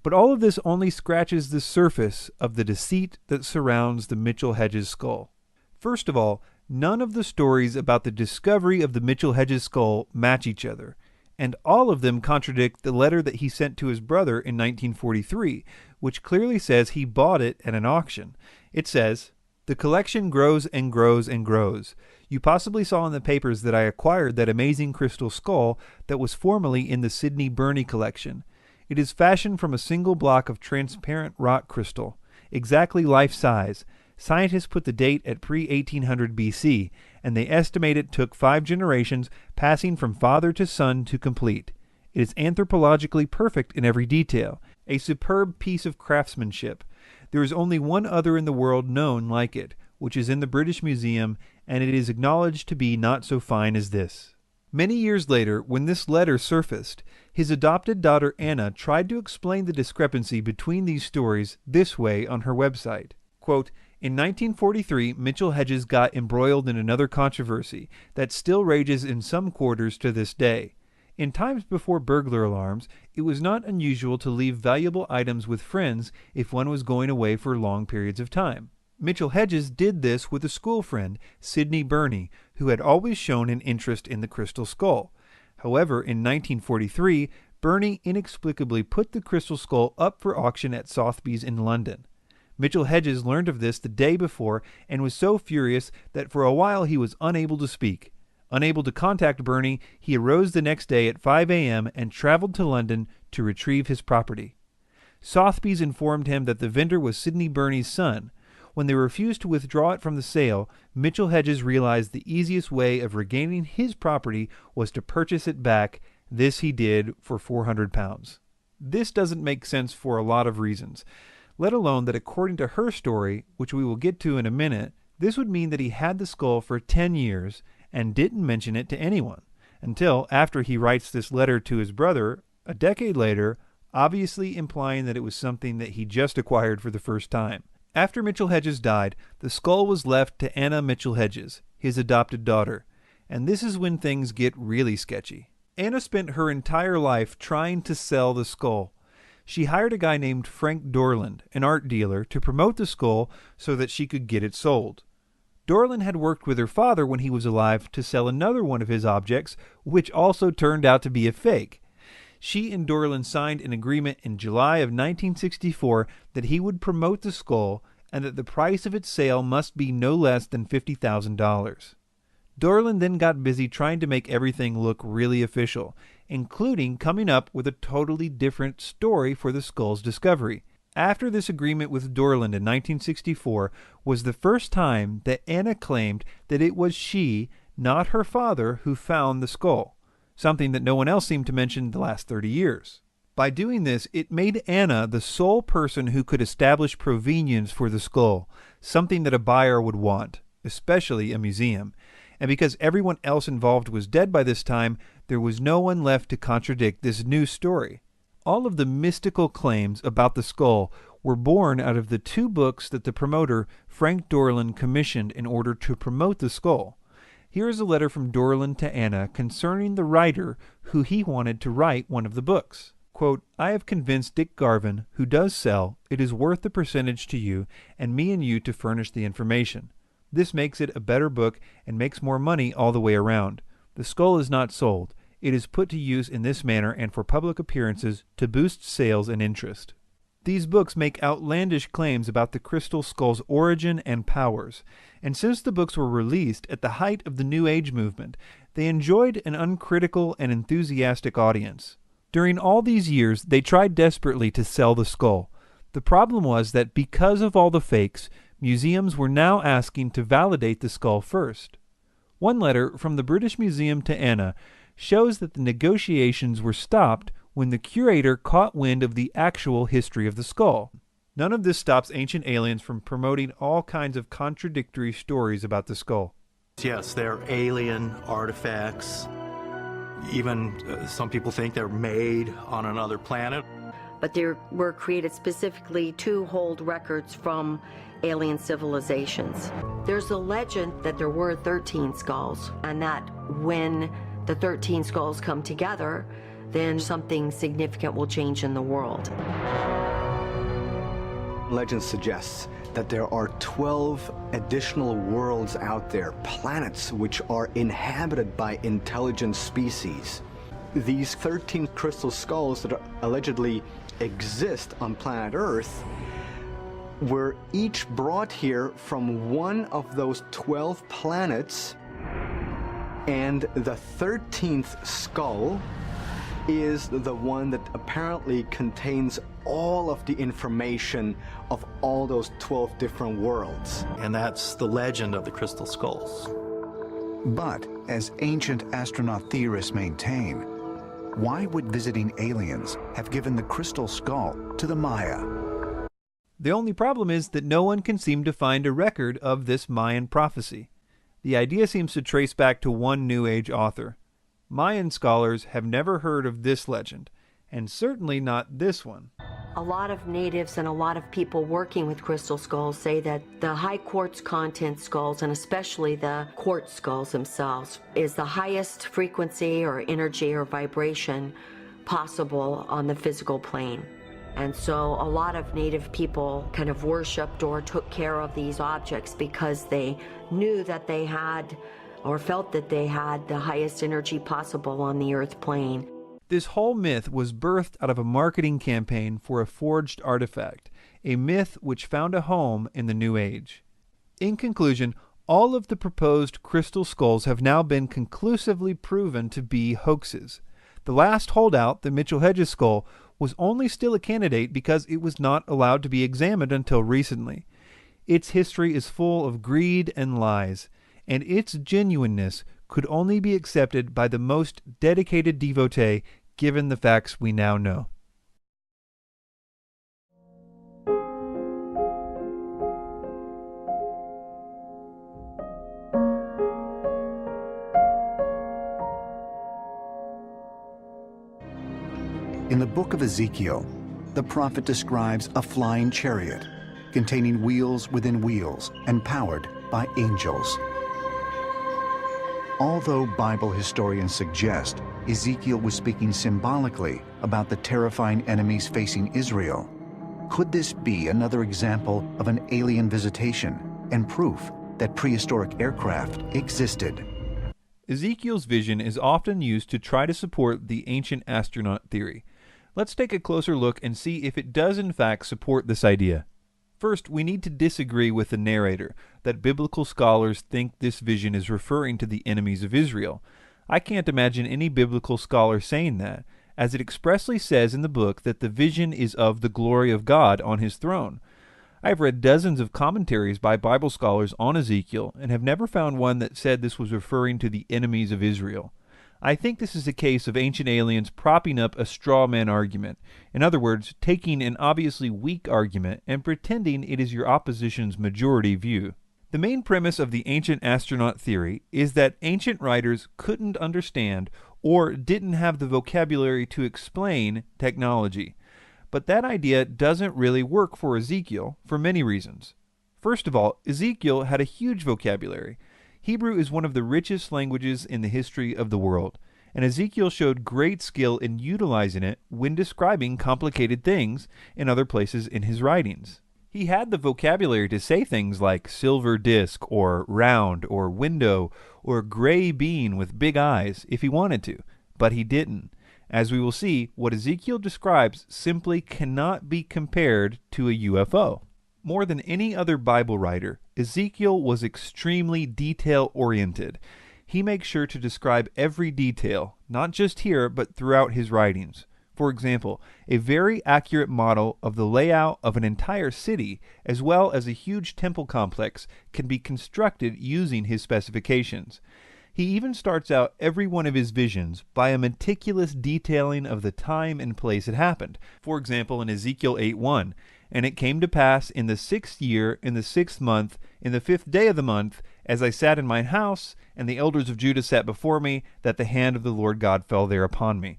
But all of this only scratches the surface of the deceit that surrounds the Mitchell-Hedges skull. First of all, none of the stories about the discovery of the Mitchell-Hedges skull match each other, and all of them contradict the letter that he sent to his brother in 1943, which clearly says he bought it at an auction. It says, "The collection grows and grows and grows. You possibly saw in the papers that I acquired that amazing crystal skull that was formerly in the Sidney Burney collection. It is fashioned from a single block of transparent rock crystal, exactly life-size. Scientists put the date at pre-1800 BC, and they estimate it took 5 generations, passing from father to son to complete. It is anthropologically perfect in every detail, a superb piece of craftsmanship. There is only one other in the world known like it, which is in the British Museum, and it is acknowledged to be not so fine as this." Many years later, when this letter surfaced, his adopted daughter Anna tried to explain the discrepancy between these stories this way on her website. Quote, "In 1943, Mitchell-Hedges got embroiled in another controversy that still rages in some quarters to this day. In times before burglar alarms, it was not unusual to leave valuable items with friends if one was going away for long periods of time. Mitchell-Hedges did this with a school friend, Sidney Burney, who had always shown an interest in the crystal skull. However, in 1943, Burney inexplicably put the crystal skull up for auction at Sotheby's in London. Mitchell-Hedges learned of this the day before and was so furious that for a while he was unable to speak. Unable to contact Burney, he arose the next day at 5 a.m. and traveled to London to retrieve his property. Sotheby's informed him that the vendor was Sidney Burney's son. When they refused to withdraw it from the sale, Mitchell-Hedges realized the easiest way of regaining his property was to purchase it back. This he did for £400. This doesn't make sense for a lot of reasons, let alone that according to her story, which we will get to in a minute, this would mean that he had the skull for 10 years and didn't mention it to anyone, until after he writes this letter to his brother a decade later, obviously implying that it was something that he just acquired for the first time. After Mitchell-Hedges died, the skull was left to Anna Mitchell-Hedges, his adopted daughter, and this is when things get really sketchy. Anna spent her entire life trying to sell the skull. She hired a guy named Frank Dorland, an art dealer, to promote the skull so that she could get it sold. Dorland had worked with her father when he was alive to sell another one of his objects, which also turned out to be a fake. She and Dorland signed an agreement in July of 1964 that he would promote the skull and that the price of its sale must be no less than $50,000. Dorland then got busy trying to make everything look really official, including coming up with a totally different story for the skull's discovery. After this agreement with Dorland in 1964 was the first time that Anna claimed that it was she, not her father, who found the skull, something that no one else seemed to mention the last 30 years. By doing this, it made Anna the sole person who could establish provenience for the skull, something that a buyer would want, especially a museum. And because everyone else involved was dead by this time, there was no one left to contradict this new story. All of the mystical claims about the skull were born out of the 2 books that the promoter, Frank Dorland, commissioned in order to promote the skull. Here is a letter from Dorland to Anna concerning the writer who he wanted to write one of the books. Quote, I have convinced Dick Garvin, who does sell, it is worth the percentage to you and me and you to furnish the information. This makes it a better book and makes more money all the way around. The skull is not sold. It is put to use in this manner and for public appearances to boost sales and interest. These books make outlandish claims about the crystal skull's origin and powers, and since the books were released at the height of the New Age movement, they enjoyed an uncritical and enthusiastic audience. During all these years, they tried desperately to sell the skull. The problem was that because of all the fakes, museums were now asking to validate the skull first. One letter from the British Museum to Anna shows that the negotiations were stopped when the curator caught wind of the actual history of the skull. None of this stops Ancient Aliens from promoting all kinds of contradictory stories about the skull. Yes, they're alien artifacts. Even some people think they're made on another planet. But they were created specifically to hold records from alien civilizations. There's a legend that there were 13 skulls, and that when the 13 skulls come together, then something significant will change in the world. Legend suggests that there are 12 additional worlds out there, planets which are inhabited by intelligent species. These 13 crystal skulls that allegedly exist on planet Earth were each brought here from one of those 12 planets, and the 13th skull is the one that apparently contains all of the information of all those 12 different worlds. And that's the legend of the crystal skulls. But, as ancient astronaut theorists maintain, why would visiting aliens have given the crystal skull to the Maya? The only problem is that no one can seem to find a record of this Mayan prophecy. The idea seems to trace back to one New Age author. Mayan scholars have never heard of this legend, and certainly not this one. A lot of natives and a lot of people working with crystal skulls say that the high quartz content skulls, and especially the quartz skulls themselves, is the highest frequency or energy or vibration possible on the physical plane. And so a lot of native people kind of worshipped or took care of these objects because they knew that they had or felt that they had the highest energy possible on the earth plane. This whole myth was birthed out of a marketing campaign for a forged artifact, a myth which found a home in the New Age. In conclusion, all of the proposed crystal skulls have now been conclusively proven to be hoaxes. The last holdout, the Mitchell Hedges skull, was only still a candidate because it was not allowed to be examined until recently. Its history is full of greed and lies, and its genuineness could only be accepted by the most dedicated devotee given the facts we now know. In the book of Ezekiel, the prophet describes a flying chariot containing wheels within wheels and powered by angels. Although Bible historians suggest Ezekiel was speaking symbolically about the terrifying enemies facing Israel, could this be another example of an alien visitation and proof that prehistoric aircraft existed? Ezekiel's vision is often used to try to support the ancient astronaut theory. Let's take a closer look and see if it does in fact support this idea. First, we need to disagree with the narrator that biblical scholars think this vision is referring to the enemies of Israel. I can't imagine any biblical scholar saying that, as it expressly says in the book that the vision is of the glory of God on his throne. I've read dozens of commentaries by Bible scholars on Ezekiel and have never found one that said this was referring to the enemies of Israel. I think this is a case of ancient aliens propping up a straw man argument. In other words, taking an obviously weak argument and pretending it is your opposition's majority view. The main premise of the ancient astronaut theory is that ancient writers couldn't understand or didn't have the vocabulary to explain technology. But that idea doesn't really work for Ezekiel for many reasons. First of all, Ezekiel had a huge vocabulary. Hebrew is one of the richest languages in the history of the world, and Ezekiel showed great skill in utilizing it when describing complicated things in other places in his writings. He had the vocabulary to say things like silver disc or round or window or gray bean with big eyes if he wanted to, but he didn't. As we will see, what Ezekiel describes simply cannot be compared to a UFO. More than any other Bible writer, Ezekiel was extremely detail-oriented. He makes sure to describe every detail, not just here, but throughout his writings. For example, a very accurate model of the layout of an entire city, as well as a huge temple complex, can be constructed using his specifications. He even starts out every one of his visions by a meticulous detailing of the time and place it happened. For example, in Ezekiel 8:1, "And it came to pass in the 6th year, in the 6th month, in the 5th day of the month, as I sat in mine house, and the elders of Judah sat before me, that the hand of the Lord God fell there upon me."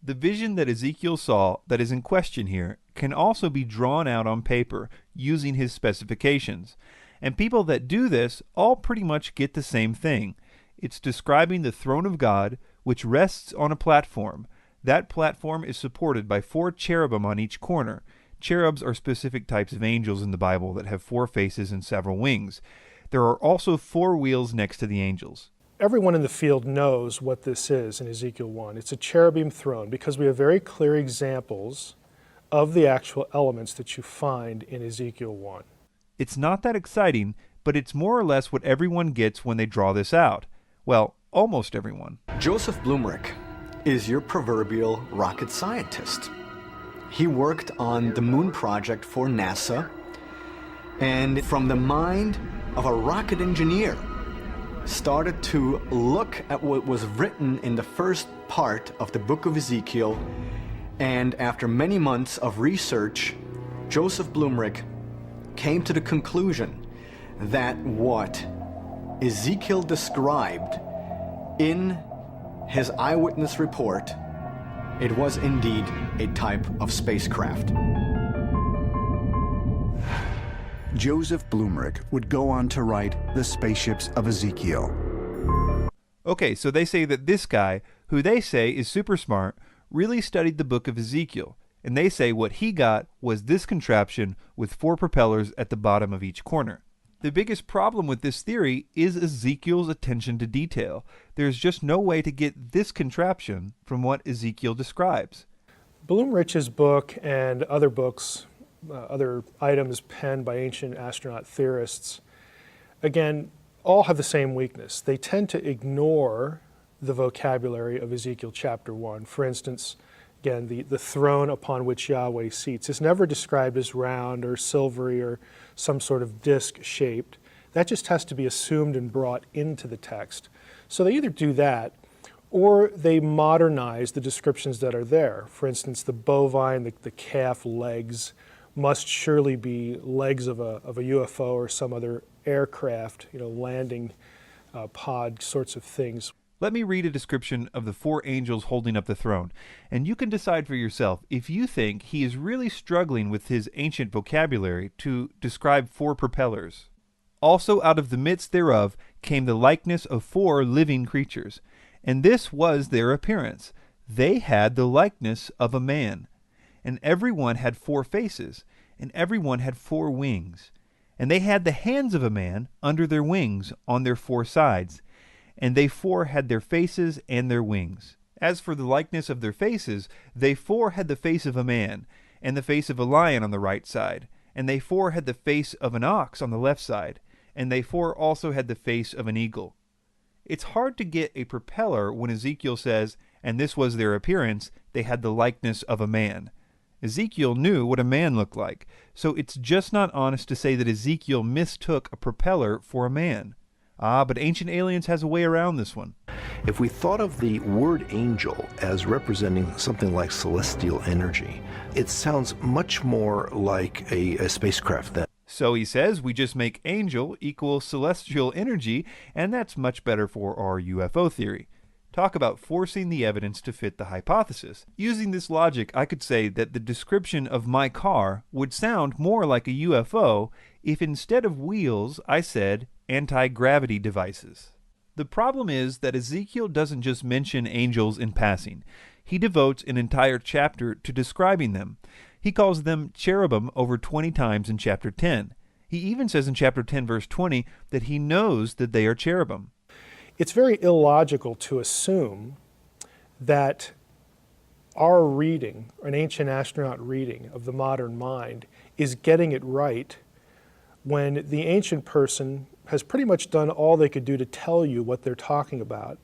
The vision that Ezekiel saw that is in question here can also be drawn out on paper using his specifications. And people that do this all pretty much get the same thing. It's describing the throne of God, which rests on a platform. That platform is supported by 4 cherubim on each corner. Cherubs are specific types of angels in the Bible that have 4 faces and several wings. There are also 4 wheels next to the angels. Everyone in the field knows what this is in Ezekiel 1. It's a cherubim throne because we have very clear examples of the actual elements that you find in Ezekiel 1. It's not that exciting, but it's more or less what everyone gets when they draw this out. Well, almost everyone. Joseph Blumrich is your proverbial rocket scientist. He worked on the moon project for NASA, and from the mind of a rocket engineer, started to look at what was written in the first part of the book of Ezekiel, and after many months of research, Joseph Blumrich came to the conclusion that what Ezekiel described in his eyewitness report, it was indeed a type of spacecraft. Joseph Blumrich would go on to write The Spaceships of Ezekiel. Okay, so they say that this guy, who they say is super smart, really studied the book of Ezekiel, and they say what he got was this contraption with 4 propellers at the bottom of each corner. The biggest problem with this theory is Ezekiel's attention to detail. There's just no way to get this contraption from what Ezekiel describes. Blumrich's book and other books, other items penned by ancient astronaut theorists, again, all have the same weakness. They tend to ignore the vocabulary of Ezekiel chapter 1. For instance, again, the throne upon which Yahweh seats is never described as round or silvery or some sort of disc-shaped. That just has to be assumed and brought into the text. So they either do that, or they modernize the descriptions that are there. For instance, the bovine, the calf legs must surely be legs of a UFO or some other aircraft, landing pod sorts of things. Let me read a description of the 4 angels holding up the throne, and you can decide for yourself if you think he is really struggling with his ancient vocabulary to describe 4 propellers. Also out of the midst thereof came the likeness of 4 living creatures, and this was their appearance. They had the likeness of a man. And every one had 4 faces, and every one had 4 wings. And they had the hands of a man under their wings on their 4 sides, and they 4 had their faces and their wings. As for the likeness of their faces, they 4 had the face of a man, and the face of a lion on the right side, and they 4 had the face of an ox on the left side, and they 4 also had the face of an eagle. It's hard to get a propeller when Ezekiel says, and this was their appearance, they had the likeness of a man. Ezekiel knew what a man looked like, so it's just not honest to say that Ezekiel mistook a propeller for a man. But Ancient Aliens has a way around this one. If we thought of the word angel as representing something like celestial energy, it sounds much more like a spacecraft than So he says we just make angel equal celestial energy, and that's much better for our UFO theory. Talk about forcing the evidence to fit the hypothesis. Using this logic, I could say that the description of my car would sound more like a UFO if instead of wheels, I said anti-gravity devices. The problem is that Ezekiel doesn't just mention angels in passing. He devotes an entire chapter to describing them. He calls them cherubim over 20 times in chapter 10. He even says in chapter 10, verse 20, that he knows that they are cherubim. It's very illogical to assume that our reading, an ancient astronaut reading of the modern mind, is getting it right when the ancient person has pretty much done all they could do to tell you what they're talking about,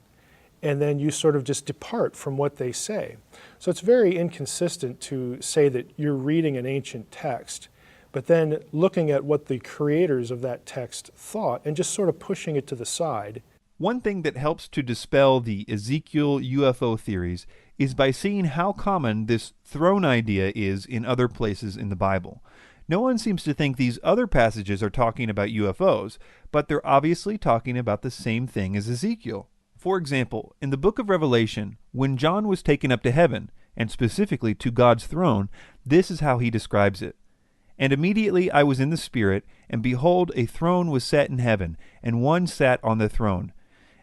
and then you sort of just depart from what they say. So it's very inconsistent to say that you're reading an ancient text, but then looking at what the creators of that text thought and just sort of pushing it to the side. One thing that helps to dispel the Ezekiel UFO theories is by seeing how common this throne idea is in other places in the Bible. No one seems to think these other passages are talking about UFOs, but they're obviously talking about the same thing as Ezekiel. For example, in the book of Revelation, when John was taken up to heaven, and specifically to God's throne, this is how he describes it. And immediately I was in the Spirit, and behold, a throne was set in heaven, and one sat on the throne.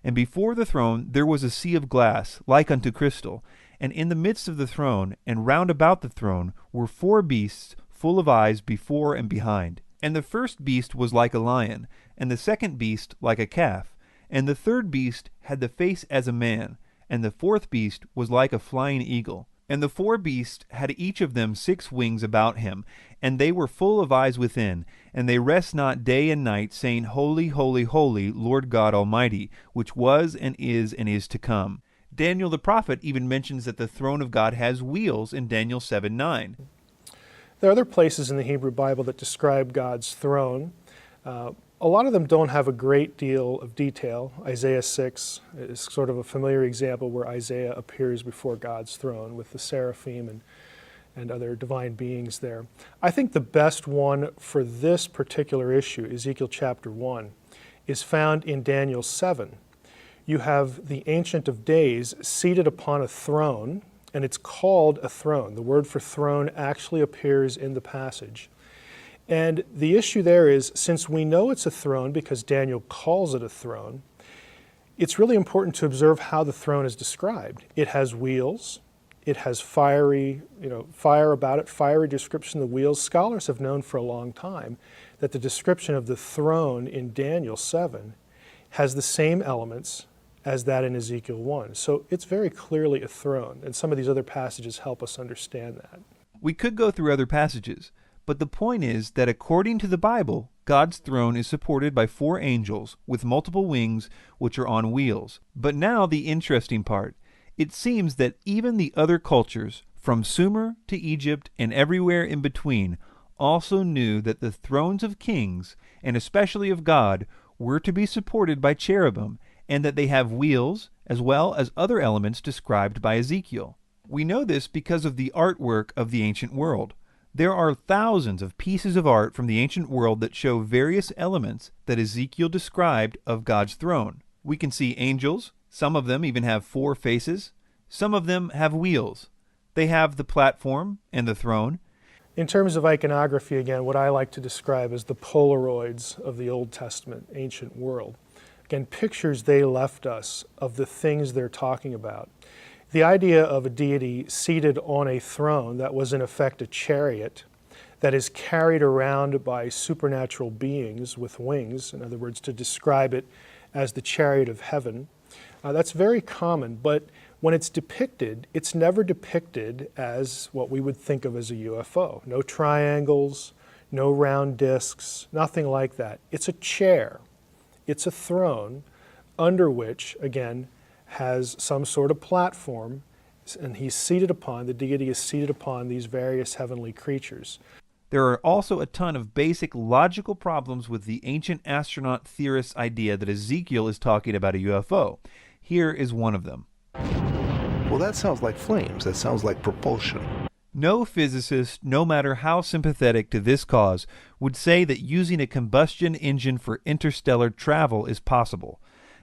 And before the throne there was a sea of glass, like unto crystal, and in the midst of the throne, and round about the throne, were 4 beasts full of eyes before and behind. And the first beast was like a lion, and the second beast like a calf, and the third beast had the face as a man, and the fourth beast was like a flying eagle. And the 4 beasts had each of them 6 wings about him, and they were full of eyes within, and they rest not day and night, saying, Holy, holy, holy, Lord God Almighty, which was and is to come. Daniel the prophet even mentions that the throne of God has wheels in Daniel 7:9. There are other places in the Hebrew Bible that describe God's throne. A lot of them don't have a great deal of detail. Isaiah 6 is sort of a familiar example where Isaiah appears before God's throne with the seraphim and other divine beings there. I think the best one for this particular issue, Ezekiel chapter 1, is found in Daniel 7. You have the Ancient of Days seated upon a throne, and it's called a throne. The word for throne actually appears in the passage. And the issue there is, since we know it's a throne because Daniel calls it a throne, it's really important to observe how the throne is described. It has wheels. It has fire about it, fiery description of the wheels. Scholars have known for a long time that the description of the throne in Daniel 7 has the same elements as that in Ezekiel 1. So it's very clearly a throne, and some of these other passages help us understand that. We could go through other passages, but the point is that according to the Bible, God's throne is supported by 4 angels with multiple wings which are on wheels. But now the interesting part. It seems that even the other cultures, from Sumer to Egypt and everywhere in between, also knew that the thrones of kings, and especially of God, were to be supported by cherubim, and that they have wheels as well as other elements described by Ezekiel. We know this because of the artwork of the ancient world. There are thousands of pieces of art from the ancient world that show various elements that Ezekiel described of God's throne. We can see angels. Some of them even have 4 faces. Some of them have wheels. They have the platform and the throne. In terms of iconography, again, what I like to describe as the Polaroids of the Old Testament ancient world. Again, pictures they left us of the things they're talking about. The idea of a deity seated on a throne that was in effect a chariot that is carried around by supernatural beings with wings, in other words, to describe it as the chariot of heaven, that's very common, but when it's depicted, it's never depicted as what we would think of as a UFO. No triangles, no round discs, nothing like that. It's a chair. It's a throne under which, again, has some sort of platform, and he's seated upon, the deity is seated upon these various heavenly creatures. There are also a ton of basic logical problems with the ancient astronaut theorists' idea that Ezekiel is talking about a UFO. Here is one of them. Well, that sounds like flames. That sounds like propulsion. No physicist, no matter how sympathetic to this cause, would say that using a combustion engine for interstellar travel is possible.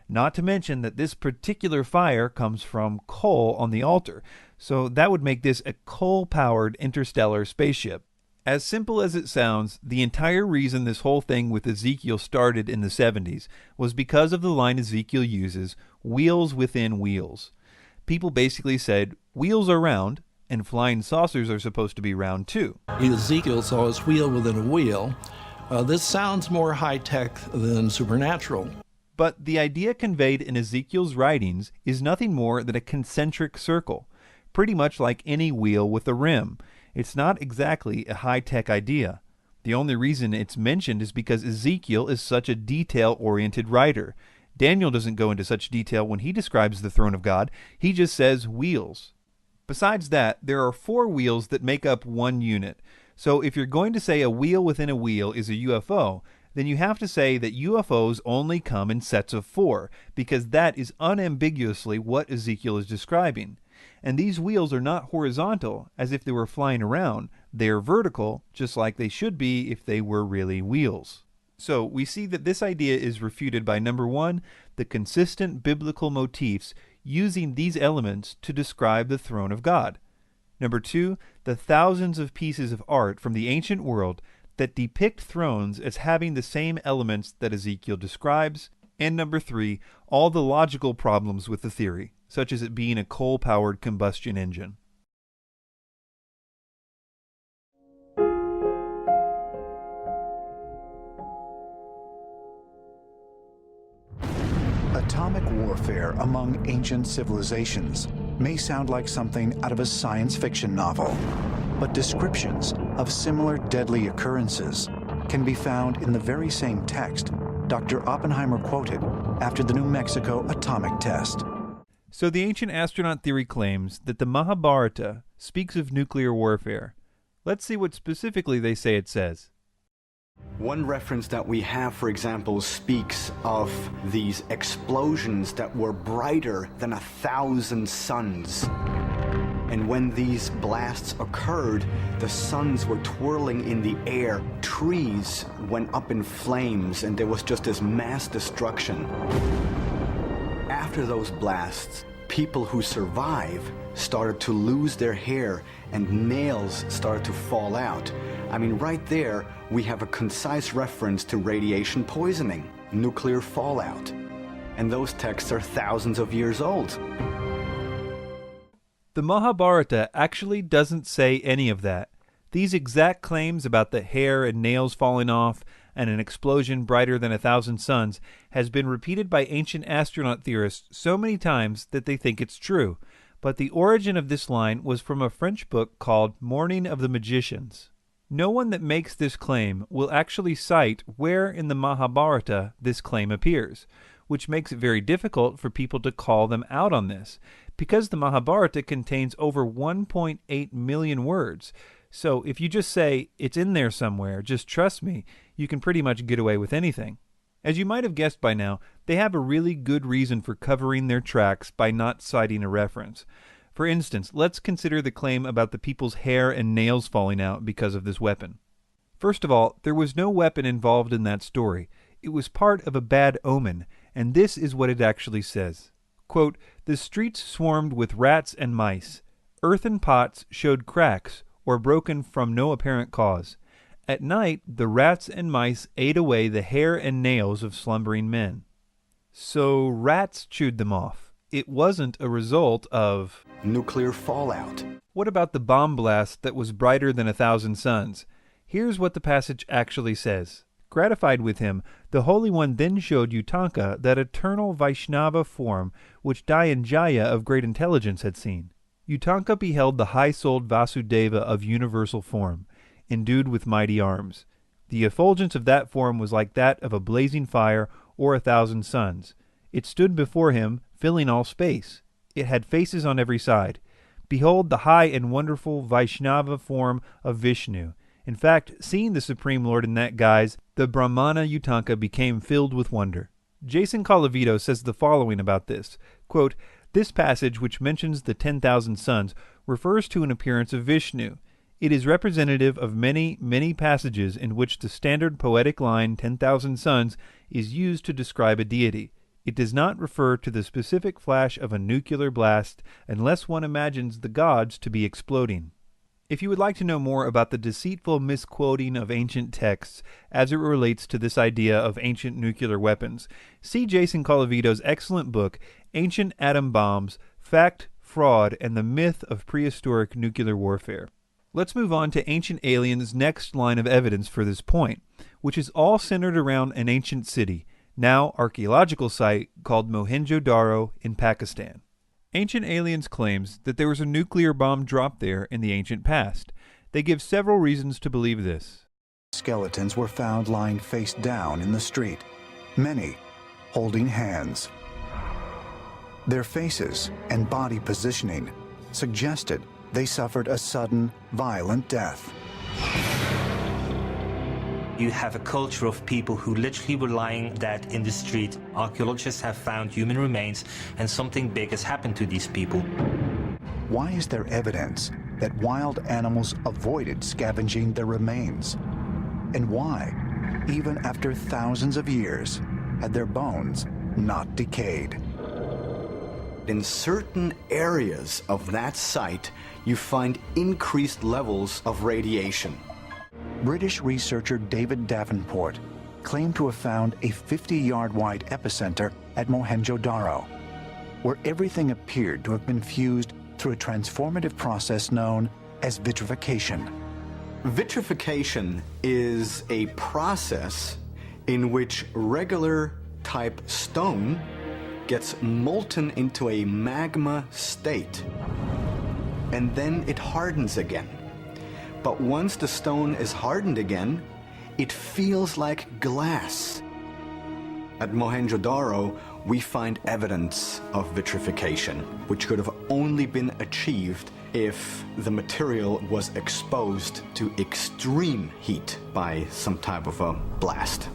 Not to mention that this particular fire comes from coal on the altar, so that would make this a coal-powered interstellar spaceship. As simple as it sounds, the entire reason this whole thing with Ezekiel started in the 70s was because of the line Ezekiel uses, wheels within wheels. People basically said, wheels are round, and flying saucers are supposed to be round too. Ezekiel saw his wheel within a wheel. This sounds more high-tech than supernatural. But the idea conveyed in Ezekiel's writings is nothing more than a concentric circle, pretty much like any wheel with a rim. It's not exactly a high-tech idea. The only reason it's mentioned is because Ezekiel is such a detail-oriented writer. Daniel doesn't go into such detail when he describes the throne of God. He just says wheels. Besides that, there are 4 wheels that make up one unit. So if you're going to say a wheel within a wheel is a UFO, then you have to say that UFOs only come in sets of 4, because that is unambiguously what Ezekiel is describing. And these wheels are not horizontal, as if they were flying around. They are vertical, just like they should be if they were really wheels. So we see that this idea is refuted by number 1, the consistent biblical motifs using these elements to describe the throne of God. Number 2, the thousands of pieces of art from the ancient world that depict thrones as having the same elements that Ezekiel describes. And number 3, all the logical problems with the theory, such as it being a coal-powered combustion engine. Atomic warfare among ancient civilizations may sound like something out of a science fiction novel, but descriptions of similar deadly occurrences can be found in the very same text Dr. Oppenheimer quoted after the New Mexico atomic test. So the ancient astronaut theory claims that the Mahabharata speaks of nuclear warfare. Let's see what specifically they say it says. One reference that we have, for example, speaks of these explosions that were brighter than 1,000 suns. And when these blasts occurred, the suns were twirling in the air. Trees went up in flames, and there was just this mass destruction. After those blasts, people who survive started to lose their hair, and nails started to fall out. I mean, right there, we have a concise reference to radiation poisoning, nuclear fallout. And those texts are thousands of years old. The Mahabharata actually doesn't say any of that. These exact claims about the hair and nails falling off and an explosion brighter than 1,000 suns has been repeated by ancient astronaut theorists so many times that they think it's true. But the origin of this line was from a French book called Morning of the Magicians. No one that makes this claim will actually cite where in the Mahabharata this claim appears, which makes it very difficult for people to call them out on this, because the Mahabharata contains over 1.8 million words. So if you just say, it's in there somewhere, just trust me, you can pretty much get away with anything. As you might have guessed by now, they have a really good reason for covering their tracks by not citing a reference. For instance, let's consider the claim about the people's hair and nails falling out because of this weapon. First of all, there was no weapon involved in that story. It was part of a bad omen, and this is what it actually says. Quote, "The streets swarmed with rats and mice. Earthen pots showed cracks or broken from no apparent cause. At night, the rats and mice ate away the hair and nails of slumbering men." So rats chewed them off. It wasn't a result of nuclear fallout. What about the bomb blast that was brighter than 1,000 suns? Here's what the passage actually says. Gratified with him, the Holy One then showed Utanka that eternal Vaishnava form which Dyanjaya of great intelligence had seen. Utanka beheld the high-souled Vasudeva of universal form, endued with mighty arms. The effulgence of that form was like that of a blazing fire or 1,000 suns. It stood before him, filling all space. It had faces on every side. Behold the high and wonderful Vaishnava form of Vishnu. In fact, seeing the Supreme Lord in that guise, the Brahmana Utanka became filled with wonder. Jason Colavito says the following about this. Quote, "This passage, which mentions the 10,000 suns, refers to an appearance of Vishnu. It is representative of many, many passages in which the standard poetic line 10,000 suns is used to describe a deity. It does not refer to the specific flash of a nuclear blast unless one imagines the gods to be exploding. If you would like to know more about the deceitful misquoting of ancient texts as it relates to this idea of ancient nuclear weapons, see Jason Colavito's excellent book, Ancient Atom Bombs, Fact, Fraud, and the Myth of Prehistoric Nuclear Warfare. Let's move on to Ancient Aliens' next line of evidence for this point, which is all centered around an ancient city, now archaeological site called Mohenjo-Daro in Pakistan. Ancient Aliens claims that there was a nuclear bomb dropped there in the ancient past. They give several reasons to believe this. Skeletons were found lying face down in the street, many holding hands. Their faces and body positioning suggested they suffered a sudden, violent death. You have a culture of people who literally were lying dead in the street. Archaeologists have found human remains, and something big has happened to these people. Why is there evidence that wild animals avoided scavenging their remains? And why, even after thousands of years, had their bones not decayed? In certain areas of that site, you find increased levels of radiation. British researcher David Davenport claimed to have found a 50-yard-wide epicenter at Mohenjo-Daro, where everything appeared to have been fused through a transformative process known as vitrification. Vitrification is a process in which regular type stone gets molten into a magma state, and then it hardens again. But once the stone is hardened again, it feels like glass. At Mohenjo-Daro, we find evidence of vitrification, which could have only been achieved if the material was exposed to extreme heat by some type of a blast.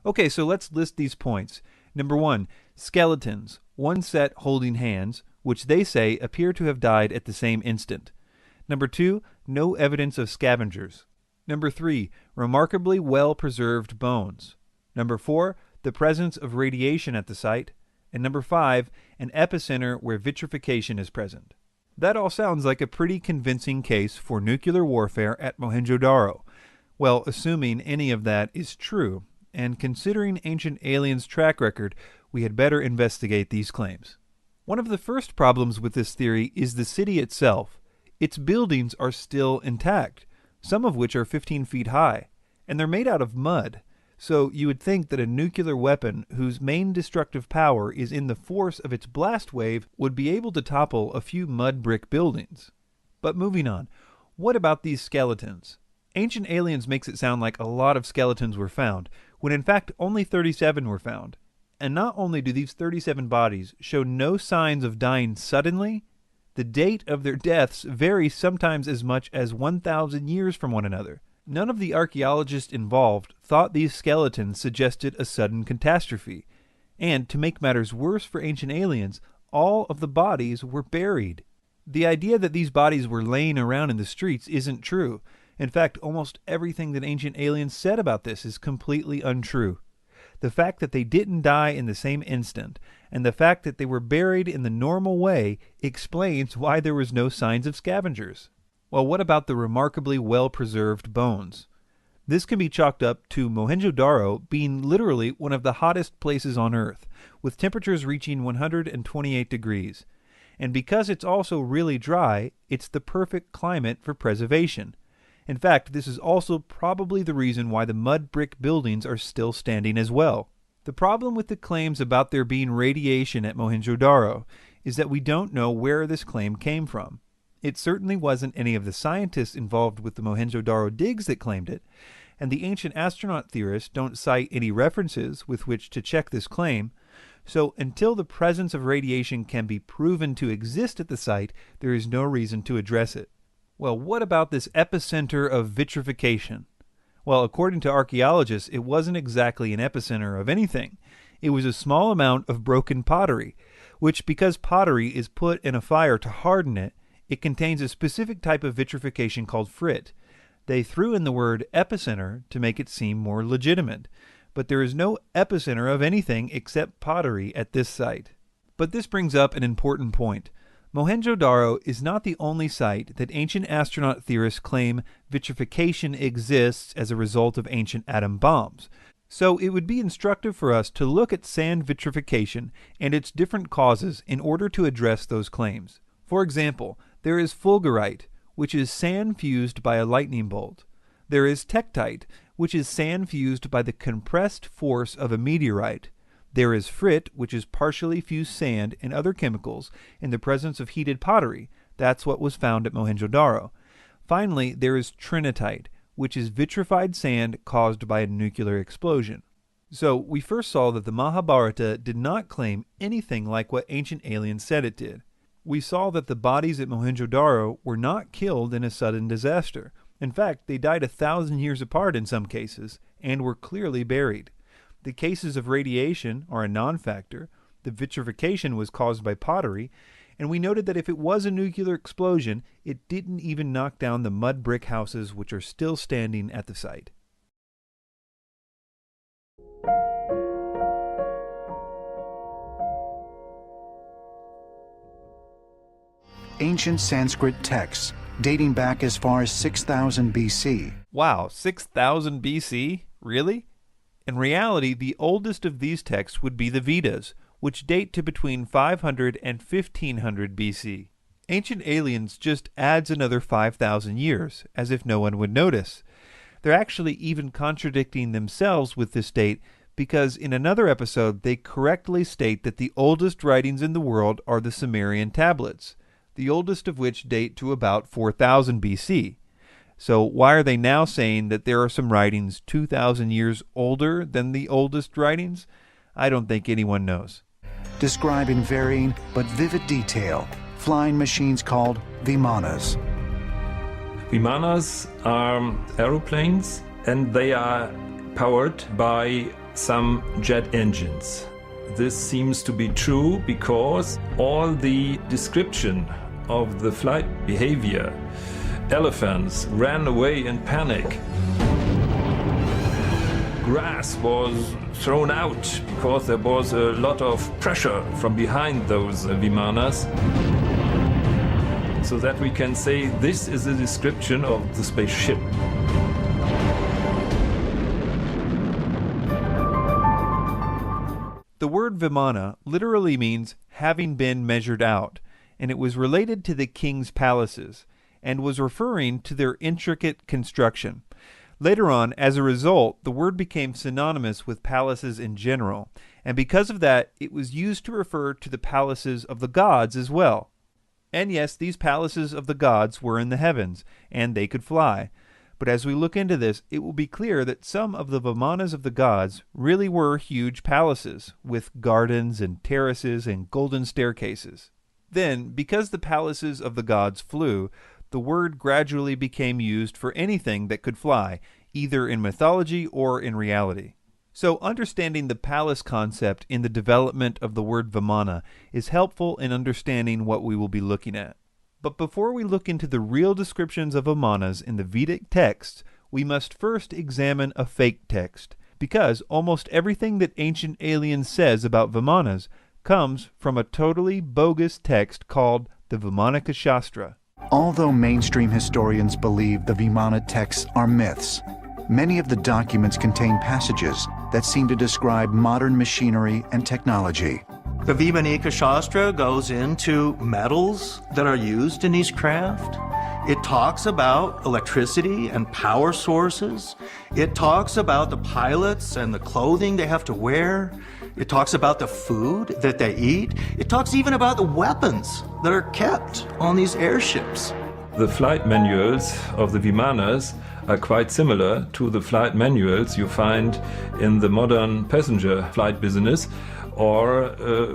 Okay, so let's list these points. Number 1, skeletons, one set holding hands, which they say appear to have died at the same instant. Number 2, no evidence of scavengers. Number 3, remarkably well-preserved bones. Number 4, the presence of radiation at the site. And number 5, an epicenter where vitrification is present. That all sounds like a pretty convincing case for nuclear warfare at Mohenjo-Daro. Well, assuming any of that is true, and considering Ancient Aliens' track record, we had better investigate these claims. One of the first problems with this theory is the city itself. Its buildings are still intact, some of which are 15 feet high, and they're made out of mud. So you would think that a nuclear weapon whose main destructive power is in the force of its blast wave would be able to topple a few mud brick buildings. But moving on, what about these skeletons? Ancient Aliens makes it sound like a lot of skeletons were found, when in fact only 37 were found. And not only do these 37 bodies show no signs of dying suddenly, the date of their deaths varies sometimes as much as 1,000 years from one another. None of the archaeologists involved thought these skeletons suggested a sudden catastrophe. And to make matters worse for Ancient Aliens, all of the bodies were buried. The idea that these bodies were laying around in the streets isn't true. In fact, almost everything that Ancient Aliens said about this is completely untrue. The fact that they didn't die in the same instant, and the fact that they were buried in the normal way, explains why there was no signs of scavengers. Well, what about the remarkably well-preserved bones? This can be chalked up to Mohenjo-Daro being literally one of the hottest places on Earth, with temperatures reaching 128 degrees. And because it's also really dry, it's the perfect climate for preservation. In fact, this is also probably the reason why the mud brick buildings are still standing as well. The problem with the claims about there being radiation at Mohenjo-Daro is that we don't know where this claim came from. It certainly wasn't any of the scientists involved with the Mohenjo-Daro digs that claimed it, and the ancient astronaut theorists don't cite any references with which to check this claim, so until the presence of radiation can be proven to exist at the site, there is no reason to address it. Well, what about this epicenter of vitrification? Well, according to archaeologists, it wasn't exactly an epicenter of anything. It was a small amount of broken pottery, which, because pottery is put in a fire to harden it, It contains a specific type of vitrification called frit. They threw in the word epicenter to make it seem more legitimate, but there is no epicenter of anything except pottery at this site. But this brings up an important point. Mohenjo-Daro is not the only site that ancient astronaut theorists claim vitrification exists as a result of ancient atom bombs. So it would be instructive for us to look at sand vitrification and its different causes in order to address those claims. For example, there is fulgurite, which is sand fused by a lightning bolt. There is tektite, which is sand fused by the compressed force of a meteorite. There is frit, which is partially fused sand and other chemicals in the presence of heated pottery. That's what was found at Mohenjo-Daro. Finally, there is trinitite, which is vitrified sand caused by a nuclear explosion. So we first saw that the Mahabharata did not claim anything like what ancient aliens said it did. We saw that the bodies at Mohenjo-Daro were not killed in a sudden disaster. In fact, they died 1,000 years apart in some cases and were clearly buried. The cases of radiation are a non-factor, the vitrification was caused by pottery, and we noted that if it was a nuclear explosion, it didn't even knock down the mud brick houses which are still standing at the site. Ancient Sanskrit texts dating back as far as 6000 BC. Wow, 6000 BC? Really? In reality, the oldest of these texts would be the Vedas, which date to between 500 and 1500 BC. Ancient Aliens just adds another 5,000 years, as if no one would notice. They're actually even contradicting themselves with this date, because in another episode they correctly state that the oldest writings in the world are the Sumerian tablets, the oldest of which date to about 4000 BC. So why are they now saying that there are some writings 2,000 years older than the oldest writings? I don't think anyone knows. Describe in varying but vivid detail flying machines called Vimanas. Vimanas are aeroplanes, and they are powered by some jet engines. This seems to be true because all the description of the flight behavior, elephants ran away in panic. Grass was thrown out because there was a lot of pressure from behind those Vimanas. So that we can say this is a description of the spaceship. The word Vimana literally means having been measured out, and it was related to the king's palaces, and was referring to their intricate construction. Later on, as a result, the word became synonymous with palaces in general, and because of that, it was used to refer to the palaces of the gods as well. And yes, these palaces of the gods were in the heavens, and they could fly. But as we look into this, it will be clear that some of the Vimanas of the gods really were huge palaces, with gardens and terraces and golden staircases. Then, because the palaces of the gods flew, the word gradually became used for anything that could fly, either in mythology or in reality. So understanding the palace concept in the development of the word Vimana is helpful in understanding what we will be looking at. But before we look into the real descriptions of Vimanas in the Vedic texts, we must first examine a fake text, because almost everything that Ancient Aliens says about Vimanas comes from a totally bogus text called the Vimanaka Shastra. Although mainstream historians believe the Vimana texts are myths, many of the documents contain passages that seem to describe modern machinery and technology. The Vimanaka Shastra goes into metals that are used in these craft. It talks about electricity and power sources. It talks about the pilots and the clothing they have to wear. It talks about the food that they eat. It talks even about the weapons that are kept on these airships. The flight manuals of the Vimanas are quite similar to the flight manuals you find in the modern passenger flight business, or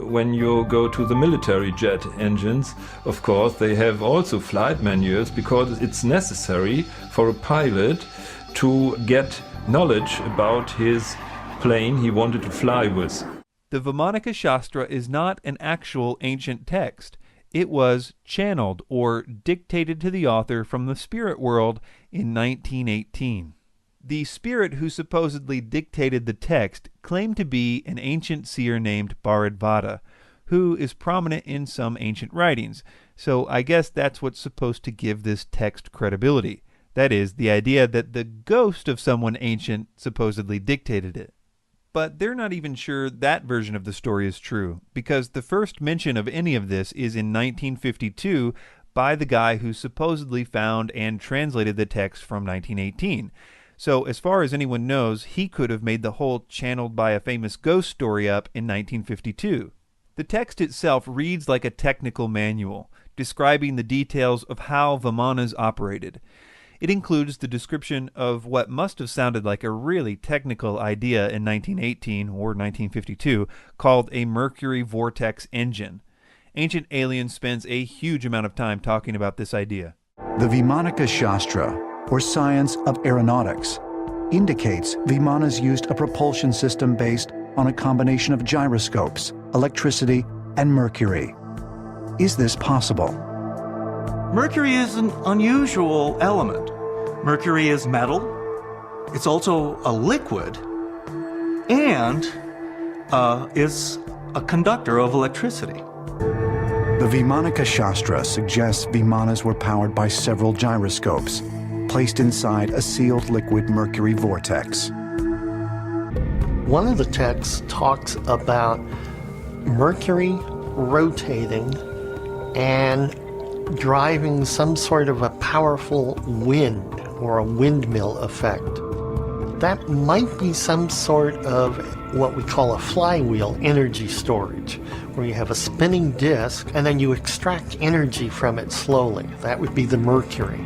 when you go to the military jet engines. Of course, they have also flight manuals because it's necessary for a pilot to get knowledge about his plane he wanted to fly with. The Vimanaka Shastra is not an actual ancient text. it was channeled or dictated to the author from the spirit world in 1918. The spirit who supposedly dictated the text claimed to be an ancient seer named Bharadvata, who is prominent in some ancient writings, so I guess that's what's supposed to give this text credibility. That is, the idea that the ghost of someone ancient supposedly dictated it. But they're not even sure that version of the story is true, because the first mention of any of this is in 1952 by the guy who supposedly found and translated the text from 1918. So as far as anyone knows, he could have made the whole channeled by a famous ghost story up in 1952. The text itself reads like a technical manual, describing the details of how Vimanas operated. It includes the description of what must have sounded like a really technical idea in 1918 or 1952 called a mercury vortex engine. Ancient Aliens spends a huge amount of time talking about this idea. The Vimana Shastra, or science of aeronautics, indicates Vimanas used a propulsion system based on a combination of gyroscopes, electricity, and mercury. Is this possible? Mercury is an unusual element. Mercury is metal, it's also a liquid, and is a conductor of electricity. The Vimana Shastra suggests Vimanas were powered by several gyroscopes, placed inside a sealed liquid mercury vortex. One of the texts talks about Mercury rotating and driving some sort of a powerful wind or a windmill effect. That might be some sort of what we call a flywheel energy storage, where you have a spinning disk and then you extract energy from it slowly. That would be the mercury.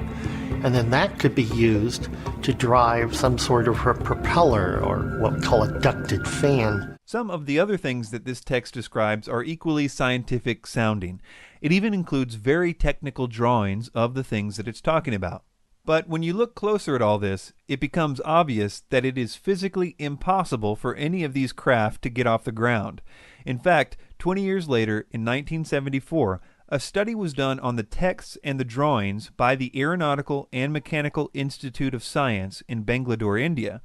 And then that could be used to drive some sort of a propeller or what we call a ducted fan. Some of the other things that this text describes are equally scientific sounding. It even includes very technical drawings of the things that it's talking about. But when you look closer at all this, it becomes obvious that it is physically impossible for any of these craft to get off the ground. In fact, 20 years later, in 1974, a study was done on the texts and the drawings by the Aeronautical and Mechanical Institute of Science in Bangalore, India.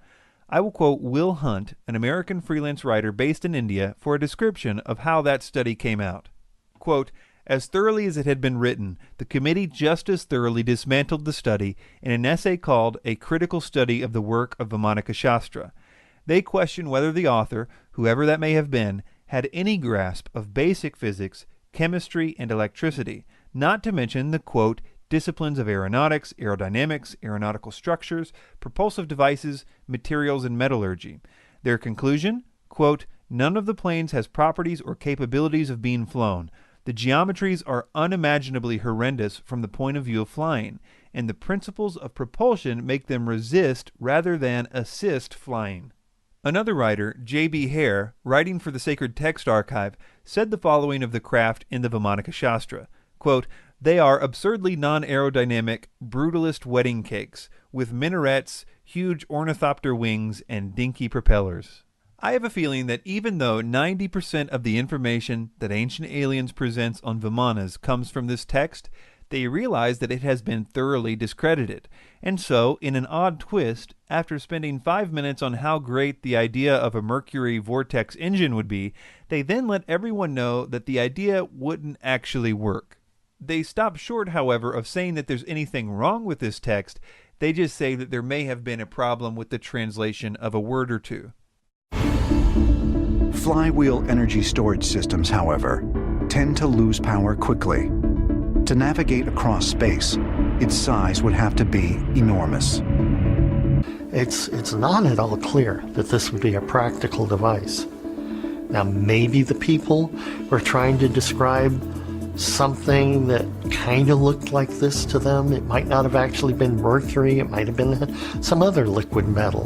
I will quote Will Hunt, an American freelance writer based in India, for a description of how that study came out. Quote, "As thoroughly as it had been written, the committee just as thoroughly dismantled the study in an essay called A Critical Study of the Work of Vimana Shastra. They question whether the author, whoever that may have been, had any grasp of basic physics, chemistry, and electricity, not to mention the, quote, disciplines of aeronautics, aerodynamics, aeronautical structures, propulsive devices, materials, and metallurgy. Their conclusion, quote, none of the planes has properties or capabilities of being flown. The geometries are unimaginably horrendous from the point of view of flying, and the principles of propulsion make them resist rather than assist flying." Another writer, J.B. Hare, writing for the Sacred Text Archive, said the following of the craft in the Vimana Shastra, quote, "They are absurdly non-aerodynamic, brutalist wedding cakes, with minarets, huge ornithopter wings, and dinky propellers." I have a feeling that even though 90% of the information that Ancient Aliens presents on Vimanas comes from this text, they realize that it has been thoroughly discredited. And so, in an odd twist, after spending 5 minutes on how great the idea of a mercury vortex engine would be, they then let everyone know that the idea wouldn't actually work. They stop short, however, of saying that there's anything wrong with this text. They just say that there may have been a problem with the translation of a word or two. Flywheel energy storage systems, however, tend to lose power quickly. To navigate across space, its size would have to be enormous. It's not at all clear that this would be a practical device. Now, maybe the people were trying to describe something that kind of looked like this to them. It might not have actually been mercury. It might have been some other liquid metal.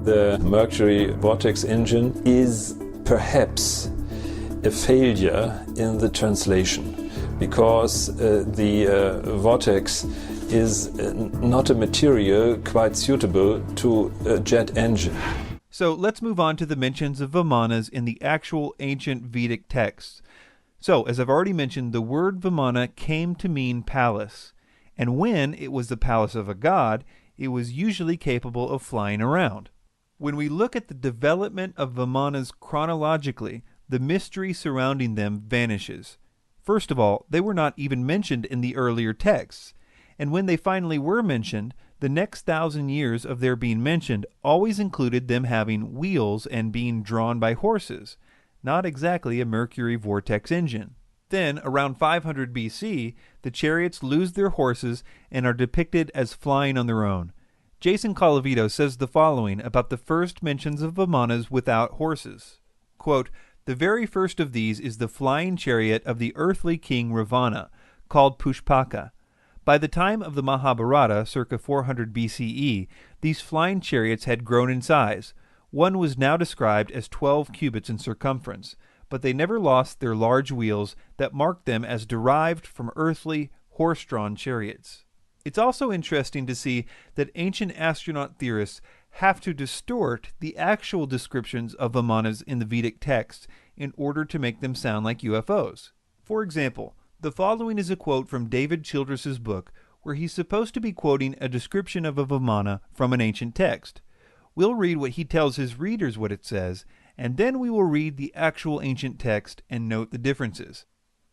The mercury vortex engine is perhaps a failure in the translation, because the vortex is not a material quite suitable to a jet engine. So let's move on to the mentions of Vimanas in the actual ancient Vedic texts. So, as I've already mentioned, the word Vimana came to mean palace, and when it was the palace of a god, it was usually capable of flying around. When we look at the development of Vimanas chronologically, the mystery surrounding them vanishes. First of all, they were not even mentioned in the earlier texts, and when they finally were mentioned, the next 1,000 years of their being mentioned always included them having wheels and being drawn by horses, not exactly a Mercury vortex engine. Then, around 500 BC, the chariots lose their horses and are depicted as flying on their own. Jason Colavito says the following about the first mentions of Vimanas without horses. Quote, "The very first of these is the flying chariot of the earthly king Ravana, called Pushpaka. By the time of the Mahabharata, circa 400 BCE, these flying chariots had grown in size. One was now described as 12 cubits in circumference, but they never lost their large wheels that marked them as derived from earthly, horse-drawn chariots." It's also interesting to see that ancient astronaut theorists have to distort the actual descriptions of Vimanas in the Vedic texts in order to make them sound like UFOs. For example, the following is a quote from David Childress's book where he's supposed to be quoting a description of a Vimana from an ancient text. We'll read what he tells his readers what it says, and then we will read the actual ancient text and note the differences.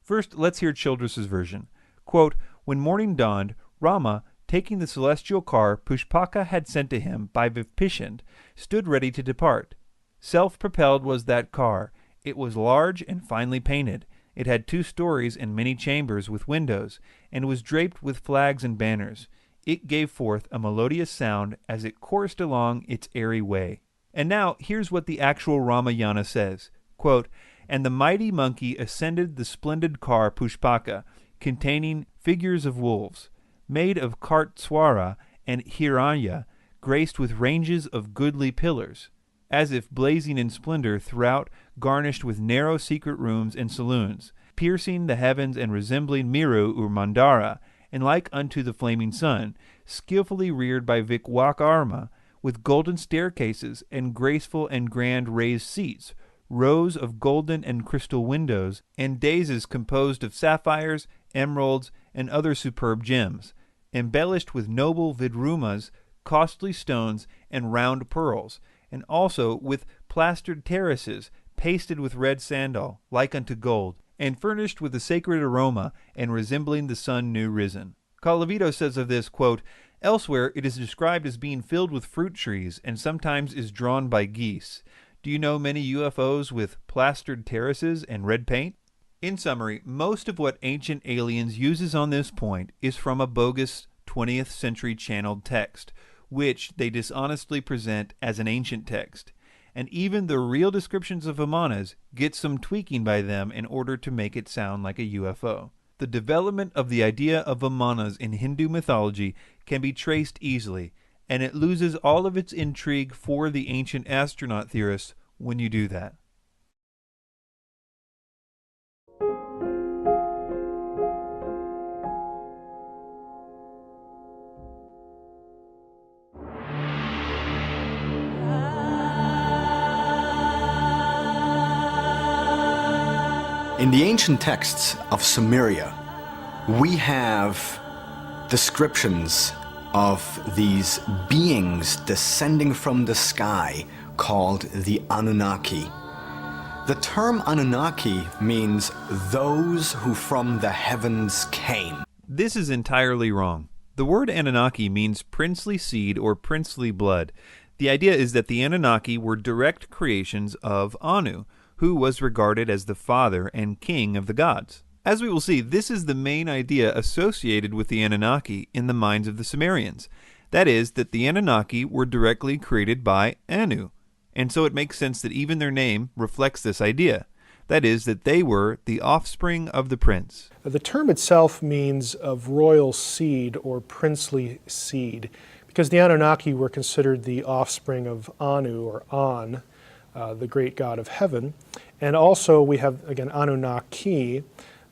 First, let's hear Childress's version. Quote, "When morning dawned, Rama, taking the celestial car Pushpaka had sent to him by Vipishan, stood ready to depart. Self-propelled was that car. It was large and finely painted. It had 2 stories and many chambers with windows, and was draped with flags and banners. It gave forth a melodious sound as it coursed along its airy way." And now, here's what the actual Ramayana says. Quote, "And the mighty monkey ascended the splendid car Pushpaka, containing figures of wolves, made of Kartswara and Hiranya, graced with ranges of goodly pillars, as if blazing in splendor throughout, garnished with narrow secret rooms and saloons, piercing the heavens and resembling Miru or Mandara, and like unto the flaming sun, skillfully reared by Vikwakarma, with golden staircases and graceful and grand raised seats, rows of golden and crystal windows, and daises composed of sapphires, emeralds, and other superb gems, embellished with noble vidrumas, costly stones, and round pearls, and also with plastered terraces, pasted with red sandal, like unto gold, and furnished with a sacred aroma, and resembling the sun new risen." Colavito says of this, quote, "Elsewhere it is described as being filled with fruit trees, and sometimes is drawn by geese. Do you know many UFOs with plastered terraces and red paint?" In summary, most of what Ancient Aliens uses on this point is from a bogus 20th century channeled text, which they dishonestly present as an ancient text. And even the real descriptions of Vimanas get some tweaking by them in order to make it sound like a UFO. The development of the idea of Vimanas in Hindu mythology can be traced easily, and it loses all of its intrigue for the ancient astronaut theorists when you do that. In the ancient texts of Sumeria, we have descriptions of these beings descending from the sky called the Anunnaki. The term Anunnaki means those who from the heavens came. This is entirely wrong. The word Anunnaki means princely seed or princely blood. The idea is that the Anunnaki were direct creations of Anu, who was regarded as the father and king of the gods. As we will see, this is the main idea associated with the Anunnaki in the minds of the Sumerians. That is, that the Anunnaki were directly created by Anu, and so it makes sense that even their name reflects this idea. That is, that they were the offspring of the prince. The term itself means of royal seed or princely seed, because the Anunnaki were considered the offspring of Anu or An, the great god of heaven. And also we have, again, Anunnaki.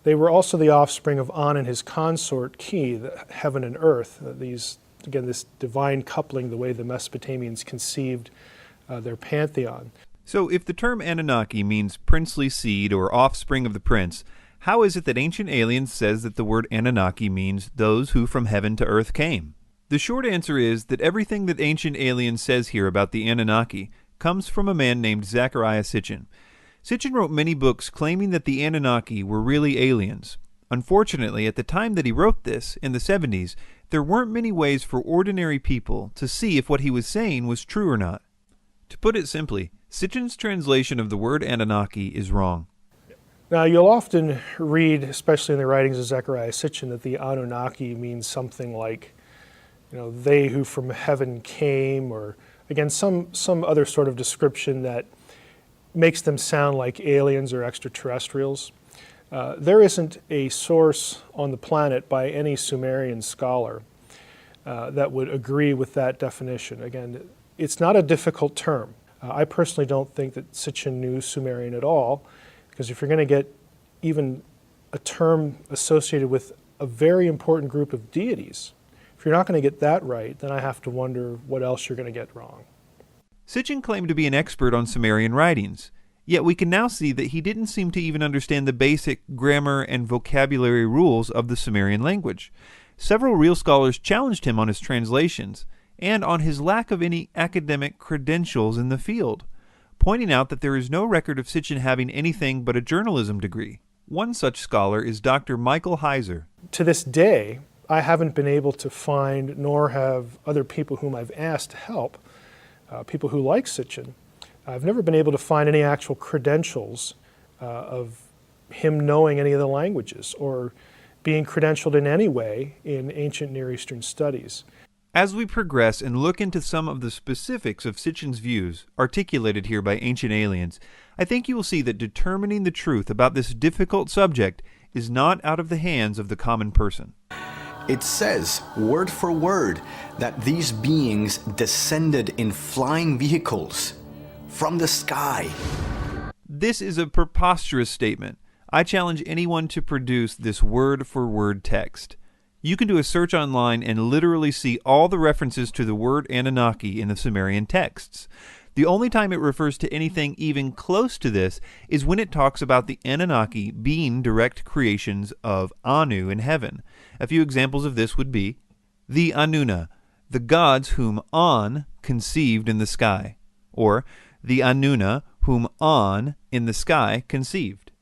They were also the offspring of An and his consort Ki, the heaven and earth. These, again, this divine coupling, the way the Mesopotamians conceived their pantheon. So if the term Anunnaki means princely seed or offspring of the prince, How is it that Ancient Aliens says that the word Anunnaki means those who from heaven to earth came? The short answer is that everything that Ancient Aliens says here about the Anunnaki comes from a man named Zecharia Sitchin. Sitchin wrote many books claiming that the Anunnaki were really aliens. Unfortunately, at the time that he wrote this, in the 70s, there weren't many ways for ordinary people to see if what he was saying was true or not. To put it simply, Sitchin's translation of the word Anunnaki is wrong. Now, you'll often read, especially in the writings of Zecharia Sitchin, that the Anunnaki means something like, they who from heaven came, or again, some other sort of description that makes them sound like aliens or extraterrestrials. There isn't a source on the planet by any Sumerian scholar that would agree with that definition. Again, it's not a difficult term. I personally don't think that Sitchin knew Sumerian at all, because if you're going to get even a term associated with a very important group of deities, if you're not going to get that right, then I have to wonder what else you're going to get wrong. Sitchin claimed to be an expert on Sumerian writings, yet we can now see that he didn't seem to even understand the basic grammar and vocabulary rules of the Sumerian language. Several real scholars challenged him on his translations and on his lack of any academic credentials in the field, pointing out that there is no record of Sitchin having anything but a journalism degree. One such scholar is Dr. Michael Heiser. To this day, I haven't been able to find, nor have other people whom I've asked to help, people who like Sitchin, I've never been able to find any actual credentials of him knowing any of the languages or being credentialed in any way in ancient Near Eastern studies. As we progress and look into some of the specifics of Sitchin's views, articulated here by Ancient Aliens, I think you will see that determining the truth about this difficult subject is not out of the hands of the common person. It says, word for word, that these beings descended in flying vehicles from the sky. This is a preposterous statement. I challenge anyone to produce this word-for-word text. You can do a search online and literally see all the references to the word Anunnaki in the Sumerian texts. The only time it refers to anything even close to this is when it talks about the Anunnaki being direct creations of Anu in heaven. A few examples of this would be the Anunna, the gods whom An conceived in the sky, or the Anunna whom An in the sky conceived.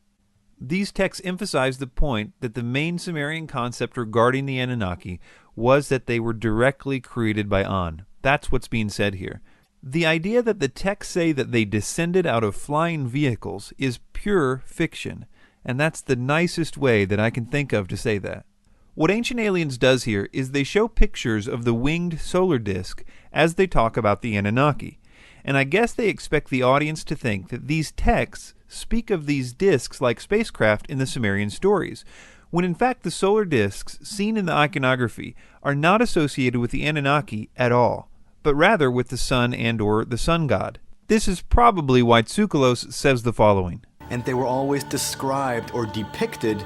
These texts emphasize the point that the main Sumerian concept regarding the Anunnaki was that they were directly created by An. That's what's being said here. The idea that the texts say that they descended out of flying vehicles is pure fiction, and that's the nicest way that I can think of to say that. What Ancient Aliens does here is they show pictures of the winged solar disk as they talk about the Anunnaki, and I guess they expect the audience to think that these texts speak of these disks like spacecraft in the Sumerian stories, when in fact the solar disks seen in the iconography are not associated with the Anunnaki at all, but rather with the sun and or the sun god. This is probably why Tsoukalos says the following. And they were always described or depicted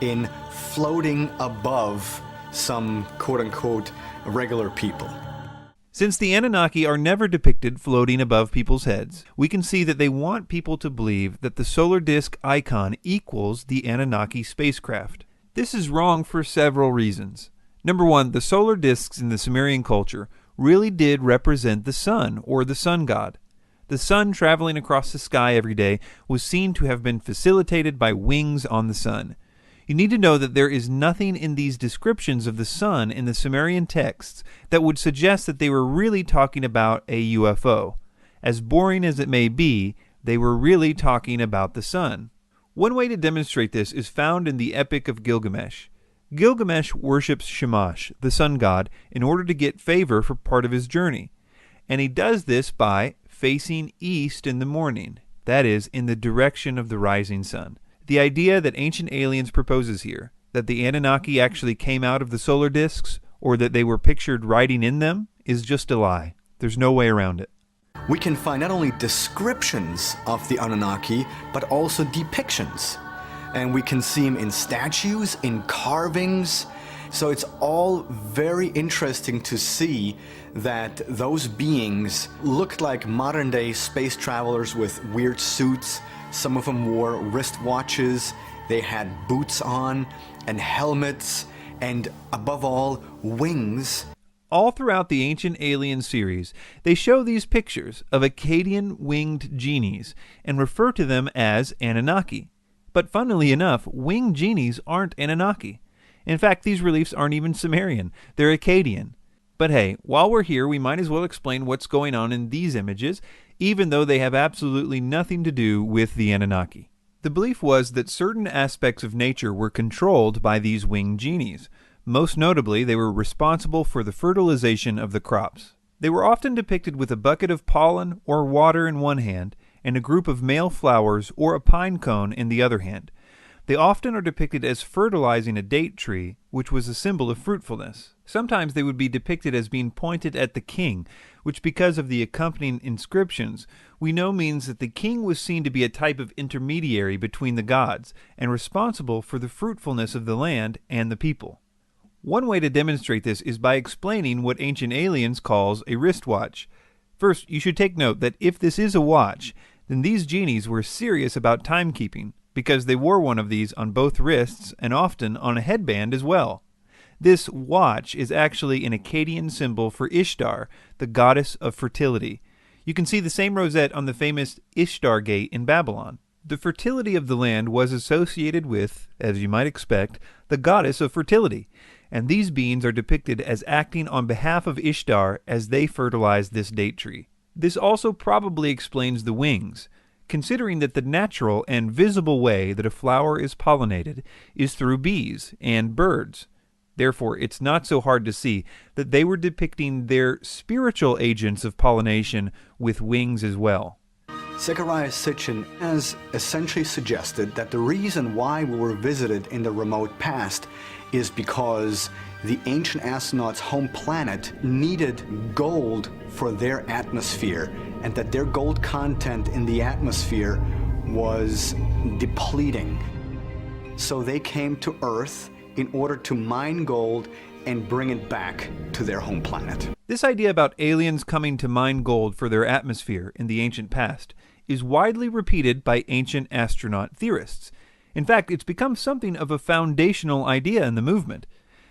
in floating above some quote-unquote regular people. Since the Anunnaki are never depicted floating above people's heads, we can see that they want people to believe that the solar disk icon equals the Anunnaki spacecraft. This is wrong for several reasons. Number one, the solar disks in the Sumerian culture really did represent the sun, or the sun god. The sun traveling across the sky every day was seen to have been facilitated by wings on the sun. You need to know that there is nothing in these descriptions of the sun in the Sumerian texts that would suggest that they were really talking about a UFO. As boring as it may be, they were really talking about the sun. One way to demonstrate this is found in the Epic of Gilgamesh. Gilgamesh worships Shamash, the sun god, in order to get favor for part of his journey. And he does this by facing east in the morning, that is, in the direction of the rising sun. The idea that Ancient Aliens proposes here, that the Anunnaki actually came out of the solar disks, or that they were pictured riding in them, is just a lie. There's no way around it. We can find not only descriptions of the Anunnaki, but also depictions. And we can see them in statues, in carvings. So it's all very interesting to see that those beings looked like modern-day space travelers with weird suits. Some of them wore wristwatches, They had boots on and helmets and, above all, wings. All throughout the Ancient Aliens series, they show these pictures of Akkadian winged genies and refer to them as Anunnaki. But funnily enough, winged genies aren't Anunnaki. In fact, these reliefs aren't even Sumerian, they're Akkadian. But hey, while we're here, we might as well explain what's going on in these images, even though they have absolutely nothing to do with the Anunnaki. The belief was that certain aspects of nature were controlled by these winged genies. Most notably, they were responsible for the fertilization of the crops. They were often depicted with a bucket of pollen or water in one hand, and a group of male flowers or a pine cone in the other hand. They often are depicted as fertilizing a date tree, which was a symbol of fruitfulness. Sometimes they would be depicted as being pointed at the king, which, because of the accompanying inscriptions, we know means that the king was seen to be a type of intermediary between the gods and responsible for the fruitfulness of the land and the people. One way to demonstrate this is by explaining what Ancient Aliens calls a wristwatch. First, you should take note that if this is a watch, then these genies were serious about timekeeping, because they wore one of these on both wrists and often on a headband as well. This watch is actually an Akkadian symbol for Ishtar, the goddess of fertility. You can see the same rosette on the famous Ishtar Gate in Babylon. The fertility of the land was associated with, as you might expect, the goddess of fertility, and these beings are depicted as acting on behalf of Ishtar as they fertilize this date tree. This also probably explains the wings, considering that the natural and visible way that a flower is pollinated is through bees and birds. Therefore, it's not so hard to see that they were depicting their spiritual agents of pollination with wings as well. Zecharia Sitchin has essentially suggested that the reason why we were visited in the remote past is because the ancient astronauts' home planet needed gold for their atmosphere, and that their gold content in the atmosphere was depleting. So they came to Earth in order to mine gold and bring it back to their home planet. This idea about aliens coming to mine gold for their atmosphere in the ancient past is widely repeated by ancient astronaut theorists. In fact, it's become something of a foundational idea in the movement.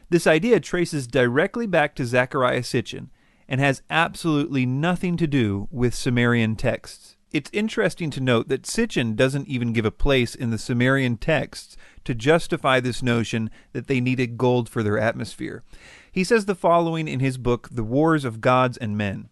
This idea traces directly back to Zecharia Sitchin and has absolutely nothing to do with Sumerian texts. It's interesting to note that Sitchin doesn't even give a place in the Sumerian texts to justify this notion that they needed gold for their atmosphere. He says the following in his book, The Wars of Gods and Men.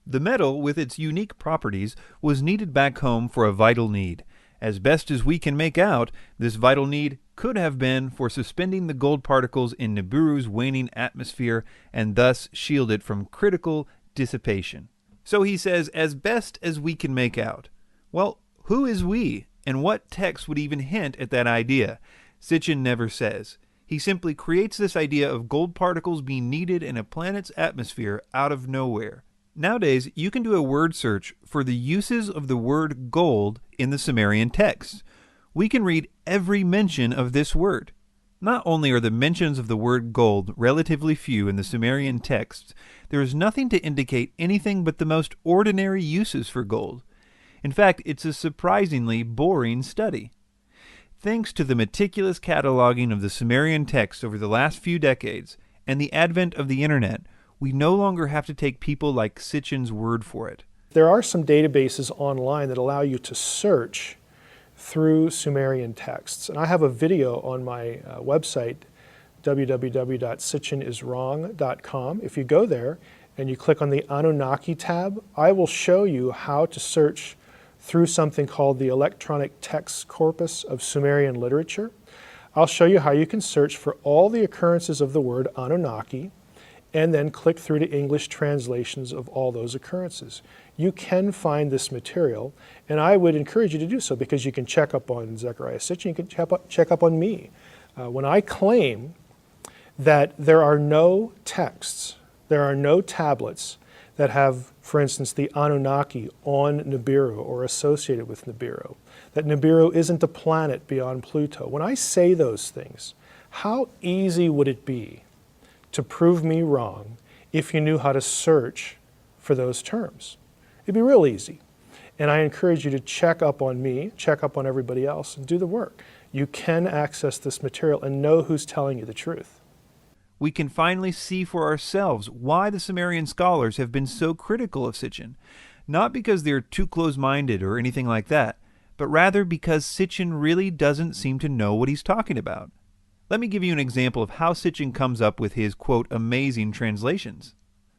The metal, with its unique properties, was needed back home for a vital need. As best as we can make out, this vital need could have been for suspending the gold particles in Nibiru's waning atmosphere and thus shield it from critical dissipation. So he says, as best as we can make out. Well, who is we, and what text would even hint at that idea? Sitchin never says. He simply creates this idea of gold particles being needed in a planet's atmosphere out of nowhere. Nowadays, you can do a word search for the uses of the word gold in the Sumerian texts. We can read every mention of this word. Not only are the mentions of the word gold relatively few in the Sumerian texts, there is nothing to indicate anything but the most ordinary uses for gold. In fact, it's a surprisingly boring study. Thanks to the meticulous cataloging of the Sumerian texts over the last few decades and the advent of the internet, we no longer have to take people like Sitchin's word for it. There are some databases online that allow you to search through Sumerian texts. And I have a video on my website, www.sitchiniswrong.com. If you go there and you click on the Anunnaki tab, I will show you how to search through something called the Electronic Text Corpus of Sumerian Literature. I'll show you how you can search for all the occurrences of the word Anunnaki, and then click through to English translations of all those occurrences. You can find this material, and I would encourage you to do so because you can check up on Zecharia Sitchin, you can check up on me. When I claim that there are no texts, there are no tablets that have, for instance, the Anunnaki on Nibiru or associated with Nibiru, that Nibiru isn't a planet beyond Pluto. When I say those things, how easy would it be to prove me wrong if you knew how to search for those terms? It'd be real easy. And I encourage you to check up on me, check up on everybody else, and do the work. you can access this material and know who's telling you the truth. We can finally see for ourselves why the Sumerian scholars have been so critical of Sitchin, not because they're too close-minded or anything like that, but rather because Sitchin really doesn't seem to know what he's talking about. Let me give you an example of how Sitchin comes up with his, quote, amazing translations.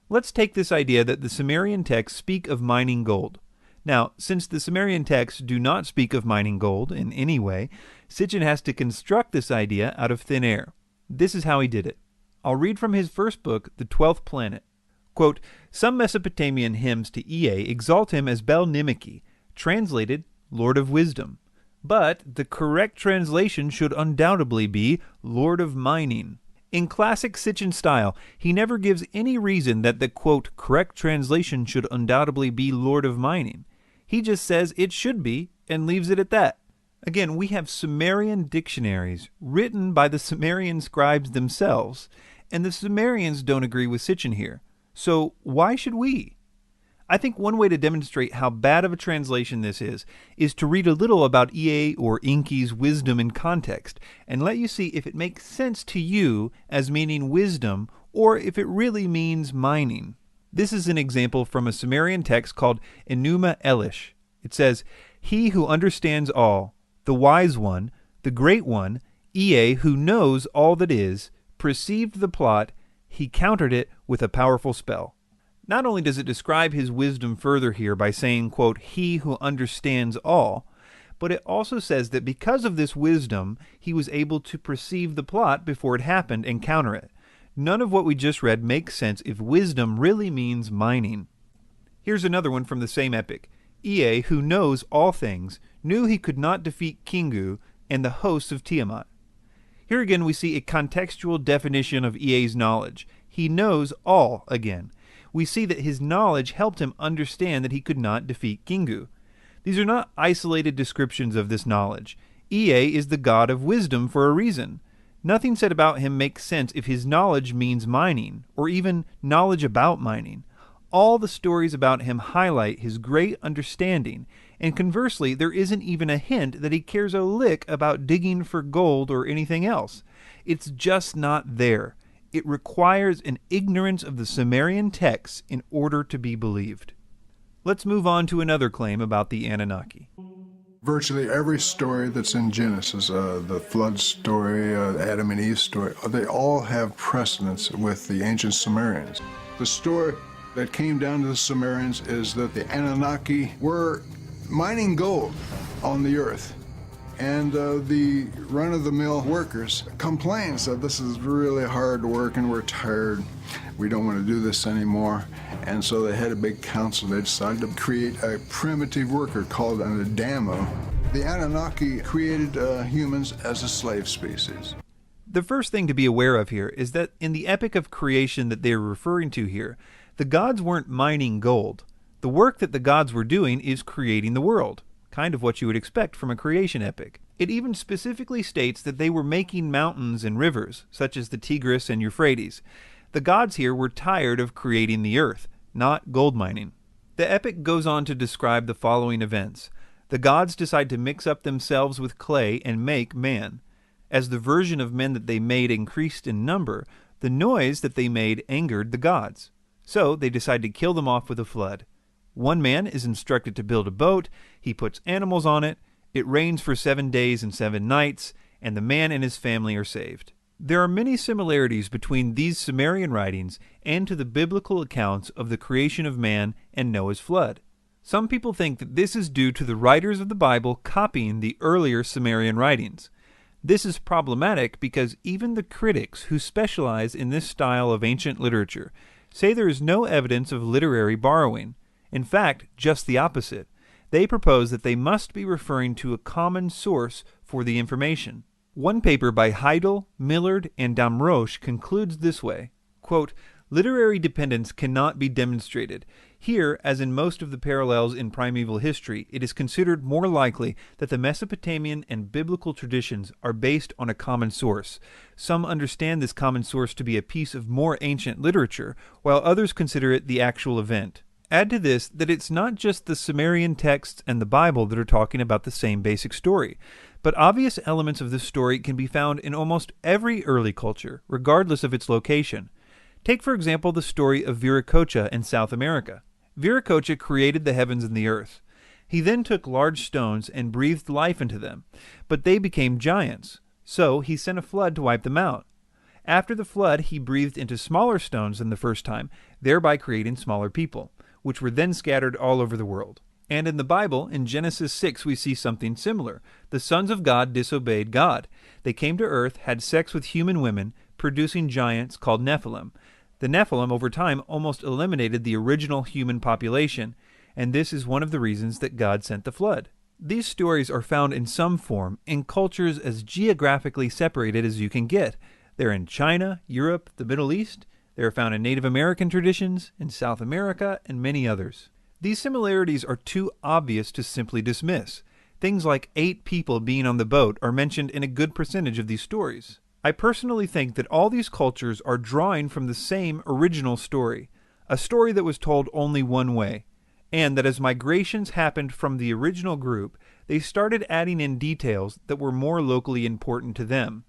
Let's take this idea that the Sumerian texts speak of mining gold. Now, since the Sumerian texts do not speak of mining gold in any way, Sitchin has to construct this idea out of thin air. This is how he did it. I'll read from his first book, The 12th Planet. Quote, some Mesopotamian hymns to Ea exalt him as Bel-Nimeki, translated Lord of Wisdom. But the correct translation should undoubtedly be Lord of Mining. In classic Sitchin style, he never gives any reason that the, quote, correct translation should undoubtedly be Lord of Mining. He just says it should be and leaves it at that. Again, we have Sumerian dictionaries written by the Sumerian scribes themselves, and the Sumerians don't agree with Sitchin here. So why should we? I think one way to demonstrate how bad of a translation this is to read a little about Ea or Enki's wisdom in context, and let you see if it makes sense to you as meaning wisdom, or if it really means mining. This is an example from a Sumerian text called Enuma Elish. It says, he who understands all, the wise one, the great one, Ea who knows all that is, perceived the plot, he countered it with a powerful spell. Not only does it describe his wisdom further here by saying, quote, he who understands all, but it also says that because of this wisdom, he was able to perceive the plot before it happened and counter it. None of what we just read makes sense if wisdom really means mining. Here's another one from the same epic. Ea, who knows all things, knew he could not defeat Kingu and the hosts of Tiamat. Here again we see a contextual definition of Ea's knowledge. He knows all again. We see that his knowledge helped him understand that he could not defeat Kingu. These are not isolated descriptions of this knowledge. Ea is the god of wisdom for a reason. Nothing said about him makes sense if his knowledge means mining, or even knowledge about mining. All the stories about him highlight his great understanding, and conversely, there isn't even a hint that he cares a lick about digging for gold or anything else. It's just not there. It requires an ignorance of the Sumerian texts in order to be believed. Let's move on to another claim about the Anunnaki. Virtually every story that's in Genesis, the flood story, Adam and Eve story, they all have precedence with the ancient Sumerians. The story that came down to the Sumerians is that the Anunnaki were mining gold on the earth. And the run-of-the-mill workers complains that this is really hard work and we're tired. We don't want to do this anymore. And so they had a big council. They decided to create a primitive worker called an Adamo. The Anunnaki created humans as a slave species. The first thing to be aware of here is that in the epic of creation that they are referring to here, the gods weren't mining gold. The work that the gods were doing is creating the world. Kind of what you would expect from a creation epic. It even specifically states that they were making mountains and rivers, such as the Tigris and Euphrates. The gods here were tired of creating the earth, not gold mining. The epic goes on to describe the following events. The gods decide to mix up themselves with clay and make man. As the version of men that they made increased in number, the noise that they made angered the gods. So they decide to kill them off with a flood. One man is instructed to build a boat, he puts animals on it, it rains for 7 days and 7 nights, and the man and his family are saved. There are many similarities between these Sumerian writings and to the biblical accounts of the creation of man and Noah's flood. Some people think that this is due to the writers of the Bible copying the earlier Sumerian writings. This is problematic because even the critics who specialize in this style of ancient literature say there is no evidence of literary borrowing. In fact, just the opposite. They propose that they must be referring to a common source for the information. One paper by Heidel, Millard, and Damrosch concludes this way, quote, literary dependence cannot be demonstrated. Here, as in most of the parallels in primeval history, it is considered more likely that the Mesopotamian and biblical traditions are based on a common source. Some understand this common source to be a piece of more ancient literature, while others consider it the actual event. Add to this that it's not just the Sumerian texts and the Bible that are talking about the same basic story, but obvious elements of this story can be found in almost every early culture, regardless of its location. Take, for example, the story of Viracocha in South America. Viracocha created the heavens and the earth. He then took large stones and breathed life into them, but they became giants. So he sent a flood to wipe them out. After the flood, he breathed into smaller stones than the first time, thereby creating smaller people, which were then scattered all over the world. And in the Bible, in Genesis 6, we see something similar. The sons of God disobeyed God. They came to earth, had sex with human women, producing giants called Nephilim. The Nephilim, over time, almost eliminated the original human population, and this is one of the reasons that God sent the flood. These stories are found in some form in cultures as geographically separated as you can get. They're in China, Europe, the Middle East. They are found in Native American traditions, in South America, and many others. These similarities are too obvious to simply dismiss. Things like 8 people being on the boat are mentioned in a good percentage of these stories. I personally think that all these cultures are drawing from the same original story, a story that was told only one way, and that as migrations happened from the original group, they started adding in details that were more locally important to them,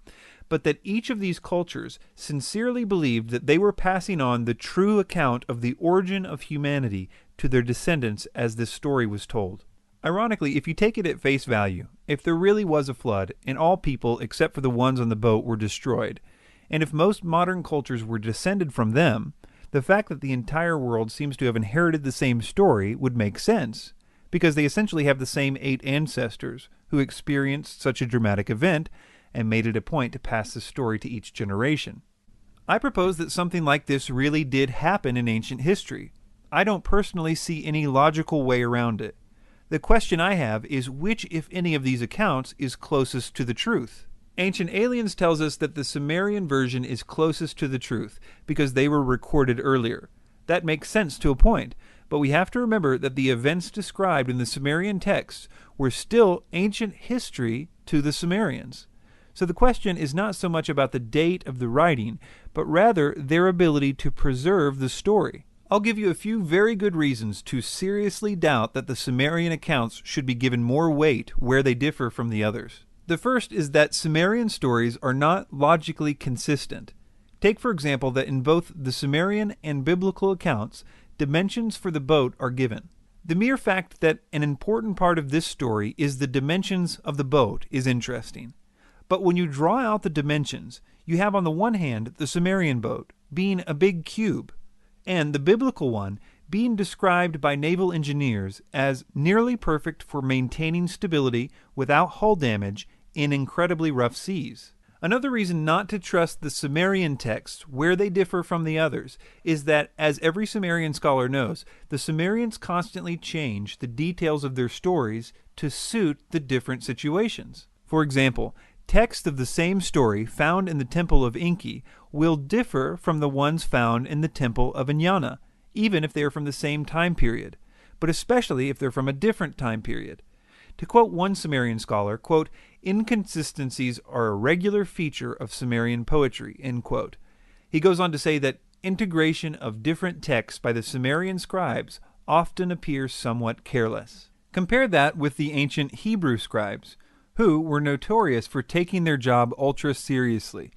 but that each of these cultures sincerely believed that they were passing on the true account of the origin of humanity to their descendants as this story was told. Ironically, if you take it at face value, if there really was a flood and all people except for the ones on the boat were destroyed, and if most modern cultures were descended from them, the fact that the entire world seems to have inherited the same story would make sense, because they essentially have the same 8 ancestors who experienced such a dramatic event and made it a point to pass the story to each generation. I propose that something like this really did happen in ancient history. I don't personally see any logical way around it. The question I have is which, if any, of these accounts is closest to the truth? Ancient Aliens tells us that the Sumerian version is closest to the truth because they were recorded earlier. That makes sense to a point, but we have to remember that the events described in the Sumerian texts were still ancient history to the Sumerians. So the question is not so much about the date of the writing, but rather their ability to preserve the story. I'll give you a few very good reasons to seriously doubt that the Sumerian accounts should be given more weight where they differ from the others. The first is that Sumerian stories are not logically consistent. Take, for example, that in both the Sumerian and biblical accounts, dimensions for the boat are given. The mere fact that an important part of this story is the dimensions of the boat is interesting. But when you draw out the dimensions, you have on the one hand the Sumerian boat being a big cube, and the biblical one being described by naval engineers as nearly perfect for maintaining stability without hull damage in incredibly rough seas. Another reason not to trust the Sumerian texts where they differ from the others is that, as every Sumerian scholar knows, the Sumerians constantly change the details of their stories to suit the different situations. For example, texts of the same story found in the Temple of Enki will differ from the ones found in the Temple of Vimana, even if they are from the same time period, but especially if they're from a different time period. To quote one Sumerian scholar, quote, "Inconsistencies are a regular feature of Sumerian poetry," end quote. He goes on to say that integration of different texts by the Sumerian scribes often appears somewhat careless. Compare that with the ancient Hebrew scribes, who were notorious for taking their job ultra seriously.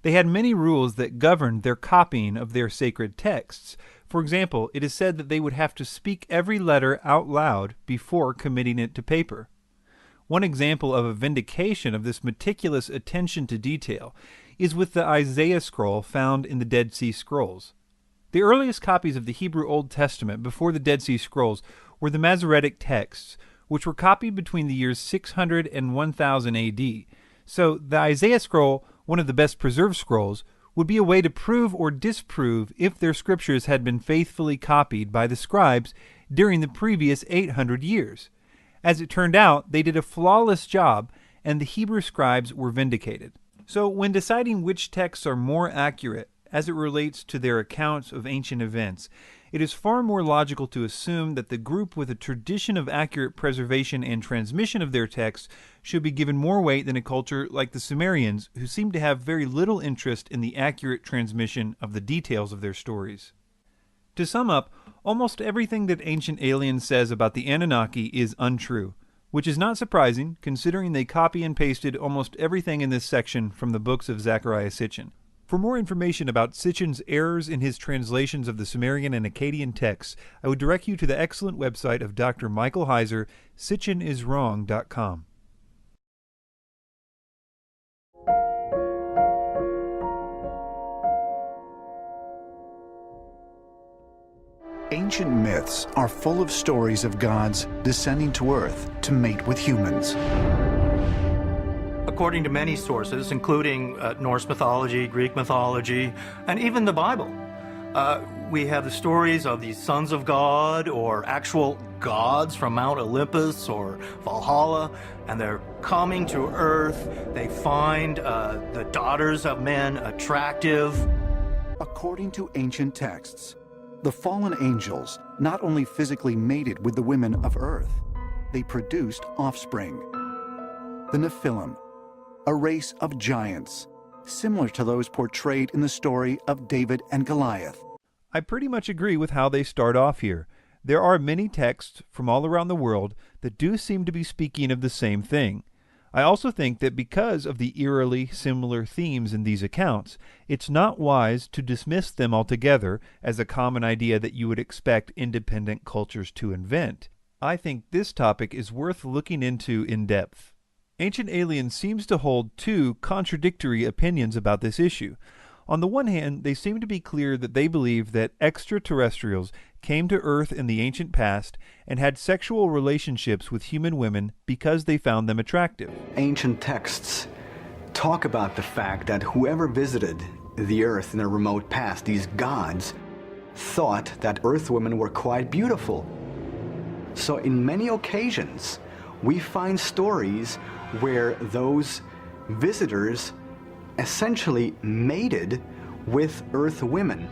They had many rules that governed their copying of their sacred texts. For example, it is said that they would have to speak every letter out loud before committing it to paper. One example of a vindication of this meticulous attention to detail is with the Isaiah scroll found in the Dead Sea Scrolls. The earliest copies of the Hebrew Old Testament before the Dead Sea Scrolls were the Masoretic texts, which were copied between the years 600 and 1000 AD. So the Isaiah scroll, one of the best preserved scrolls, would be a way to prove or disprove if their scriptures had been faithfully copied by the scribes during the previous 800 years. As it turned out, they did a flawless job, and the Hebrew scribes were vindicated. So when deciding which texts are more accurate as it relates to their accounts of ancient events, it is far more logical to assume that the group with a tradition of accurate preservation and transmission of their texts should be given more weight than a culture like the Sumerians, who seem to have very little interest in the accurate transmission of the details of their stories. To sum up, Almost everything that Ancient Aliens says about the Anunnaki is untrue, which is not surprising considering they copy and pasted almost everything in this section from the books of Zecharia Sitchin. For more information about Sitchin's errors in his translations of the Sumerian and Akkadian texts, I would direct you to the excellent website of Dr. Michael Heiser, sitchiniswrong.com. Ancient myths are full of stories of gods descending to Earth to mate with humans. According to many sources, including Norse mythology, Greek mythology, and even the Bible, we have the stories of these sons of God or actual gods from Mount Olympus or Valhalla, and they're coming to Earth. They find the daughters of men attractive. According to ancient texts, the fallen angels not only physically mated with the women of Earth, they produced offspring. The Nephilim, a race of giants, similar to those portrayed in the story of David and Goliath. I pretty much agree with how they start off here. There are many texts from all around the world that do seem to be speaking of the same thing. I also think that because of the eerily similar themes in these accounts, it's not wise to dismiss them altogether as a common idea that you would expect independent cultures to invent. I think this topic is worth looking into in depth. Ancient Aliens seems to hold two contradictory opinions about this issue. On the one hand, they seem to be clear that they believe that extraterrestrials came to Earth in the ancient past and had sexual relationships with human women because they found them attractive. Ancient texts talk about the fact that whoever visited the Earth in a remote past, these gods, thought that Earth women were quite beautiful. So in many occasions, we find stories where those visitors essentially mated with Earth women.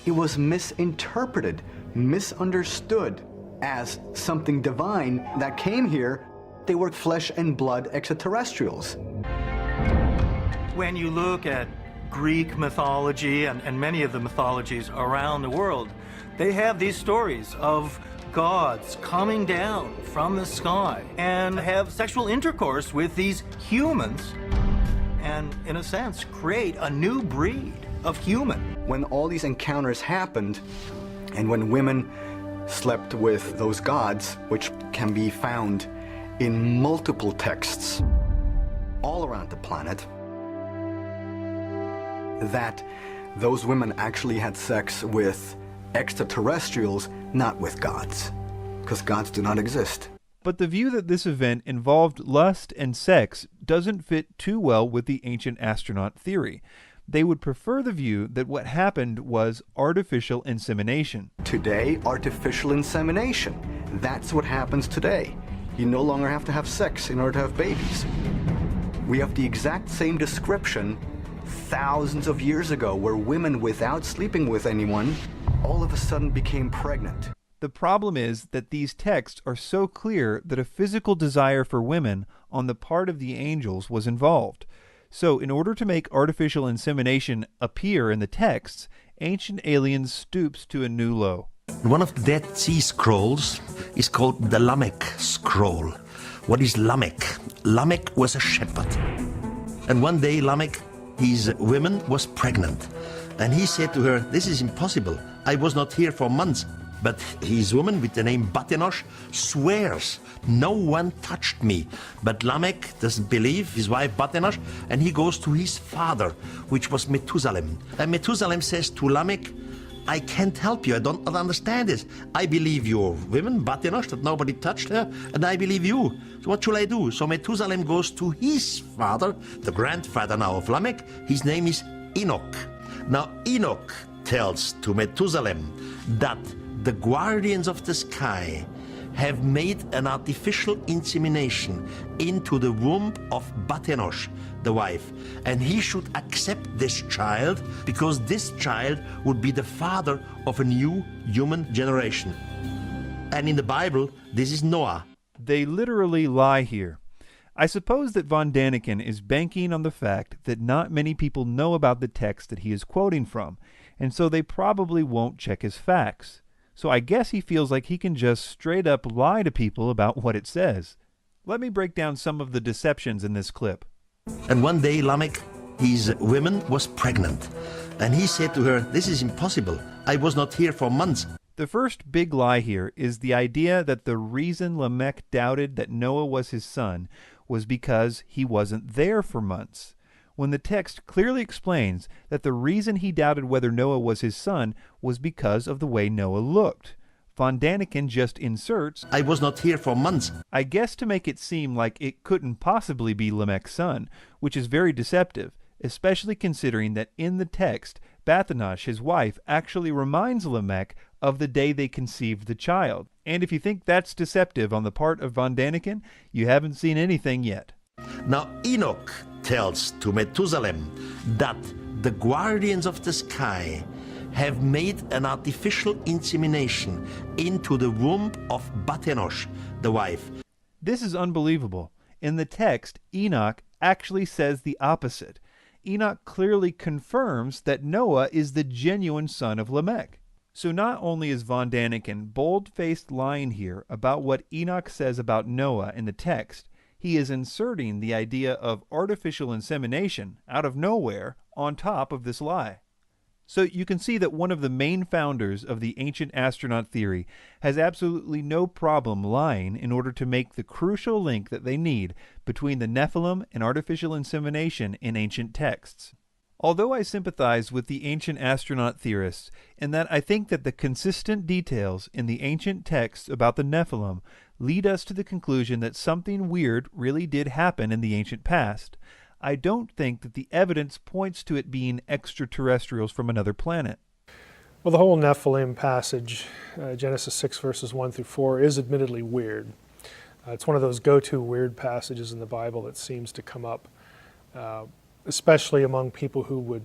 It was misinterpreted, misunderstood as something divine that came here. They were flesh and blood extraterrestrials. When you look at Greek mythology and many of the mythologies around the world, they have these stories of gods coming down from the sky and have sexual intercourse with these humans and, in a sense, create a new breed of human. When all these encounters happened, and when women slept with those gods, which can be found in multiple texts all around the planet, that those women actually had sex with extraterrestrials, not with gods, because gods do not exist. But the view that this event involved lust and sex doesn't fit too well with the ancient astronaut theory. They would prefer the view that what happened was artificial insemination. Today, artificial insemination. That's what happens today. You no longer have to have sex in order to have babies. We have the exact same description thousands of years ago, where women, without sleeping with anyone, all of a sudden became pregnant. The problem is that these texts are so clear that a physical desire for women on the part of the angels was involved. So in order to make artificial insemination appear in the texts, Ancient Aliens stoops to a new low. One of the Dead Sea Scrolls is called the Lamech Scroll. What is Lamech? Lamech was a shepherd. And one day Lamech, his woman, was pregnant. And he said to her, "This is impossible. I was not here for months." But his woman, with the name Batenosh, swears, "No one touched me." But Lamech doesn't believe his wife Batenosh, and he goes to his father, which was Methuselah. And Methuselah says to Lamech, "I can't help you. I don't understand this. I believe your woman, Batenosh, that nobody touched her, and I believe you. So what should I do?" So Methuselah goes to his father, the grandfather now of Lamech. His name is Enoch. Now Enoch tells to Methuselah that the guardians of the sky have made an artificial insemination into the womb of Batenosh, the wife, and he should accept this child because this child would be the father of a new human generation. And in the Bible, this is Noah. They literally lie here. I suppose that von Däniken is banking on the fact that not many people know about the text that he is quoting from, and so they probably won't check his facts. so I guess he feels like he can just straight up lie to people about what it says. Let me break down some of the deceptions in this clip. And one day Lamech, his woman, was pregnant. And he said to her, "This is impossible. I was not here for months." The first big lie here is the idea that the reason Lamech doubted that Noah was his son was because he wasn't there for months, when the text clearly explains that the reason he doubted whether Noah was his son was because of the way Noah looked. Von Däniken just inserts, "I was not here for months," I guess to make it seem like it couldn't possibly be Lamech's son, which is very deceptive, especially considering that in the text, Bathanash, his wife, actually reminds Lamech of the day they conceived the child. And if you think that's deceptive on the part of Von Däniken, you haven't seen anything yet. Now Enoch tells to Methuselah that the guardians of the sky have made an artificial insemination into the womb of Bathanosh, the wife. This is unbelievable. In the text, Enoch actually says the opposite. Enoch clearly confirms that Noah is the genuine son of Lamech. So not only is Von Däniken bold-faced lying here about what Enoch says about Noah in the text, he is inserting the idea of artificial insemination out of nowhere on top of this lie. So you can see that one of the main founders of the ancient astronaut theory has absolutely no problem lying in order to make the crucial link that they need between the Nephilim and artificial insemination in ancient texts. Although I sympathize with the ancient astronaut theorists in that I think that the consistent details in the ancient texts about the Nephilim lead us to the conclusion that something weird really did happen in the ancient past, I don't think that the evidence points to it being extraterrestrials from another planet. Well, the whole Nephilim passage, Genesis 6 verses 1 through 4, is admittedly weird. It's one of those go-to weird passages in the Bible that seems to come up, especially among people who would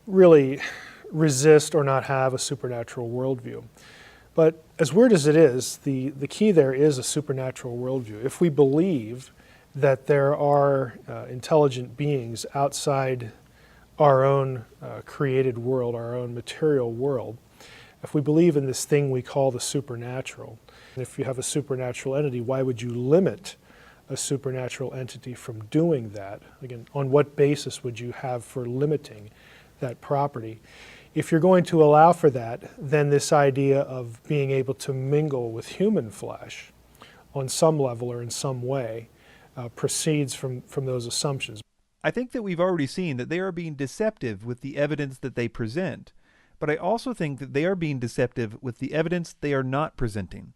really resist or not have a supernatural worldview. But as weird as it is, the key there is a supernatural worldview. If we believe that there are intelligent beings outside our own created world, our own material world, if we believe in this thing we call the supernatural, and if you have a supernatural entity, why would you limit a supernatural entity from doing that? Again, on what basis would you have for limiting that property? If you're going to allow for that, then this idea of being able to mingle with human flesh on some level or in some way proceeds from those assumptions. I think that we've already seen that they are being deceptive with the evidence that they present, but I also think that they are being deceptive with the evidence they are not presenting.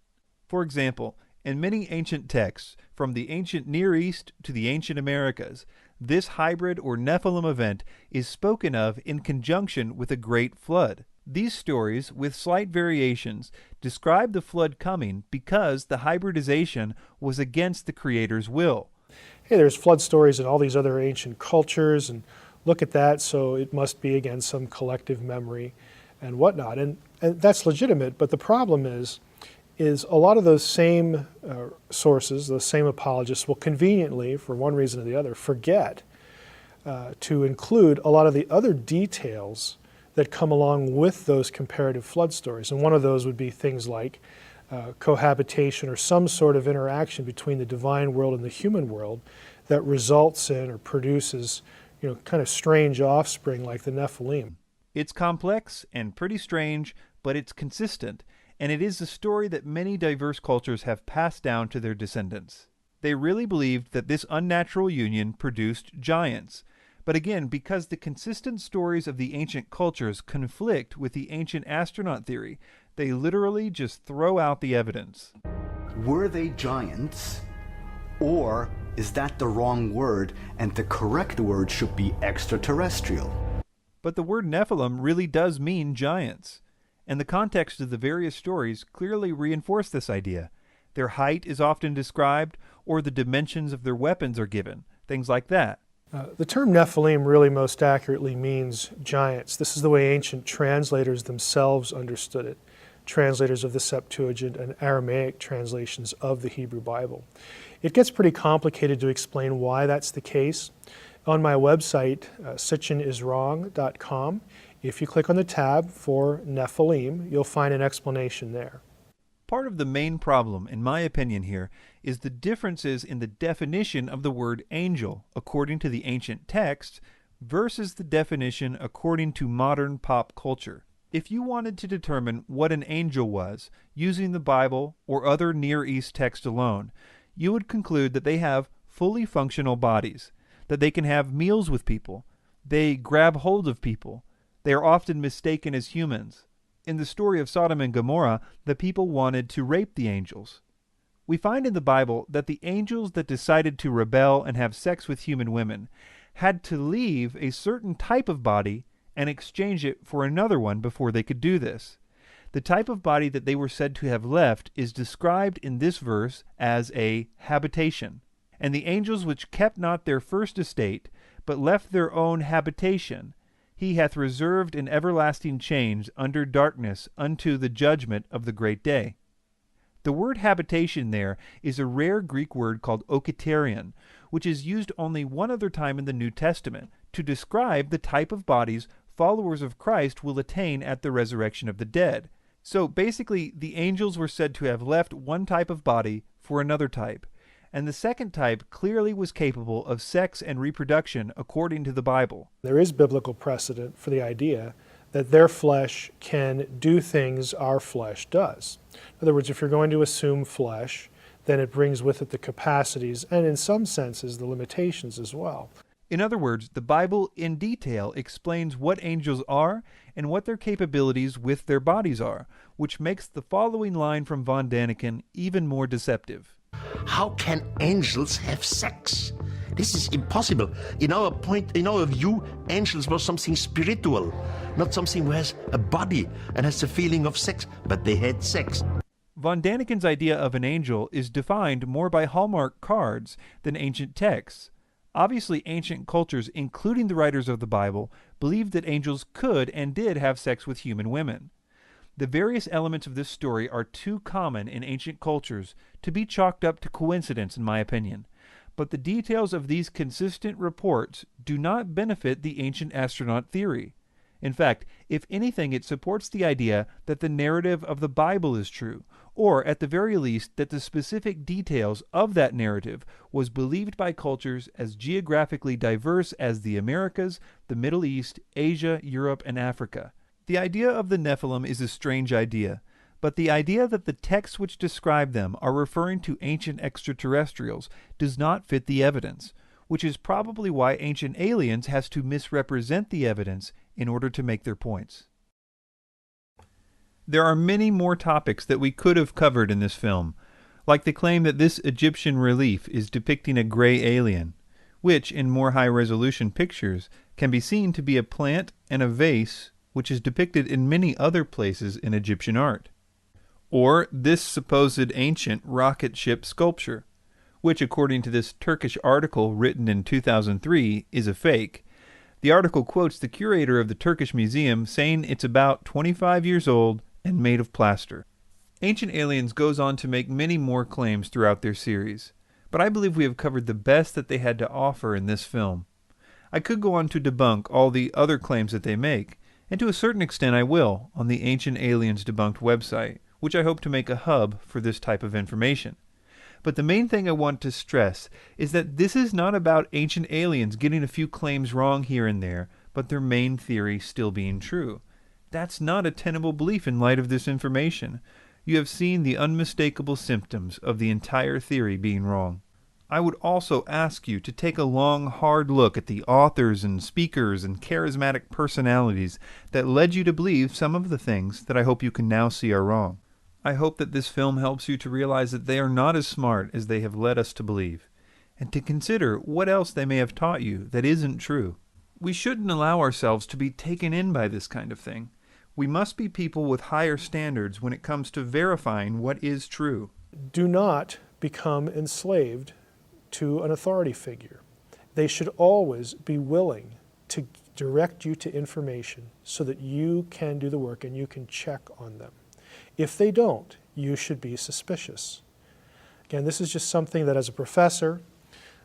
For example, in many ancient texts, from the ancient Near East to the ancient Americas, this hybrid or Nephilim event is spoken of in conjunction with a great flood. These stories, with slight variations, describe the flood coming because the hybridization was against the Creator's will. Hey, there's flood stories in all these other ancient cultures, and look at that, so it must be, again, some collective memory and whatnot. And that's legitimate, but the problem is a lot of those same sources, those same apologists will conveniently, for one reason or the other, forget to include a lot of the other details that come along with those comparative flood stories. And one of those would be things like cohabitation or some sort of interaction between the divine world and the human world that results in or produces, kind of strange offspring like the Nephilim. It's complex and pretty strange, but it's consistent, and it is a story that many diverse cultures have passed down to their descendants. They really believed that this unnatural union produced giants. But again, because the consistent stories of the ancient cultures conflict with the ancient astronaut theory, they literally just throw out the evidence. Were they giants, or is that the wrong word and the correct word should be extraterrestrial? But the word Nephilim really does mean giants, and the context of the various stories clearly reinforce this idea. Their height is often described, or the dimensions of their weapons are given, things like that. The term Nephilim really most accurately means giants. This is the way ancient translators themselves understood it, translators of the Septuagint and Aramaic translations of the Hebrew Bible. It gets pretty complicated to explain why that's the case. On my website, sitchiniswrong.com, If you click on the tab for Nephilim, you'll find an explanation there. Part of the main problem, in my opinion here, is the differences in the definition of the word angel according to the ancient texts versus the definition according to modern pop culture. If you wanted to determine what an angel was using the Bible or other Near East text alone, you would conclude that they have fully functional bodies, that they can have meals with people, they grab hold of people, they are often mistaken as humans. In the story of Sodom and Gomorrah, the people wanted to rape the angels. We find in the Bible that the angels that decided to rebel and have sex with human women had to leave a certain type of body and exchange it for another one before they could do this. The type of body that they were said to have left is described in this verse as a habitation. And the angels which kept not their first estate, but left their own habitation, he hath reserved in everlasting chains under darkness unto the judgment of the great day. The word habitation there is a rare Greek word called okiterion, which is used only one other time in the New Testament to describe the type of bodies followers of Christ will attain at the resurrection of the dead. So basically, the angels were said to have left one type of body for another type, and the second type clearly was capable of sex and reproduction according to the Bible. There is biblical precedent for the idea that their flesh can do things our flesh does. In other words, if you're going to assume flesh, then it brings with it the capacities and in some senses the limitations as well. In other words, the Bible in detail explains what angels are and what their capabilities with their bodies are, which makes the following line from von Däniken even more deceptive. How can angels have sex? This is impossible. In our view, angels were something spiritual, not something who has a body and has the feeling of sex, but they had sex. Von Däniken's idea of an angel is defined more by Hallmark cards than ancient texts. Obviously, ancient cultures, including the writers of the Bible, believed that angels could and did have sex with human women. The various elements of this story are too common in ancient cultures to be chalked up to coincidence, in my opinion. But the details of these consistent reports do not benefit the ancient astronaut theory. In fact, if anything, it supports the idea that the narrative of the Bible is true, or at the very least that the specific details of that narrative was believed by cultures as geographically diverse as the Americas, the Middle East, Asia, Europe, and Africa. The idea of the Nephilim is a strange idea, but the idea that the texts which describe them are referring to ancient extraterrestrials does not fit the evidence, which is probably why Ancient Aliens has to misrepresent the evidence in order to make their points. There are many more topics that we could have covered in this film, like the claim that this Egyptian relief is depicting a gray alien, which, in more high-resolution pictures, can be seen to be a plant and a vase which is depicted in many other places in Egyptian art. Or this supposed ancient rocket ship sculpture, which, according to this Turkish article written in 2003, is a fake. The article quotes the curator of the Turkish Museum saying it's about 25 years old and made of plaster. Ancient Aliens goes on to make many more claims throughout their series, but I believe we have covered the best that they had to offer in this film. I could go on to debunk all the other claims that they make, and to a certain extent I will on the Ancient Aliens Debunked website, which I hope to make a hub for this type of information. But the main thing I want to stress is that this is not about ancient aliens getting a few claims wrong here and there, but their main theory still being true. That's not a tenable belief in light of this information. You have seen the unmistakable symptoms of the entire theory being wrong. I would also ask you to take a long, hard look at the authors and speakers and charismatic personalities that led you to believe some of the things that I hope you can now see are wrong. I hope that this film helps you to realize that they are not as smart as they have led us to believe, and to consider what else they may have taught you that isn't true. We shouldn't allow ourselves to be taken in by this kind of thing. We must be people with higher standards when it comes to verifying what is true. Do not become enslaved to an authority figure. They should always be willing to direct you to information so that you can do the work and you can check on them. If they don't, you should be suspicious. Again, this is just something that as a professor,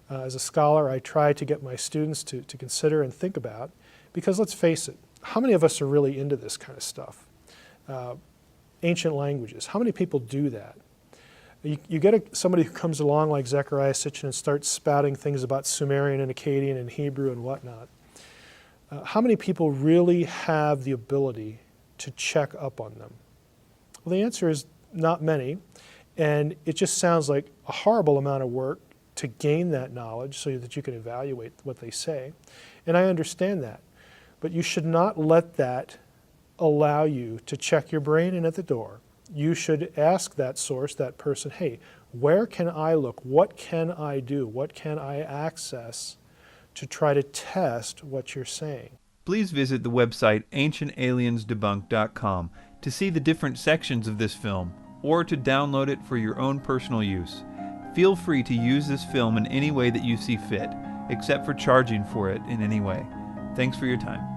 as a scholar, I try to get my students to consider and think about, because let's face it, how many of us are really into this kind of stuff? Ancient languages, how many people do that? You get somebody who comes along like Zecharia, Sitchin, and starts spouting things about Sumerian and Akkadian and Hebrew and whatnot. How many people really have the ability to check up on them? Well, the answer is not many, and it just sounds like a horrible amount of work to gain that knowledge so that you can evaluate what they say. And I understand that, but you should not let that allow you to check your brain in at the door. You should ask that source, that person, hey, where can I look? What can I do? What can I access to try to test what you're saying? Please visit the website ancientaliensdebunked.com to see the different sections of this film or to download it for your own personal use. Feel free to use this film in any way that you see fit, except for charging for it in any way. Thanks for your time.